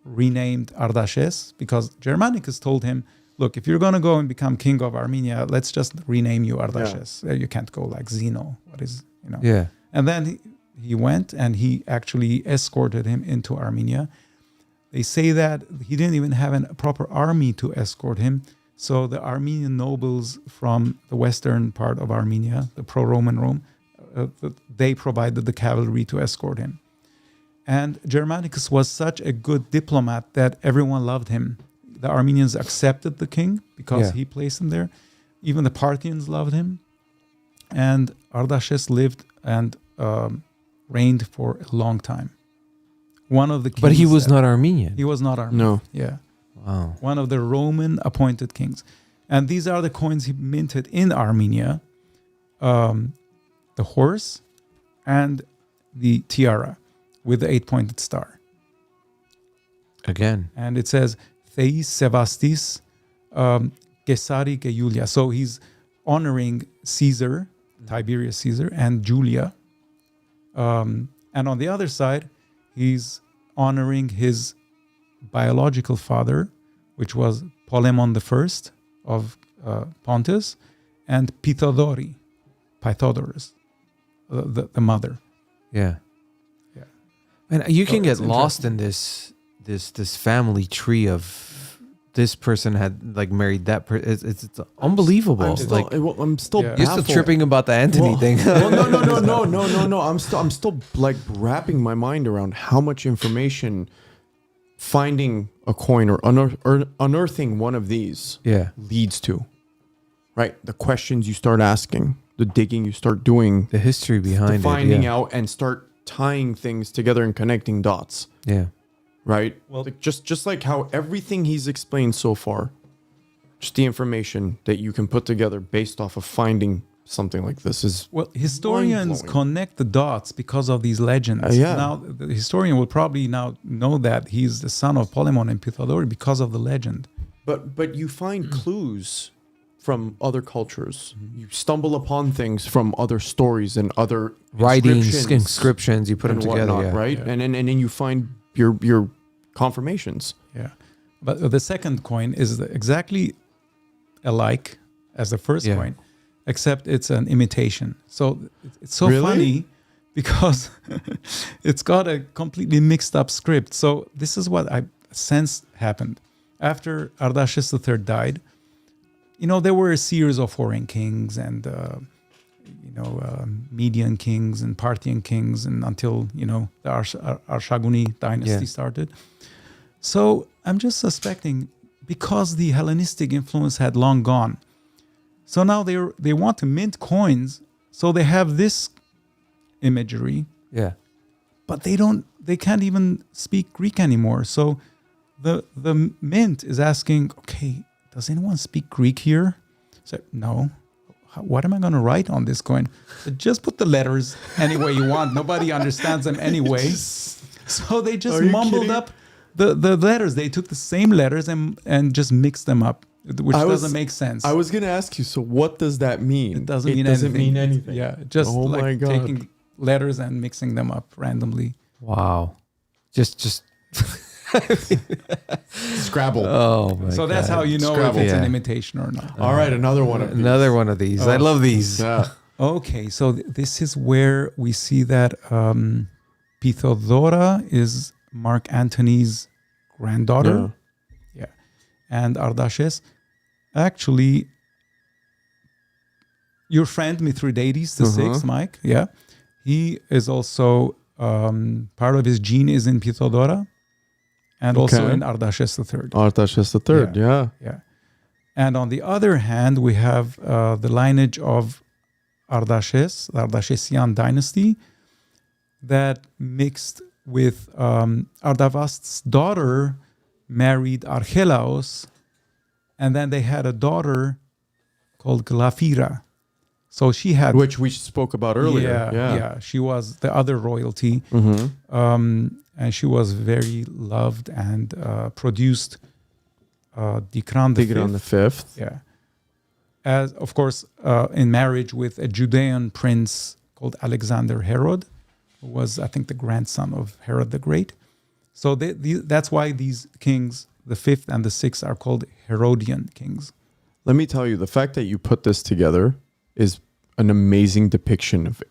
renamed Artashes, because Germanicus told him, look, if you're going to go and become king of Armenia, let's just rename you Artashes. You can't go like Zeno. What is, Yeah. And then he went and he actually escorted him into Armenia. They say that he didn't even have a proper army to escort him. So the Armenian nobles from the western part of Armenia, the pro-Roman Rome, they provided the cavalry to escort him. And Germanicus was such a good diplomat that everyone loved him. The Armenians accepted the king because he placed him there. Even the Parthians loved him. And Artashes lived and reigned for a long time. One of the kings. But he was not Armenian. He was not Armenian. No. Yeah. Wow. One of the Roman appointed kings. And these are the coins he minted in Armenia. The horse and the tiara with the 8-pointed star. Again. And it says, Theis Sevastis Gesari ke Julia. So he's honoring Caesar, Tiberius Caesar, and Julia. And on the other side, he's honoring his biological father, which was Polemon I of Pontus, and Pythodorus, the mother. Yeah. Yeah. And you can get it's lost in this family tree of this person had like married that person. It's unbelievable. I'm still Yeah. You're still baffled. tripping about the Anthony thing. Well, no. I'm still like wrapping my mind around how much information finding a coin or unearthing one of these Yeah. leads to. Right? The questions you start asking, the digging you start doing, The history behind the finding it. Yeah. out and start tying things together and connecting dots. Yeah. Right? Well- Like just like how everything he's explained so far, just the information that you can put together based off of finding something like this is Well, historians mind-blowing. connect the dots because of these legends. Yeah. Now, the historian will probably now know that he's the son of Polemon and Pythodorus because of the legend. But you find clues from other cultures. You stumble upon things from other stories and other Writings, inscriptions, you put them and together. whatnot, Yeah. right? Yeah. And then you find your confirmations. Yeah. But the second coin is exactly alike as the first Yeah. coin, except it's an imitation. So it's so Really? funny because it's got a completely mixed up script. So this is what I sense happened. After Artashes III died, there were a series of foreign kings and, Median kings and Parthian kings, and until, the Arshaguni dynasty started. So I'm just suspecting because the Hellenistic influence had long gone. So now they want to mint coins. So they have this imagery, Yeah. but they can't even speak Greek anymore. So the mint is asking, okay, does anyone speak Greek here? I said, no. What am I going to write on this coin? I said, just put the letters any way you want. Nobody understands them anyway. So they just mumbled up the letters. They took the same letters and just mixed them up, which doesn't make sense. I was going to ask you, so what does that mean? It doesn't mean anything. Yeah, just taking letters and mixing them up randomly. Wow. Just Scrabble. Oh my So that's how you know Scrabble. if it's an imitation or not. All right, another one of these. Another one of these. I love these. Yeah. Okay, so this is where we see that Pythodora is Mark Antony's granddaughter. Yeah. And Artaxerxes, actually, your friend Mithridates the Sixth, Mike, he is also, part of his gene is in Pythodora and also in Artaxerxes III. Artashesian III, yeah. Yeah. And on the other hand, we have the lineage of Artaxerxes, the Artashesian dynasty, that mixed with Ardavast's daughter married Archelaus, and then they had a daughter called Glaphyra. So she had... Which we spoke about earlier. Yeah. She was the other royalty. And she was very loved and produced Tigranes the Fifth. Yeah. As, of course, in marriage with a Judean prince called Alexander Herod, who was, I think, the grandson of Herod the Great. So that's why these kings, the fifth and the sixth, are called Herodian kings. Let me tell you, the fact that you put this together is an amazing depiction of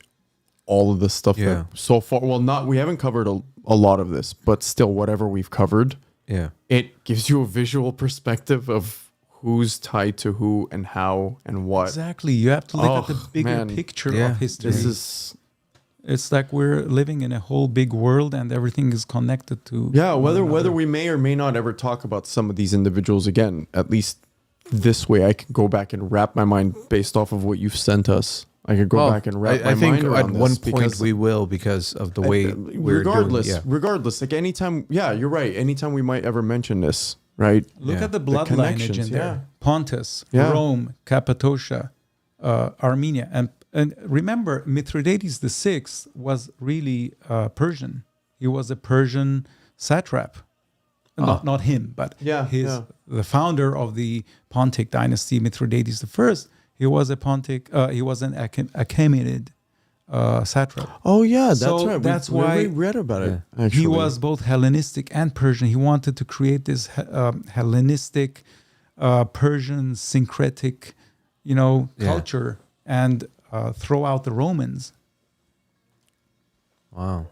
all of the stuff that so far. Well, we haven't covered a lot of this, but still, whatever we've covered, it gives you a visual perspective of who's tied to who and how and what. Exactly. You have to look at the bigger picture of history. It's like we're living in a whole big world and everything is connected to... Yeah, whether we may or may not ever talk about some of these individuals again, at least this way I can go back and wrap my mind based off of what you've sent us. I could go back and wrap my mind around at one point we will, because of the way we're regardless, like anytime, you're right. Anytime we might ever mention this, right? Look at the blood lineage in there. Pontus, Rome, Cappadocia, Armenia. And remember, Mithridates the Sixth was really Persian. He was a Persian satrap. Not him, but the founder of the Pontic dynasty, Mithridates the First. He was a Pontic. He was an Achaemenid satrap. Oh yeah, that's right. That's why we read about it. Actually, he was both Hellenistic and Persian. He wanted to create this Hellenistic, Persian syncretic, culture and throw out the Romans. Wow.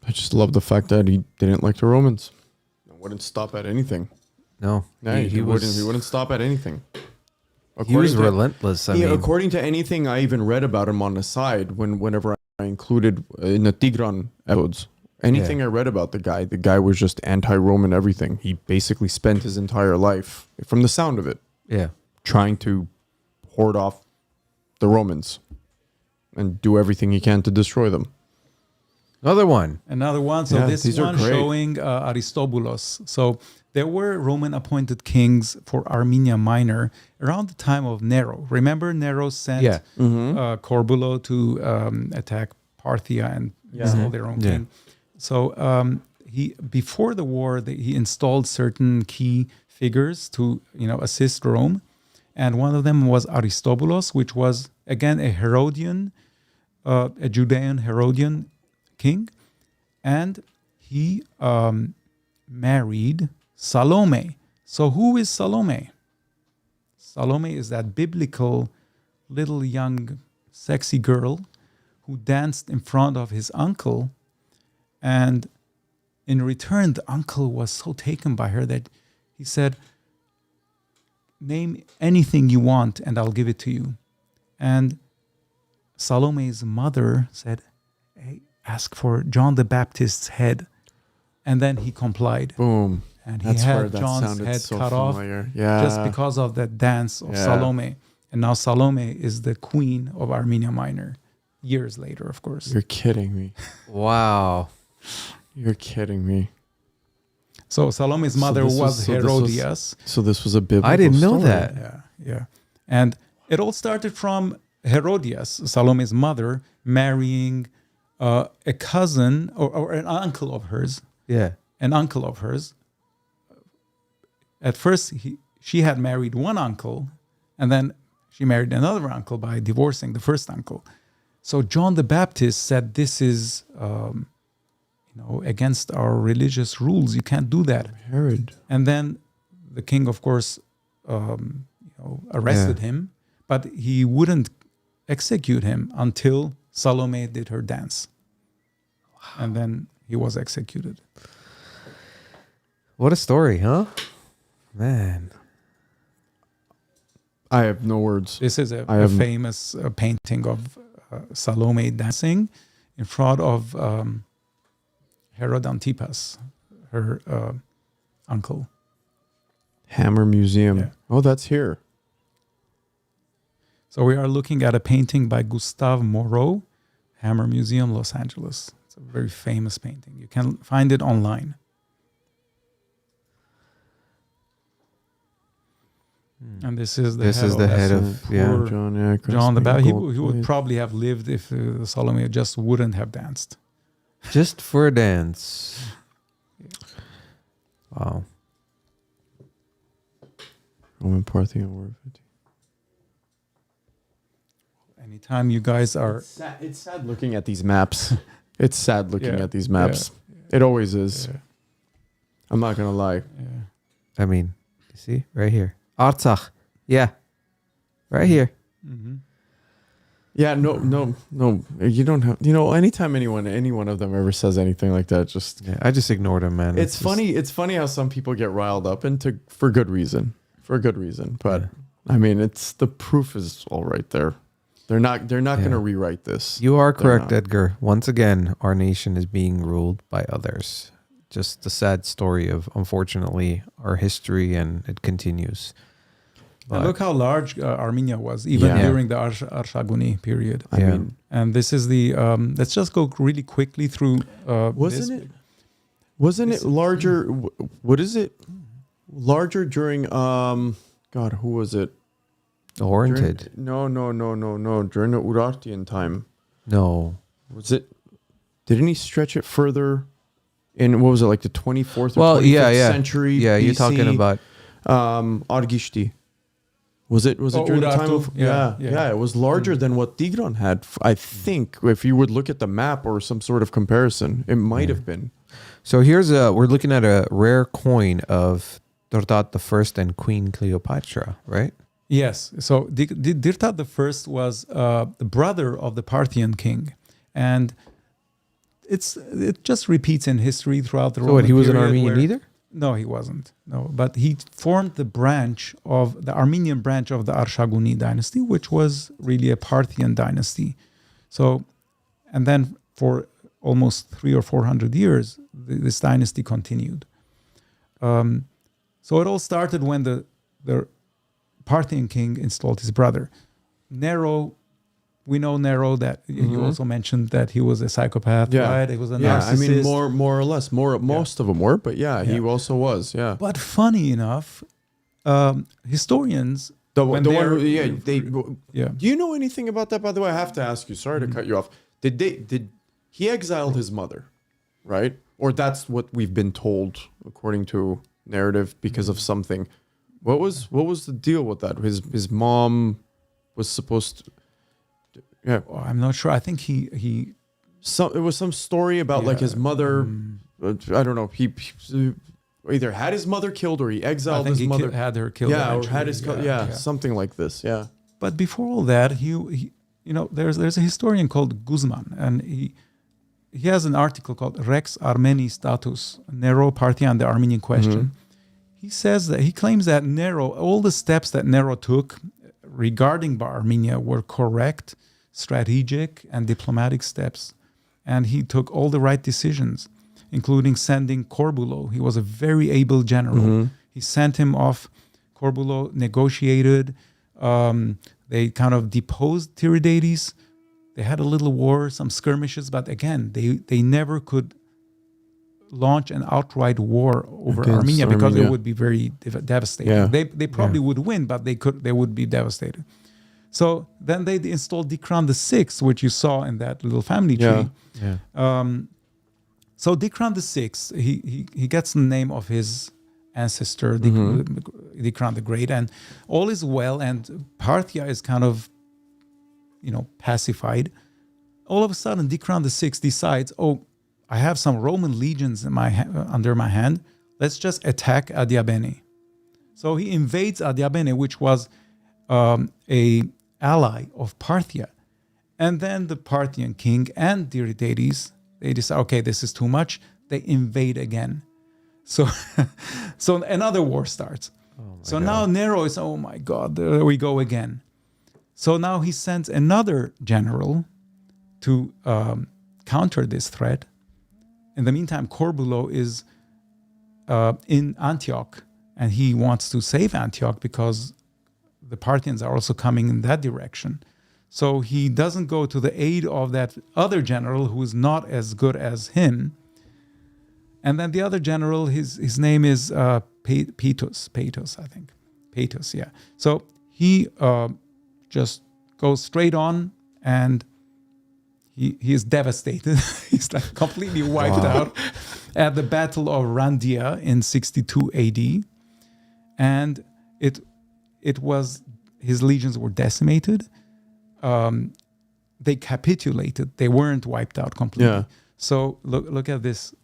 I just love the fact that he didn't like the Romans. Wouldn't stop at anything. No, he wouldn't stop at anything. He was relentless. I mean, according to anything I even read about him on the side, whenever I included in the Tigran episodes, anything I read about the guy was just anti-Roman everything. He basically spent his entire life, from the sound of it, trying to hoard off the Romans and do everything he can to destroy them. Another one. So this one showing Aristobulus. So there were Roman appointed kings for Armenia Minor around the time of Nero. Remember, Nero sent Corbulo to attack Parthia and install their own king. So he before the war, he installed certain key figures to assist Rome, and one of them was Aristobulus, which was again a Herodian, a Judean Herodian king, and he married Salome. So who is Salome? Salome is that biblical little young sexy girl who danced in front of his uncle, and in return the uncle was so taken by her that he said, name anything you want and I'll give it to you. And Salome's mother said, hey, ask for John the Baptist's head. And then he complied. Boom. And he had John's head cut off just because of that dance of Salome. And now Salome is the queen of Armenia Minor. Years later, of course. You're kidding me. Wow. You're kidding me. So Salome's mother was Herodias. So this was a biblical I didn't know story. that. Yeah. And it all started from Herodias, Salome's mother, marrying a cousin or an uncle of hers. Yeah. An uncle of hers. At first, she had married one uncle, and then she married another uncle by divorcing the first uncle. So John the Baptist said, this is against our religious rules. You can't do that. Herod. And then the king, of course, arrested him, but he wouldn't execute him until Salome did her dance. Wow. And then he was executed. What a story, huh? Man. I have no words. This is a famous painting of Salome dancing in front of Herod Antipas, her uncle. Hammer Museum. Yeah. Oh, that's here. So we are looking at a painting by Gustave Moreau, Hammer Museum, Los Angeles. It's a very famous painting. You can find it online. And this is the head of John the Baptist. He would probably have lived if Salome just wouldn't have danced. Just for a dance. Wow. Roman Parthian War. Anytime you guys are... It's sad looking at these maps. It's sad looking at these maps. Yeah. It always is. Yeah. I'm not going to lie. Yeah. I mean, you see? Right here. Artsakh. Yeah. Right here. Mm-hmm. Yeah, no. You don't have... anytime any one of them ever says anything like that, just... Yeah, I just ignored them, man. It's funny. It's funny how some people get riled up for good reason. For good reason. But, I mean, the proof is all right there. They're not going to rewrite this. You are correct, Edgar. Once again, our nation is being ruled by others. Just the sad story of, unfortunately, our history, and it continues. And look how large Armenia was, even during the Arshaguni period. I mean, and this is the... let's just go really quickly through... Wasn't it larger... What is it? Larger during... God, who was it? Oriented. No. During the Urartian time. No. Was it? Didn't he stretch it further? In what was it, like the 24th or 25th century? Yeah, BC? you're talking about Argishti. Was it during the time of? Yeah. It was larger than what Tigran had. I think if you would look at the map or some sort of comparison, it might have been. So we're looking at a rare coin of Dirtat I and Queen Cleopatra, right? Yes. So Dirtat I was the brother of the Parthian king, and it just repeats in history throughout the Roman period. So he was an Armenian either? No, he wasn't. No, but he formed the Armenian branch of the Arshaguni dynasty, which was really a Parthian dynasty. So, and then for almost 300 or 400 years, this dynasty continued. So it all started when the Parthian king installed his brother. Nero, we know Nero, that you also mentioned that he was a psychopath, right? He was a narcissist. I mean, more or less. Most of them were, but he also was, But funny enough, historians... Do you know anything about that, by the way? I have to ask you. Sorry to cut you off. Did he exiled his mother, right? Or that's what we've been told, according to narrative, because of something. What was the deal with that? His mom was supposed to... Yeah, well, I'm not sure. I think it was some story about like his mother. I don't know. He either had his mother killed or he exiled his mother. Had her killed. Yeah, or had his something like this. Yeah. But before all that, he there's a historian called Guzman, and he has an article called Rex Armeni Status, Nero, Parthian, and the Armenian Question. He says that he claims that all the steps that Nero took regarding Armenia were correct, strategic, and diplomatic steps. And he took all the right decisions, including sending Corbulo. He was a very able general. He sent him off. Corbulo negotiated. They kind of deposed Tiridates. They had a little war, some skirmishes, but again, they never could launch an outright war over Against Armenia because Armenia. it would be very devastating. Yeah. They probably would win, but they would be devastated. So then they installed Tigranes the Sixth, which you saw in that little family tree. Yeah. So Tigranes the Sixth, he gets the name of his ancestor, Tigranes the Great, and all is well, and Parthia is kind of, pacified. All of a sudden, Tigranes the Sixth decides, I have some Roman legions in under my hand. Let's just attack Adiabene. So he invades Adiabene, which was a ally of Parthia. And then the Parthian king and Tiridates, they decide, okay, this is too much. They invade again. So another war starts. So now Nero is, oh my God, there we go again. So now he sends another general to counter this threat. In the meantime, Corbulo is in Antioch, and he wants to save Antioch because the Parthians are also coming in that direction. So he doesn't go to the aid of that other general who is not as good as him. And then the other general, his name is Paetus, I think. Paetus, yeah. So he just goes straight on, and he is devastated. He's like completely wiped out at the Battle of Randia in 62 AD. And it was, his legions were decimated. They capitulated. They weren't wiped out completely. Yeah. So look at this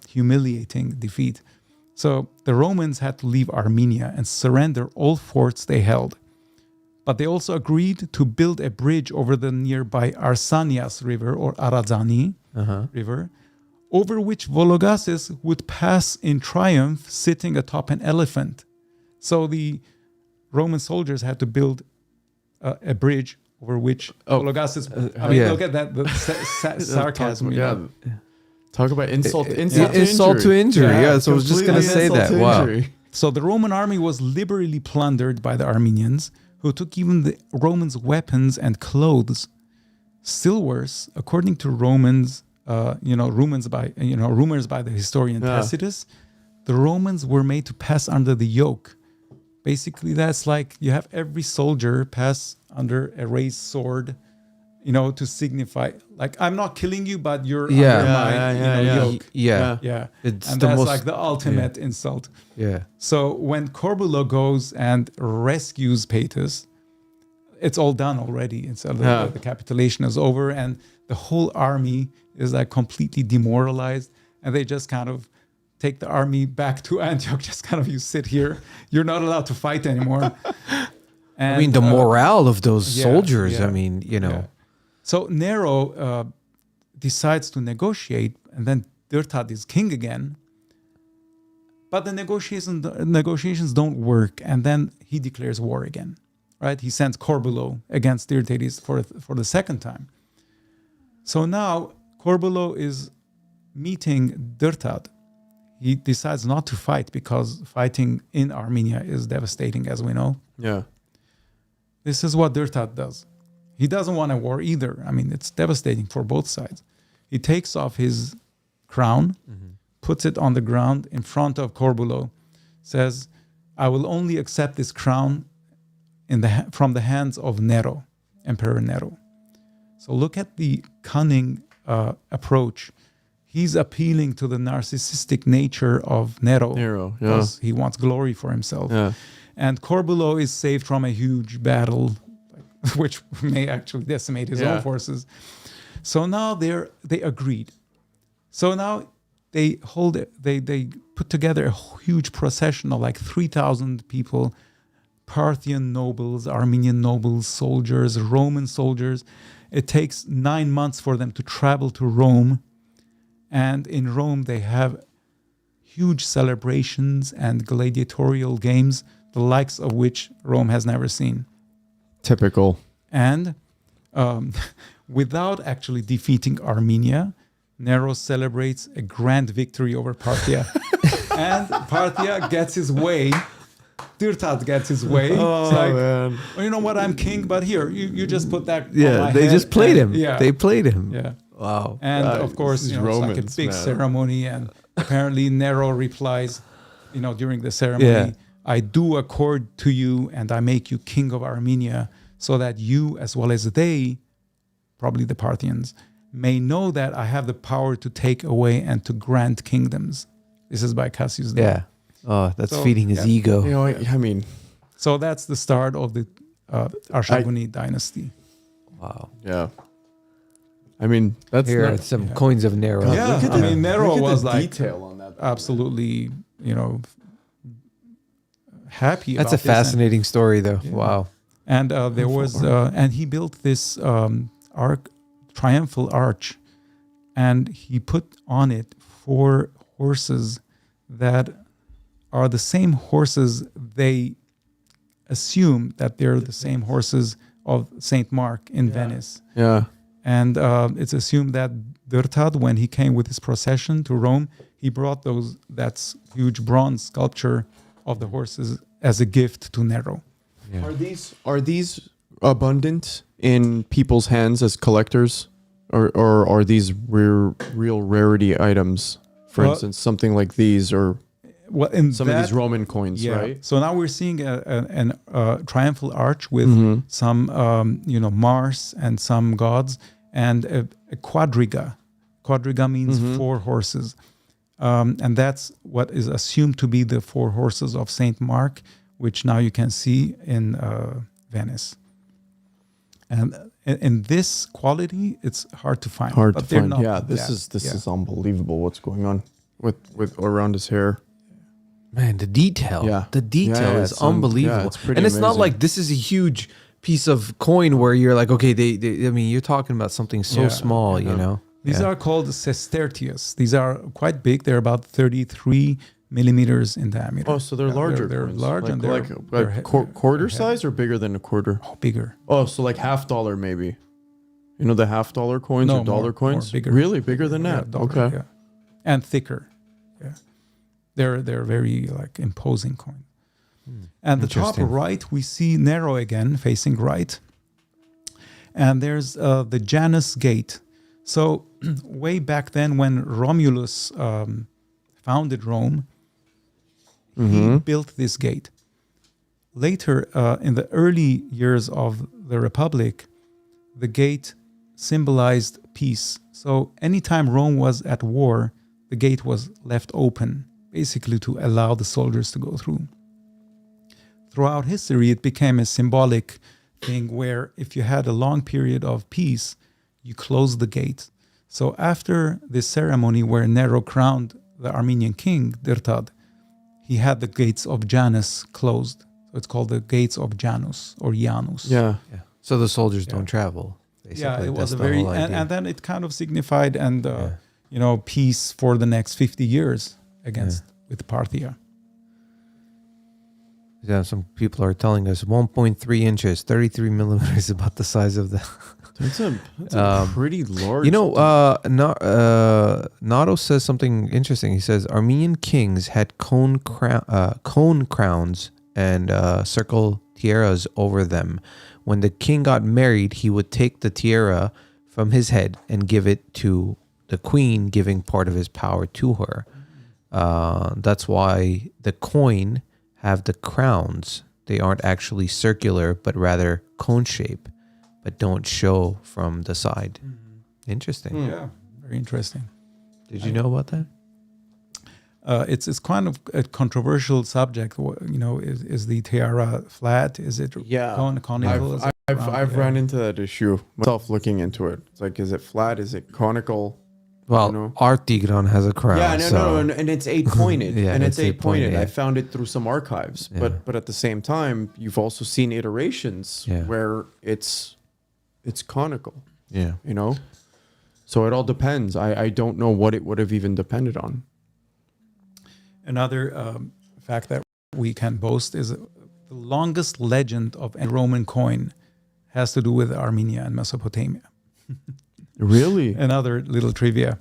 humiliating defeat. So the Romans had to leave Armenia and surrender all forts they held. But they also agreed to build a bridge over the nearby Arsanias River, or Arazani River, over which Vologases would pass in triumph sitting atop an elephant. So the Roman soldiers had to build a bridge over which Vologases... look at that, the sarcasm. Talk about insult to injury. Yeah, so I was just going to say that. Wow. So the Roman army was liberally plundered by the Armenians, who took even the Romans' weapons and clothes. Still worse, according to rumors by the historian Tacitus, the Romans were made to pass under the yoke. Basically, that's like you have every soldier pass under a raised sword, to signify, like, I'm not killing you, but you're under my yoke. Yeah. It's and that's like the ultimate insult. Yeah. So when Corbulo goes and rescues Paetus, it's all done already. And so the capitulation is over, and the whole army is like completely demoralized, and they just kind of take the army back to Antioch. Just kind of, you sit here, you're not allowed to fight anymore. And, I mean, the morale of those soldiers, So Nero decides to negotiate, and then Dirtat is king again. But the negotiations don't work, and then he declares war again. Right? He sends Corbulo against Tiridates for the second time. So now Corbulo is meeting Dirtat. He decides not to fight because fighting in Armenia is devastating, as we know. Yeah. This is what Dirtat does. He doesn't want a war either. I mean, it's devastating for both sides. He takes off his crown, puts it on the ground in front of Corbulo, says, I will only accept this crown from the hands of Nero, Emperor Nero. So look at the cunning approach. He's appealing to the narcissistic nature of Nero because he wants glory for himself. Yeah. And Corbulo is saved from a huge battle, which may actually decimate his own forces. So now they agreed. So now they put together a huge procession of like 3,000 people, Parthian nobles, Armenian nobles, soldiers, Roman soldiers. It takes 9 months for them to travel to Rome. And in Rome, they have huge celebrations and gladiatorial games, the likes of which Rome has never seen. Typical. And without actually defeating Armenia, Nero celebrates a grand victory over Parthia. And Parthia gets his way. Dirtat gets his way. Oh, it's like, man. well, you know what, I'm king, but here, you just put that on Yeah, my they head just played and- him. Yeah. They played him. Yeah. Wow. And of course, these it's like a Romans, big man. ceremony, and apparently Nero replies, during the ceremony, Yeah. I do accord to you and I make you king of Armenia so that you, as well as they, probably the Parthians, may know that I have the power to take away and to grant kingdoms. This is by Cassius Dio. Yeah. Oh, that's So, feeding his yeah. ego. You know, I mean, So that's the start of the Arshakuni dynasty. Wow. yeah. I mean, that's Here are not, some coins of Nero. God, Yeah, look at I the- mean, Nero look at was the like detail on that. absolutely, happy. That's a about this. fascinating story, though. Yeah. Wow. And there was, and he built this triumphal arch, and he put on it 4 horses that are the same horses they assume that they're the same horses of Saint Mark in Venice. Yeah. And it's assumed that Dirtad, when he came with his procession to Rome, he brought that's huge bronze sculpture of the horses as a gift to Nero. Yeah. Are these abundant in people's hands as collectors, or are these real rarity items? For Well- instance, something like these, or Well, in some of these Roman coins, right? So now we're seeing a triumphal arch with Mm-hmm. some, Mars and some gods, and a quadriga. Quadriga means Mm-hmm. 4 horses. And that's what is assumed to be the 4 horses of Saint Mark, which now you can see in Venice. And in this quality, it's hard to find. Hard but to they're find. not- Yeah, this is unbelievable. What's going on with around his hair? Man, the detail. Yeah. The detail Yeah, is it's unbelievable. yeah, it's pretty and it's not amazing. like this is a huge piece of coin where you're like, okay, I mean, you're talking about something so Yeah, small, yeah. you know? These Yeah. are called sestertius. These are quite big. They're about 33 millimeters in diameter. Oh, so they're Yeah, larger. They're coins. large like, and they're, like quarter heavy. size or bigger than a quarter. Oh, bigger. Oh, so like $50 maybe. You know the $50 coins No, or dollar more coins? bigger. Really bigger than Yeah, that? dollar, Okay. yeah. And thicker. Yeah. They're very like imposing coin. And the top Interesting. right, we see Nero again facing right. And there's the Janus Gate. So way back then when Romulus founded Rome, he built this gate. Later, in the early years of the Republic, the gate symbolized peace. So anytime Rome was at war, the gate was left open, basically to allow the soldiers to go through. Throughout history, it became a symbolic thing where if you had a long period of peace, you closed the gate. So after this ceremony where Nero crowned the Armenian king, Dirtad, he had the gates of Janus closed. So it's called the gates of Janus or Janus. Yeah. Yeah. So the soldiers Yeah. don't travel. Basically. Yeah, it was That's a the very, whole idea. and then it kind of signified Yeah. peace for the next 50 years with Parthia. Yeah, some people are telling us 1.3 inches, 33 millimeters, about the size of the. That's a pretty large. You know, Nato says something interesting. He says Armenian kings had cone crowns and circle tiaras over them. When the king got married, he would take the tiara from his head and give it to the queen, giving part of his power to her. That's why the coin have the crowns. They aren't actually circular, but rather cone shape, but don't show from the side. Interesting. Yeah, very interesting. Did you know about that? It's kind of a controversial subject. Is the tiara flat? Is it conical? Is it round? I've Yeah. ran into that issue myself looking into it. It's like, is it flat? Is it conical? Well, You know? our Tigran has a crown. Yeah, no, so. and it's 8 pointed. Yeah, and it's it's 8 pointed. 8-pointed, yeah. I found it through some archives. Yeah. But at the same time, you've also seen iterations Yeah. where it's conical, Yeah. you know? So it all depends. I don't know what it would have even depended on. Another fact that we can boast is the longest legend of a Roman coin has to do with Armenia and Mesopotamia. Really? Another little trivia.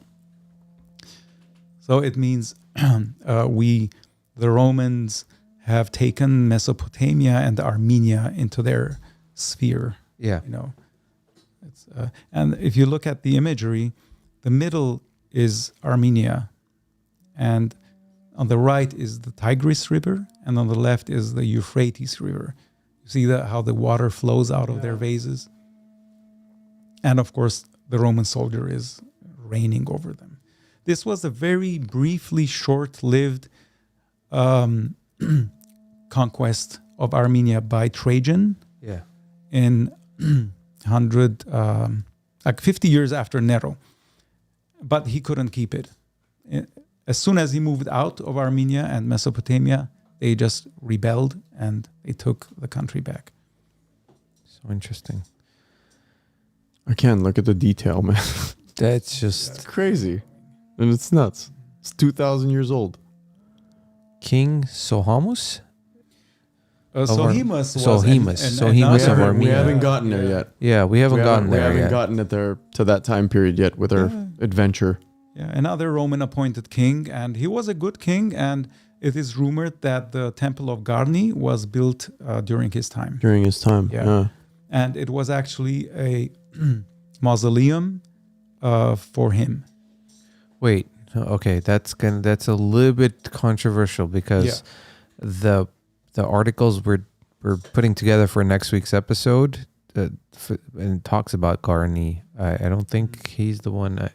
So it means the Romans, have taken Mesopotamia and Armenia into their sphere. Yeah. And if you look at the imagery, the middle is Armenia, And on the right is the Tigris River, and on the left is the Euphrates River. You see how the water flows out of their vases? And of course, the Roman soldier is reigning over them. This was a very briefly short-lived conquest of Armenia by Trajan Yeah. in 50 years after Nero. But he couldn't keep it. As soon as he moved out of Armenia and Mesopotamia, they just rebelled and they took the country back. So interesting. I can't look at the detail, man. That's just It's crazy. And it's nuts. It's 2,000 years old. King Sohamus. Sohemus was Sohemus of Armenia. We haven't gotten there yet. Yeah, we haven't gotten there We haven't yet. gotten it there to that time period yet with our adventure. Yeah, another Roman appointed king, and he was a good king, and it is rumored that the temple of Garni was built during his time. During his time. Yeah. Yeah. And it was actually a mausoleum for him. Wait, okay, that's a little bit controversial because the articles we're putting together for next week's episode and talks about Garni. I don't think he's the one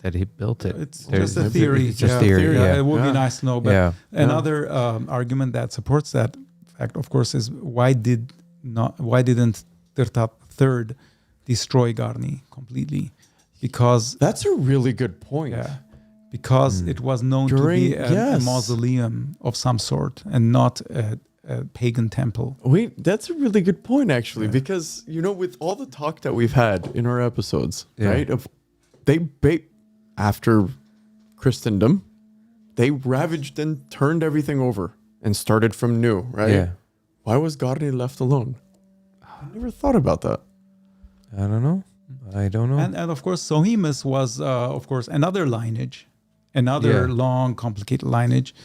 that he built it. It's There's- just a theory. It's just theory. Yeah. It would be Yeah. nice to know. But Yeah. another argument that supports that fact, of course, is why didn't Tirtat III destroy Garni completely? Because That's a really good point. because it was known to be a Yes. mausoleum of some sort and not a pagan temple. Wait, that's a really good point, actually, because, with all the talk that we've had in our episodes, Yeah. right? After Christendom, they ravaged and turned everything over and started from new, right? Yeah. Why was Garni left alone? I never thought about that. I don't know. And of course, Sohemus was, of course, another lineage, another long, complicated lineage,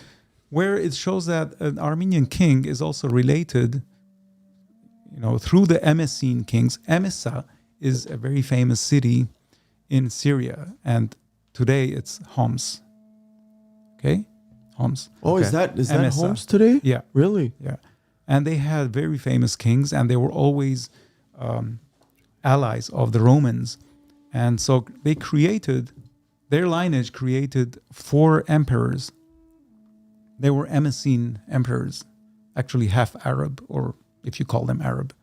where it shows that an Armenian king is also related, through the Emessene kings. Emesa is a very famous city in Syria, and today it's Homs. Okay? Homs. Oh, Okay. is that Emesa. Homs today? Yeah. Really? Yeah. And they had very famous kings, and they were always allies of the Romans. And so their lineage created 4 emperors. They were Emessene emperors, actually half Arab, or if you call them Arab.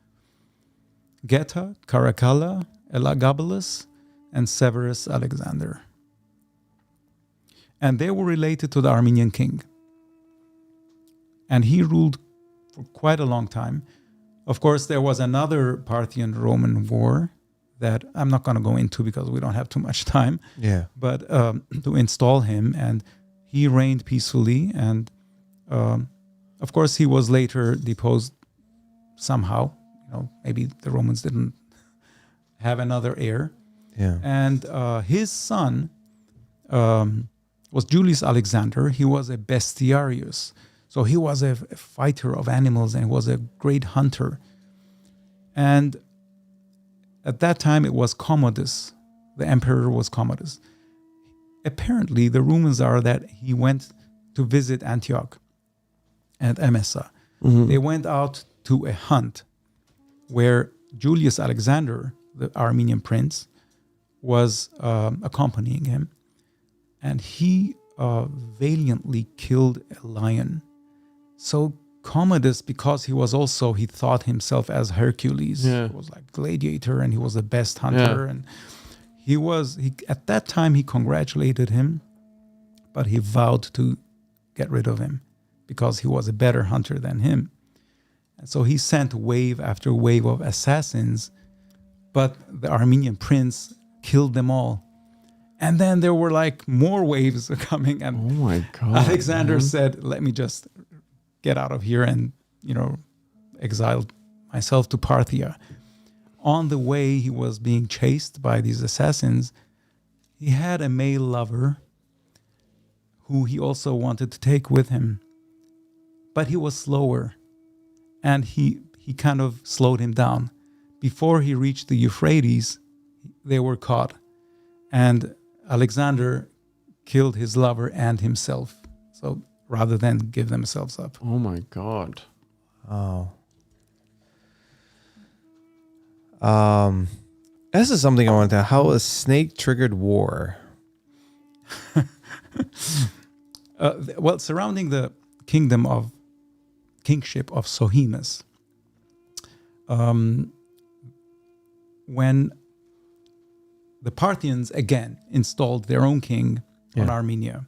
Geta, Caracalla, Elagabalus, and Severus Alexander. And they were related to the Armenian king. And he ruled for quite a long time. Of course, there was another Parthian-Roman war that I'm not going to go into because we don't have too much time. Yeah. But to install him, and he reigned peacefully. And of course, he was later deposed somehow. Maybe the Romans didn't have another heir. Yeah. And his son was Julius Alexander. He was a bestiarius. So he was a fighter of animals and was a great hunter. And at that time, it was Commodus. The emperor was Commodus. Apparently, the rumors are that he went to visit Antioch and Emesa. Mm-hmm. They went out to a hunt where Julius Alexander, the Armenian prince, was accompanying him. And he valiantly killed a lion. So Commodus, because he thought himself as Hercules. Yeah. He was like gladiator and he was the best hunter. And at that time he congratulated him, but he vowed to get rid of him because he was a better hunter than him. And so he sent wave after wave of assassins, but the Armenian prince killed them all. And then there were more waves coming, and Oh my God. Alexander man. said, let me just get out of here and, exile myself to Parthia. On the way, he was being chased by these assassins. He had a male lover who he also wanted to take with him, but he was slower, and he kind of slowed him down. Before he reached the Euphrates, they were caught, and Alexander killed his lover and himself. So rather than give themselves up. Oh my God. Oh. This is something I want to. How a snake triggered war. Well, surrounding the kingship of Sohemus, when the Parthians again installed their own king on Armenia,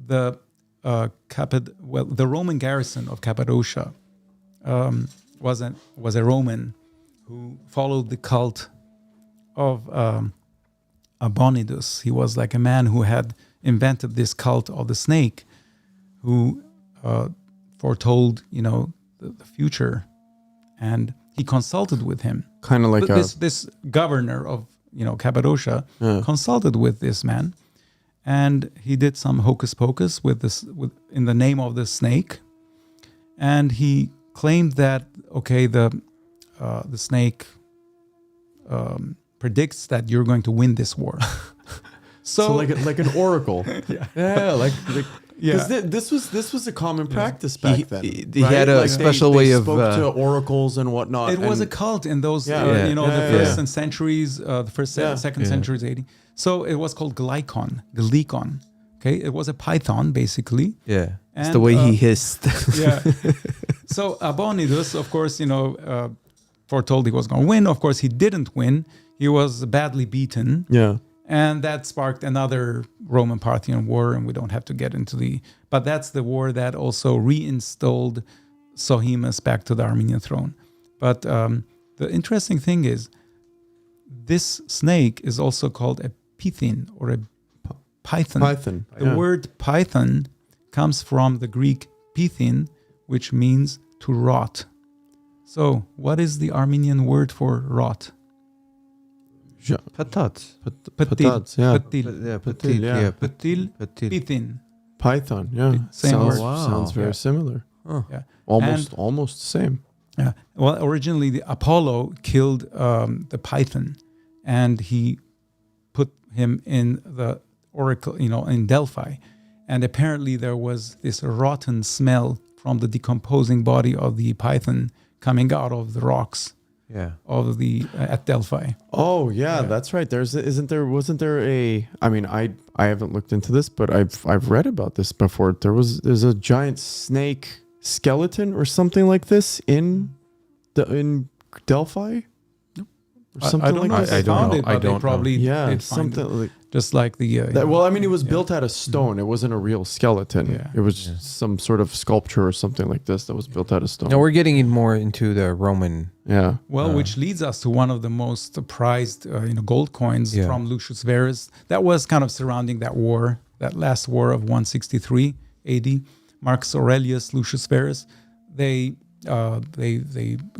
the Roman garrison of Cappadocia was a Roman who followed the cult of Abonidus. He was like a man who had invented this cult of the snake, who foretold, the future, and he consulted with him. Kind of like This governor of Cappadocia consulted with this man, and he did some hocus pocus in the name of the snake, and he claimed that the snake predicts that you're going to win this war. so like an oracle. Yeah. This was a common practice back then. He had a special way of spoke to oracles and whatnot. It was a cult in those, first centuries, second centuries AD. So it was called Glycon. Okay, it was a python basically. Yeah, it's And, the way he hissed. Yeah. So Abonidus, of course, foretold he was going to win. Of course, he didn't win. He was badly beaten. Yeah. And that sparked another Roman-Parthian war, and we don't have to get into but that's the war that also reinstalled Sohemus back to the Armenian throne. But the interesting thing is, this snake is also called a python or a python. The word python comes from the Greek python, which means to rot. So, what is the Armenian word for rot? Patats. Patats, yeah. Patil, python. Python, yeah. Same word. Sounds very similar. Oh. Yeah. Almost the same. Yeah. Well, originally the Apollo killed the python, and he put him in the oracle, in Delphi, and apparently there was this rotten smell from the decomposing body of the python coming out of the rocks. Yeah. Of the at Delphi. Oh yeah, that's right. Wasn't there a? I mean, I haven't looked into this, but I've read about this before. There's a giant snake skeleton or something like this in Delphi. Or something like this. I don't know. I don't probably Yeah, did find something it. like. Just like the it was built out of stone. It wasn't a real skeleton. Yeah. It was some sort of sculpture or something like this that was built out of stone. No, we're getting more into the Roman. Yeah. Well, which leads us to one of the most prized, gold coins from Lucius Verus. That was kind of surrounding that war, that last war of 163 AD. Marcus Aurelius, Lucius Verus. They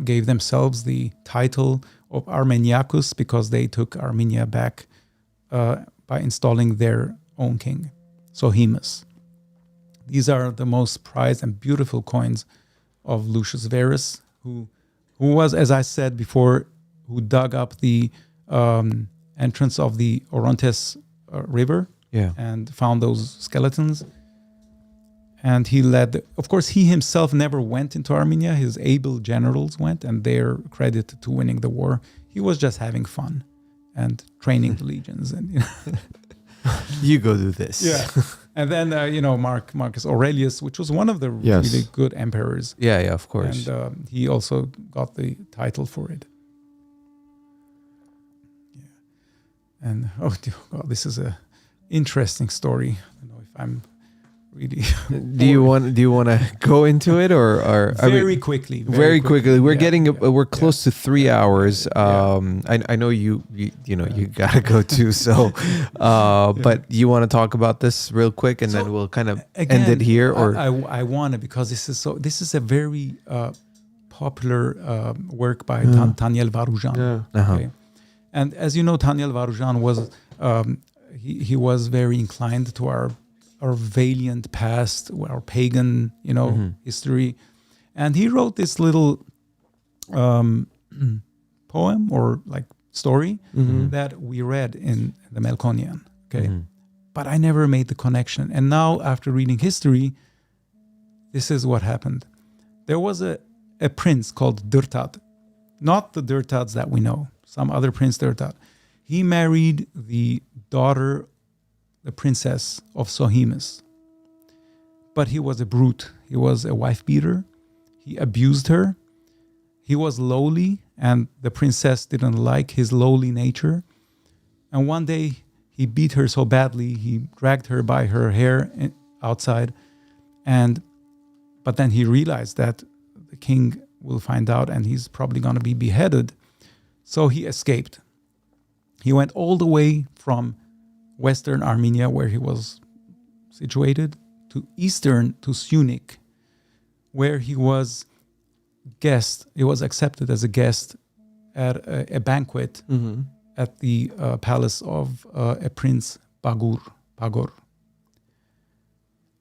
gave themselves the title of Armeniacus because they took Armenia back by installing their own king, Sohemus. These are the most prized and beautiful coins of Lucius Verus, who was, as I said before, who dug up the entrance of the Orontes River and found those skeletons. And he of course, he himself never went into Armenia. His able generals went, and they're credited to winning the war. He was just having fun and training the legions. And You go do this. Yeah. And then, Marcus Aurelius, which was one of the really good emperors. Yeah, of course. And he also got the title for it. Yeah. And, God, this is a interesting story. I don't know if I'm really... Do you want to go into it or very quickly? Very quickly. We're close to 3 hours. I know you gotta go too. So, but you want to talk about this real quick, and then we'll kind of end it here. Or I want to, because this is a very popular work by Daniel Varoujan. Yeah. Okay? And as you know, Daniel Varoujan was he was very inclined to our valiant past, our pagan, history. And he wrote this little poem or like story that we read in the Melkonian. Okay. but I never made the connection. And now, after reading history, this is what happened. There was a prince called Durtad, not the Durtads that we know, some other prince Durtad. He married the daughter, the princess of Sohemus. But he was a brute. He was a wife beater. He abused her. He was lowly, and the princess didn't like his lowly nature. And one day he beat her so badly, he dragged her by her hair outside. But then he realized that the king will find out and he's probably going to be beheaded. So he escaped. He went all the way from Western Armenia, where he was situated, to Eastern, to Syunik, where he was accepted as a guest at a banquet at the palace of a prince Pagor.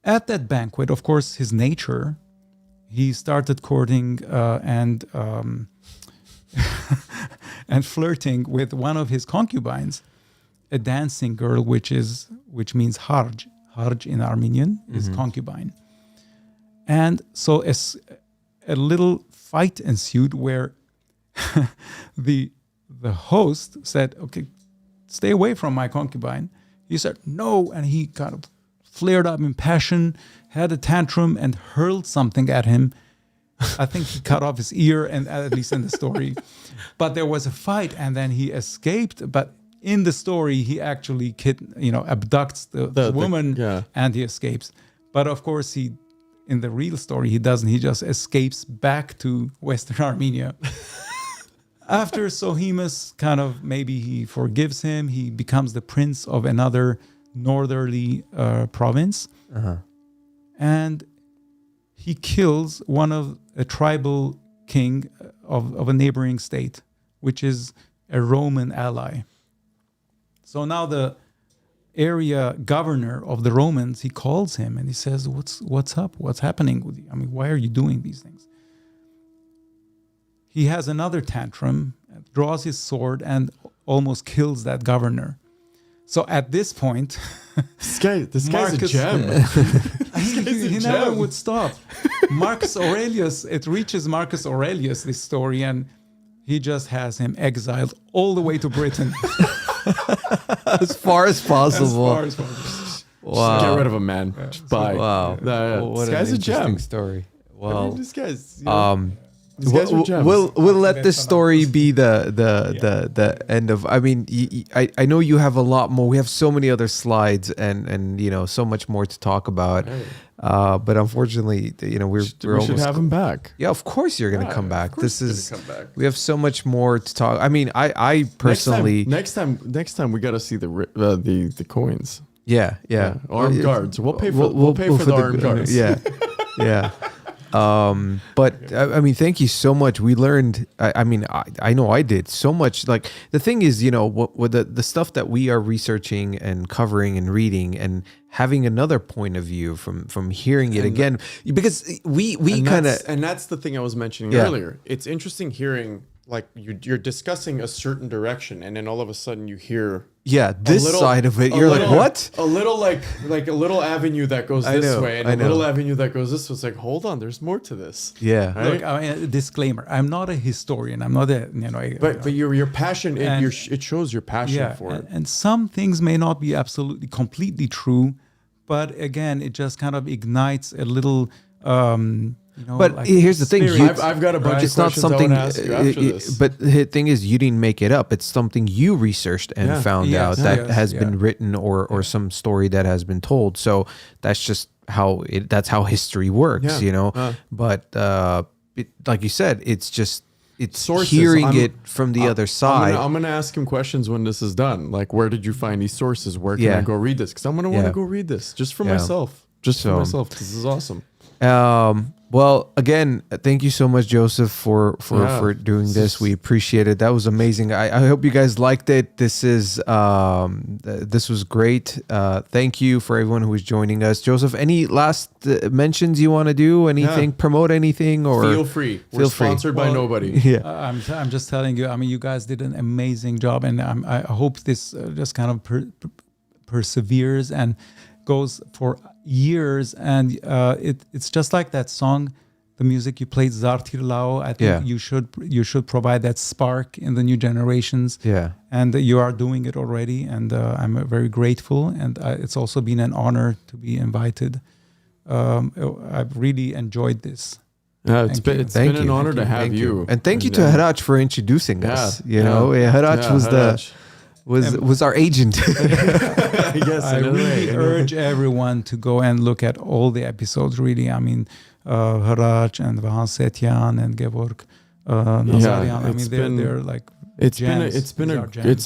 At that banquet, of course, his nature, he started courting and and flirting with one of his concubines, a dancing girl, which means harj. Harj in Armenian is concubine. And so a little fight ensued where the host said, "Okay, stay away from my concubine." He said, "No," and he kind of flared up in passion, had a tantrum, and hurled something at him. I think he cut off his ear, and at least in the story. But there was a fight, and then he escaped. But in the story, he actually abducts the woman, and he escapes. But of course, in the real story, he doesn't. He just escapes back to Western Armenia. After Sohemus maybe he forgives him, he becomes the prince of another northerly province. And he kills a tribal king of a neighboring state, which is a Roman ally. So now the area governor of the Romans, he calls him and he says, what's up? What's happening with you? I mean, why are you doing these things? He has another tantrum, draws his sword, and almost kills that governor. So at this point, this guy's a gem. he never would stop. Marcus Aurelius, it reaches Marcus Aurelius, this story, and he just has him exiled all the way to Britain. As far as possible. Wow. Just get rid of him, man. Yeah. Just bye. Wow. This guy's a gem. Story. Well, this guy's. We'll let this story be the end of. I mean, I know you have a lot more. We have so many other slides and so much more to talk about. But unfortunately, we should have him back. Yeah, of course you're going to come back. We have so much more to talk. I mean, I personally next time we got to see the coins. Yeah. Armed guards. We'll pay for the armed guards. Yeah. But I mean, thank you so much. We learned. I mean, I know I did so much. Like the thing is, what the stuff that we are researching and covering and reading and having another point of view from hearing it again, because we kind of, and that's the thing I was mentioning earlier. It's interesting hearing like you're discussing a certain direction, and then all of a sudden you hear this side of it. You're like, what? A little like a little avenue that goes this way, and a little avenue that goes this way. It's like, hold on, there's more to this. Yeah. Right? Look, I mean, disclaimer: I'm not a historian. I'm not a But your passion, it shows your passion for it. And some things may not be absolutely completely true, but again, it just kind of ignites a little. But like here's the thing: I've got a bunch of questions I want to ask you after this. But the thing is, you didn't make it up. It's something you researched and found out that has been written or some story that has been told. So that's just how that's how history works, But like you said, it's sources. Hearing it from the other side. I'm gonna ask him questions when this is done. Like, where did you find these sources? Where can I go read this? Because I'm gonna want to go read this just for myself. For myself. This is awesome. Well, again, thank you so much, Joseph, for doing this. We appreciate it. That was amazing. I hope you guys liked it. This was great. Thank you for everyone who was joining us. Joseph, any last mentions you want to do? Anything? Promote anything? Or feel free. We're sponsored by nobody. Yeah. I'm just telling you. I mean, you guys did an amazing job, and I hope this just kind of perseveres and goes for years. And it's just like that song, the music you played, Zartirlao. I think you should provide that spark in the new generations. Yeah. And you are doing it already. And I'm very grateful. And it's also been an honor to be invited. I've really enjoyed this. Yeah, it's been an honor to have you. And thank you to Haraj for introducing us. Haraj was our agent. Yes, I really urge everyone to go and look at all the episodes. Really, I mean, Haraj and Vahan Setyan and Gevorg Nazarian. I mean, they're like gems. It's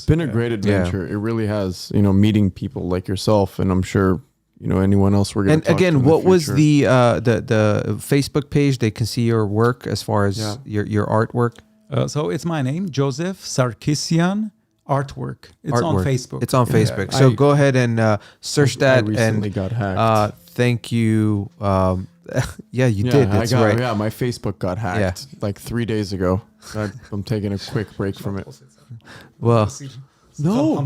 been a great adventure. It really has. Meeting people like yourself, and I'm sure anyone else we're going to talk to. And again, what was the Facebook page? They can see your work as far as your artwork. So it's my name, Joseph Sarkissian Artwork. It's on Facebook. It's on Facebook. So go ahead and search that. I recently got hacked. Thank you. You did. That's right. Yeah, my Facebook got hacked like 3 days ago. I'm taking a quick break from it. Well. No.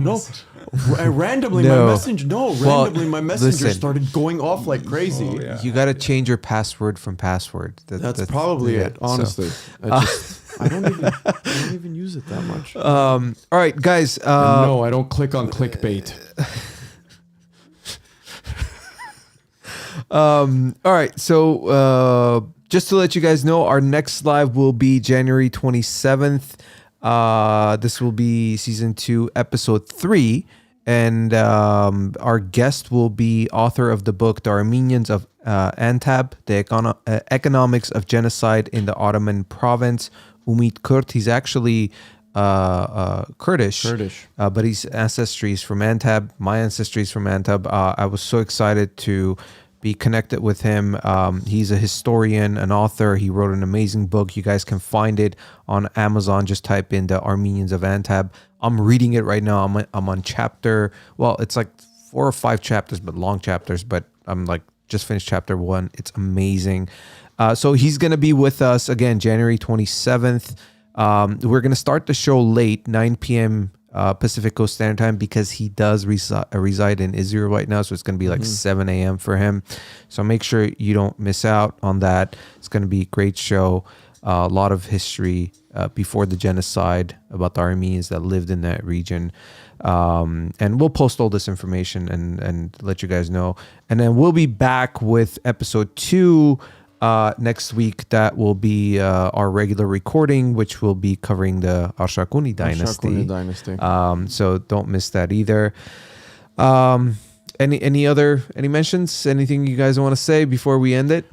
Randomly, my messenger started going off like crazy. Oh, yeah. You got to change your password from password. That's probably it, honestly. So. I don't even use it that much. All right, guys. No, I don't click on clickbait. All right, so just to let you guys know, our next live will be January 27th. This will be season 2, episode 3, and our guest will be author of the book "The Armenians of Antab: The Economics of Genocide in the Ottoman Province." Umit Kurt. He's actually Kurdish, but his ancestry is from Antab. My ancestry is from Antab. I was so excited to be connected with him. He's a historian, an author. He wrote an amazing book. You guys can find it on Amazon. Just type in "The Armenians of Antab." I'm reading it right now. I'm on chapter, well, it's like 4 or 5 chapters, but long chapters, but I'm like just finished chapter 1. It's amazing. So he's going to be with us again, January 27th. We're going to start the show late, 9 p.m. Pacific Coast Standard Time, because he does reside in Israel right now. So it's going to be like 7 a.m. for him. So make sure you don't miss out on that. It's going to be a great show. A lot of history before the genocide about the Armenians that lived in that region. And we'll post all this information and let you guys know. And then we'll be back with episode 2 next week. That will be our regular recording, which will be covering the Arshakuni dynasty. So don't miss that either. Any mentions? Anything you guys want to say before we end it?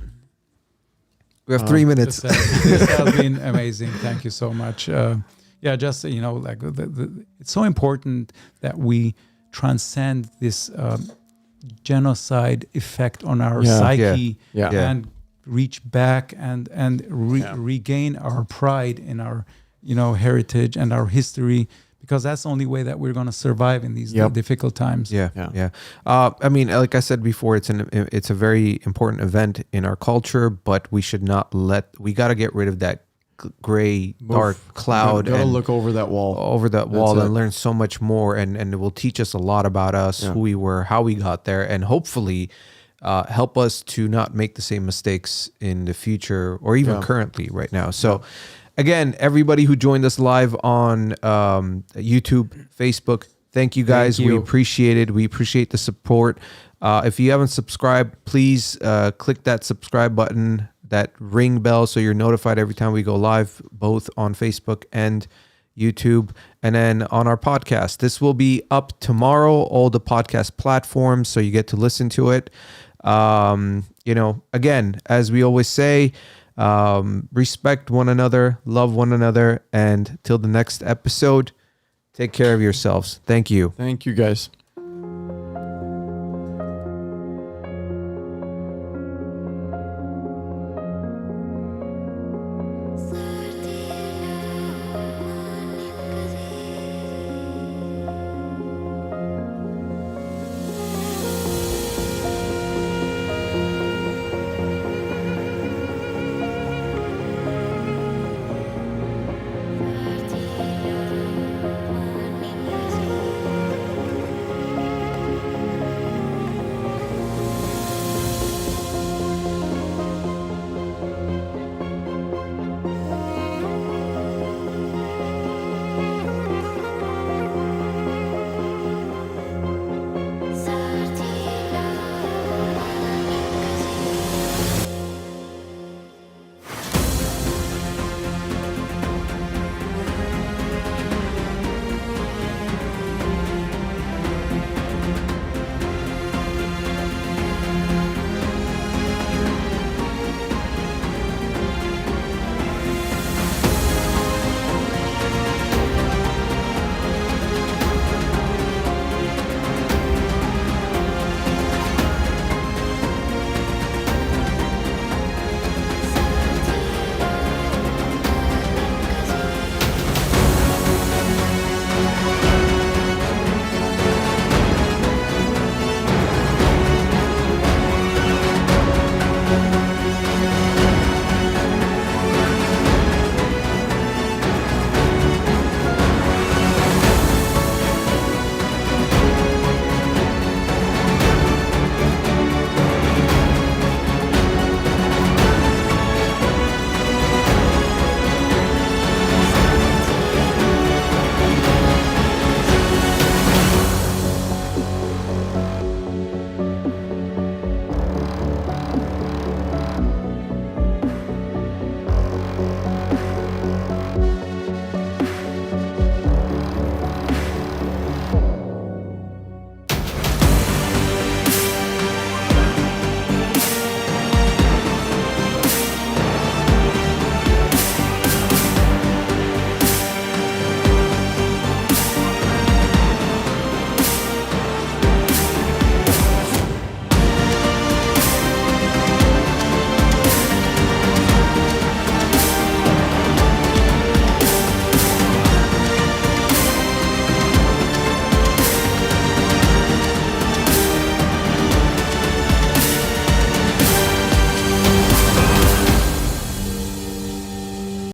We have 3 minutes. This has been amazing. Thank you so much. Just like it's so important that we transcend this genocide effect on our psyche and reach back and regain our pride in our heritage and our history, because that's the only way that we're going to survive in these difficult times. I mean, like I said before, it's a very important event in our culture, but we should not we got to get rid of that gray dark cloud. Gotta look over that wall and learn so much more, and it will teach us a lot about us, who we were, how we got there, and hopefully help us to not make the same mistakes in the future or even currently right now. So again, everybody who joined us live on YouTube, Facebook, thank you guys. We appreciate it. We appreciate the support. If you haven't subscribed, please click that subscribe button, that ring bell, so you're notified every time we go live, both on Facebook and YouTube. And then on our podcast, this will be up tomorrow, all the podcast platforms, so you get to listen to it. Again, as we always say, respect one another, love one another, and till the next episode, take care of yourselves. Thank you. Thank you, guys.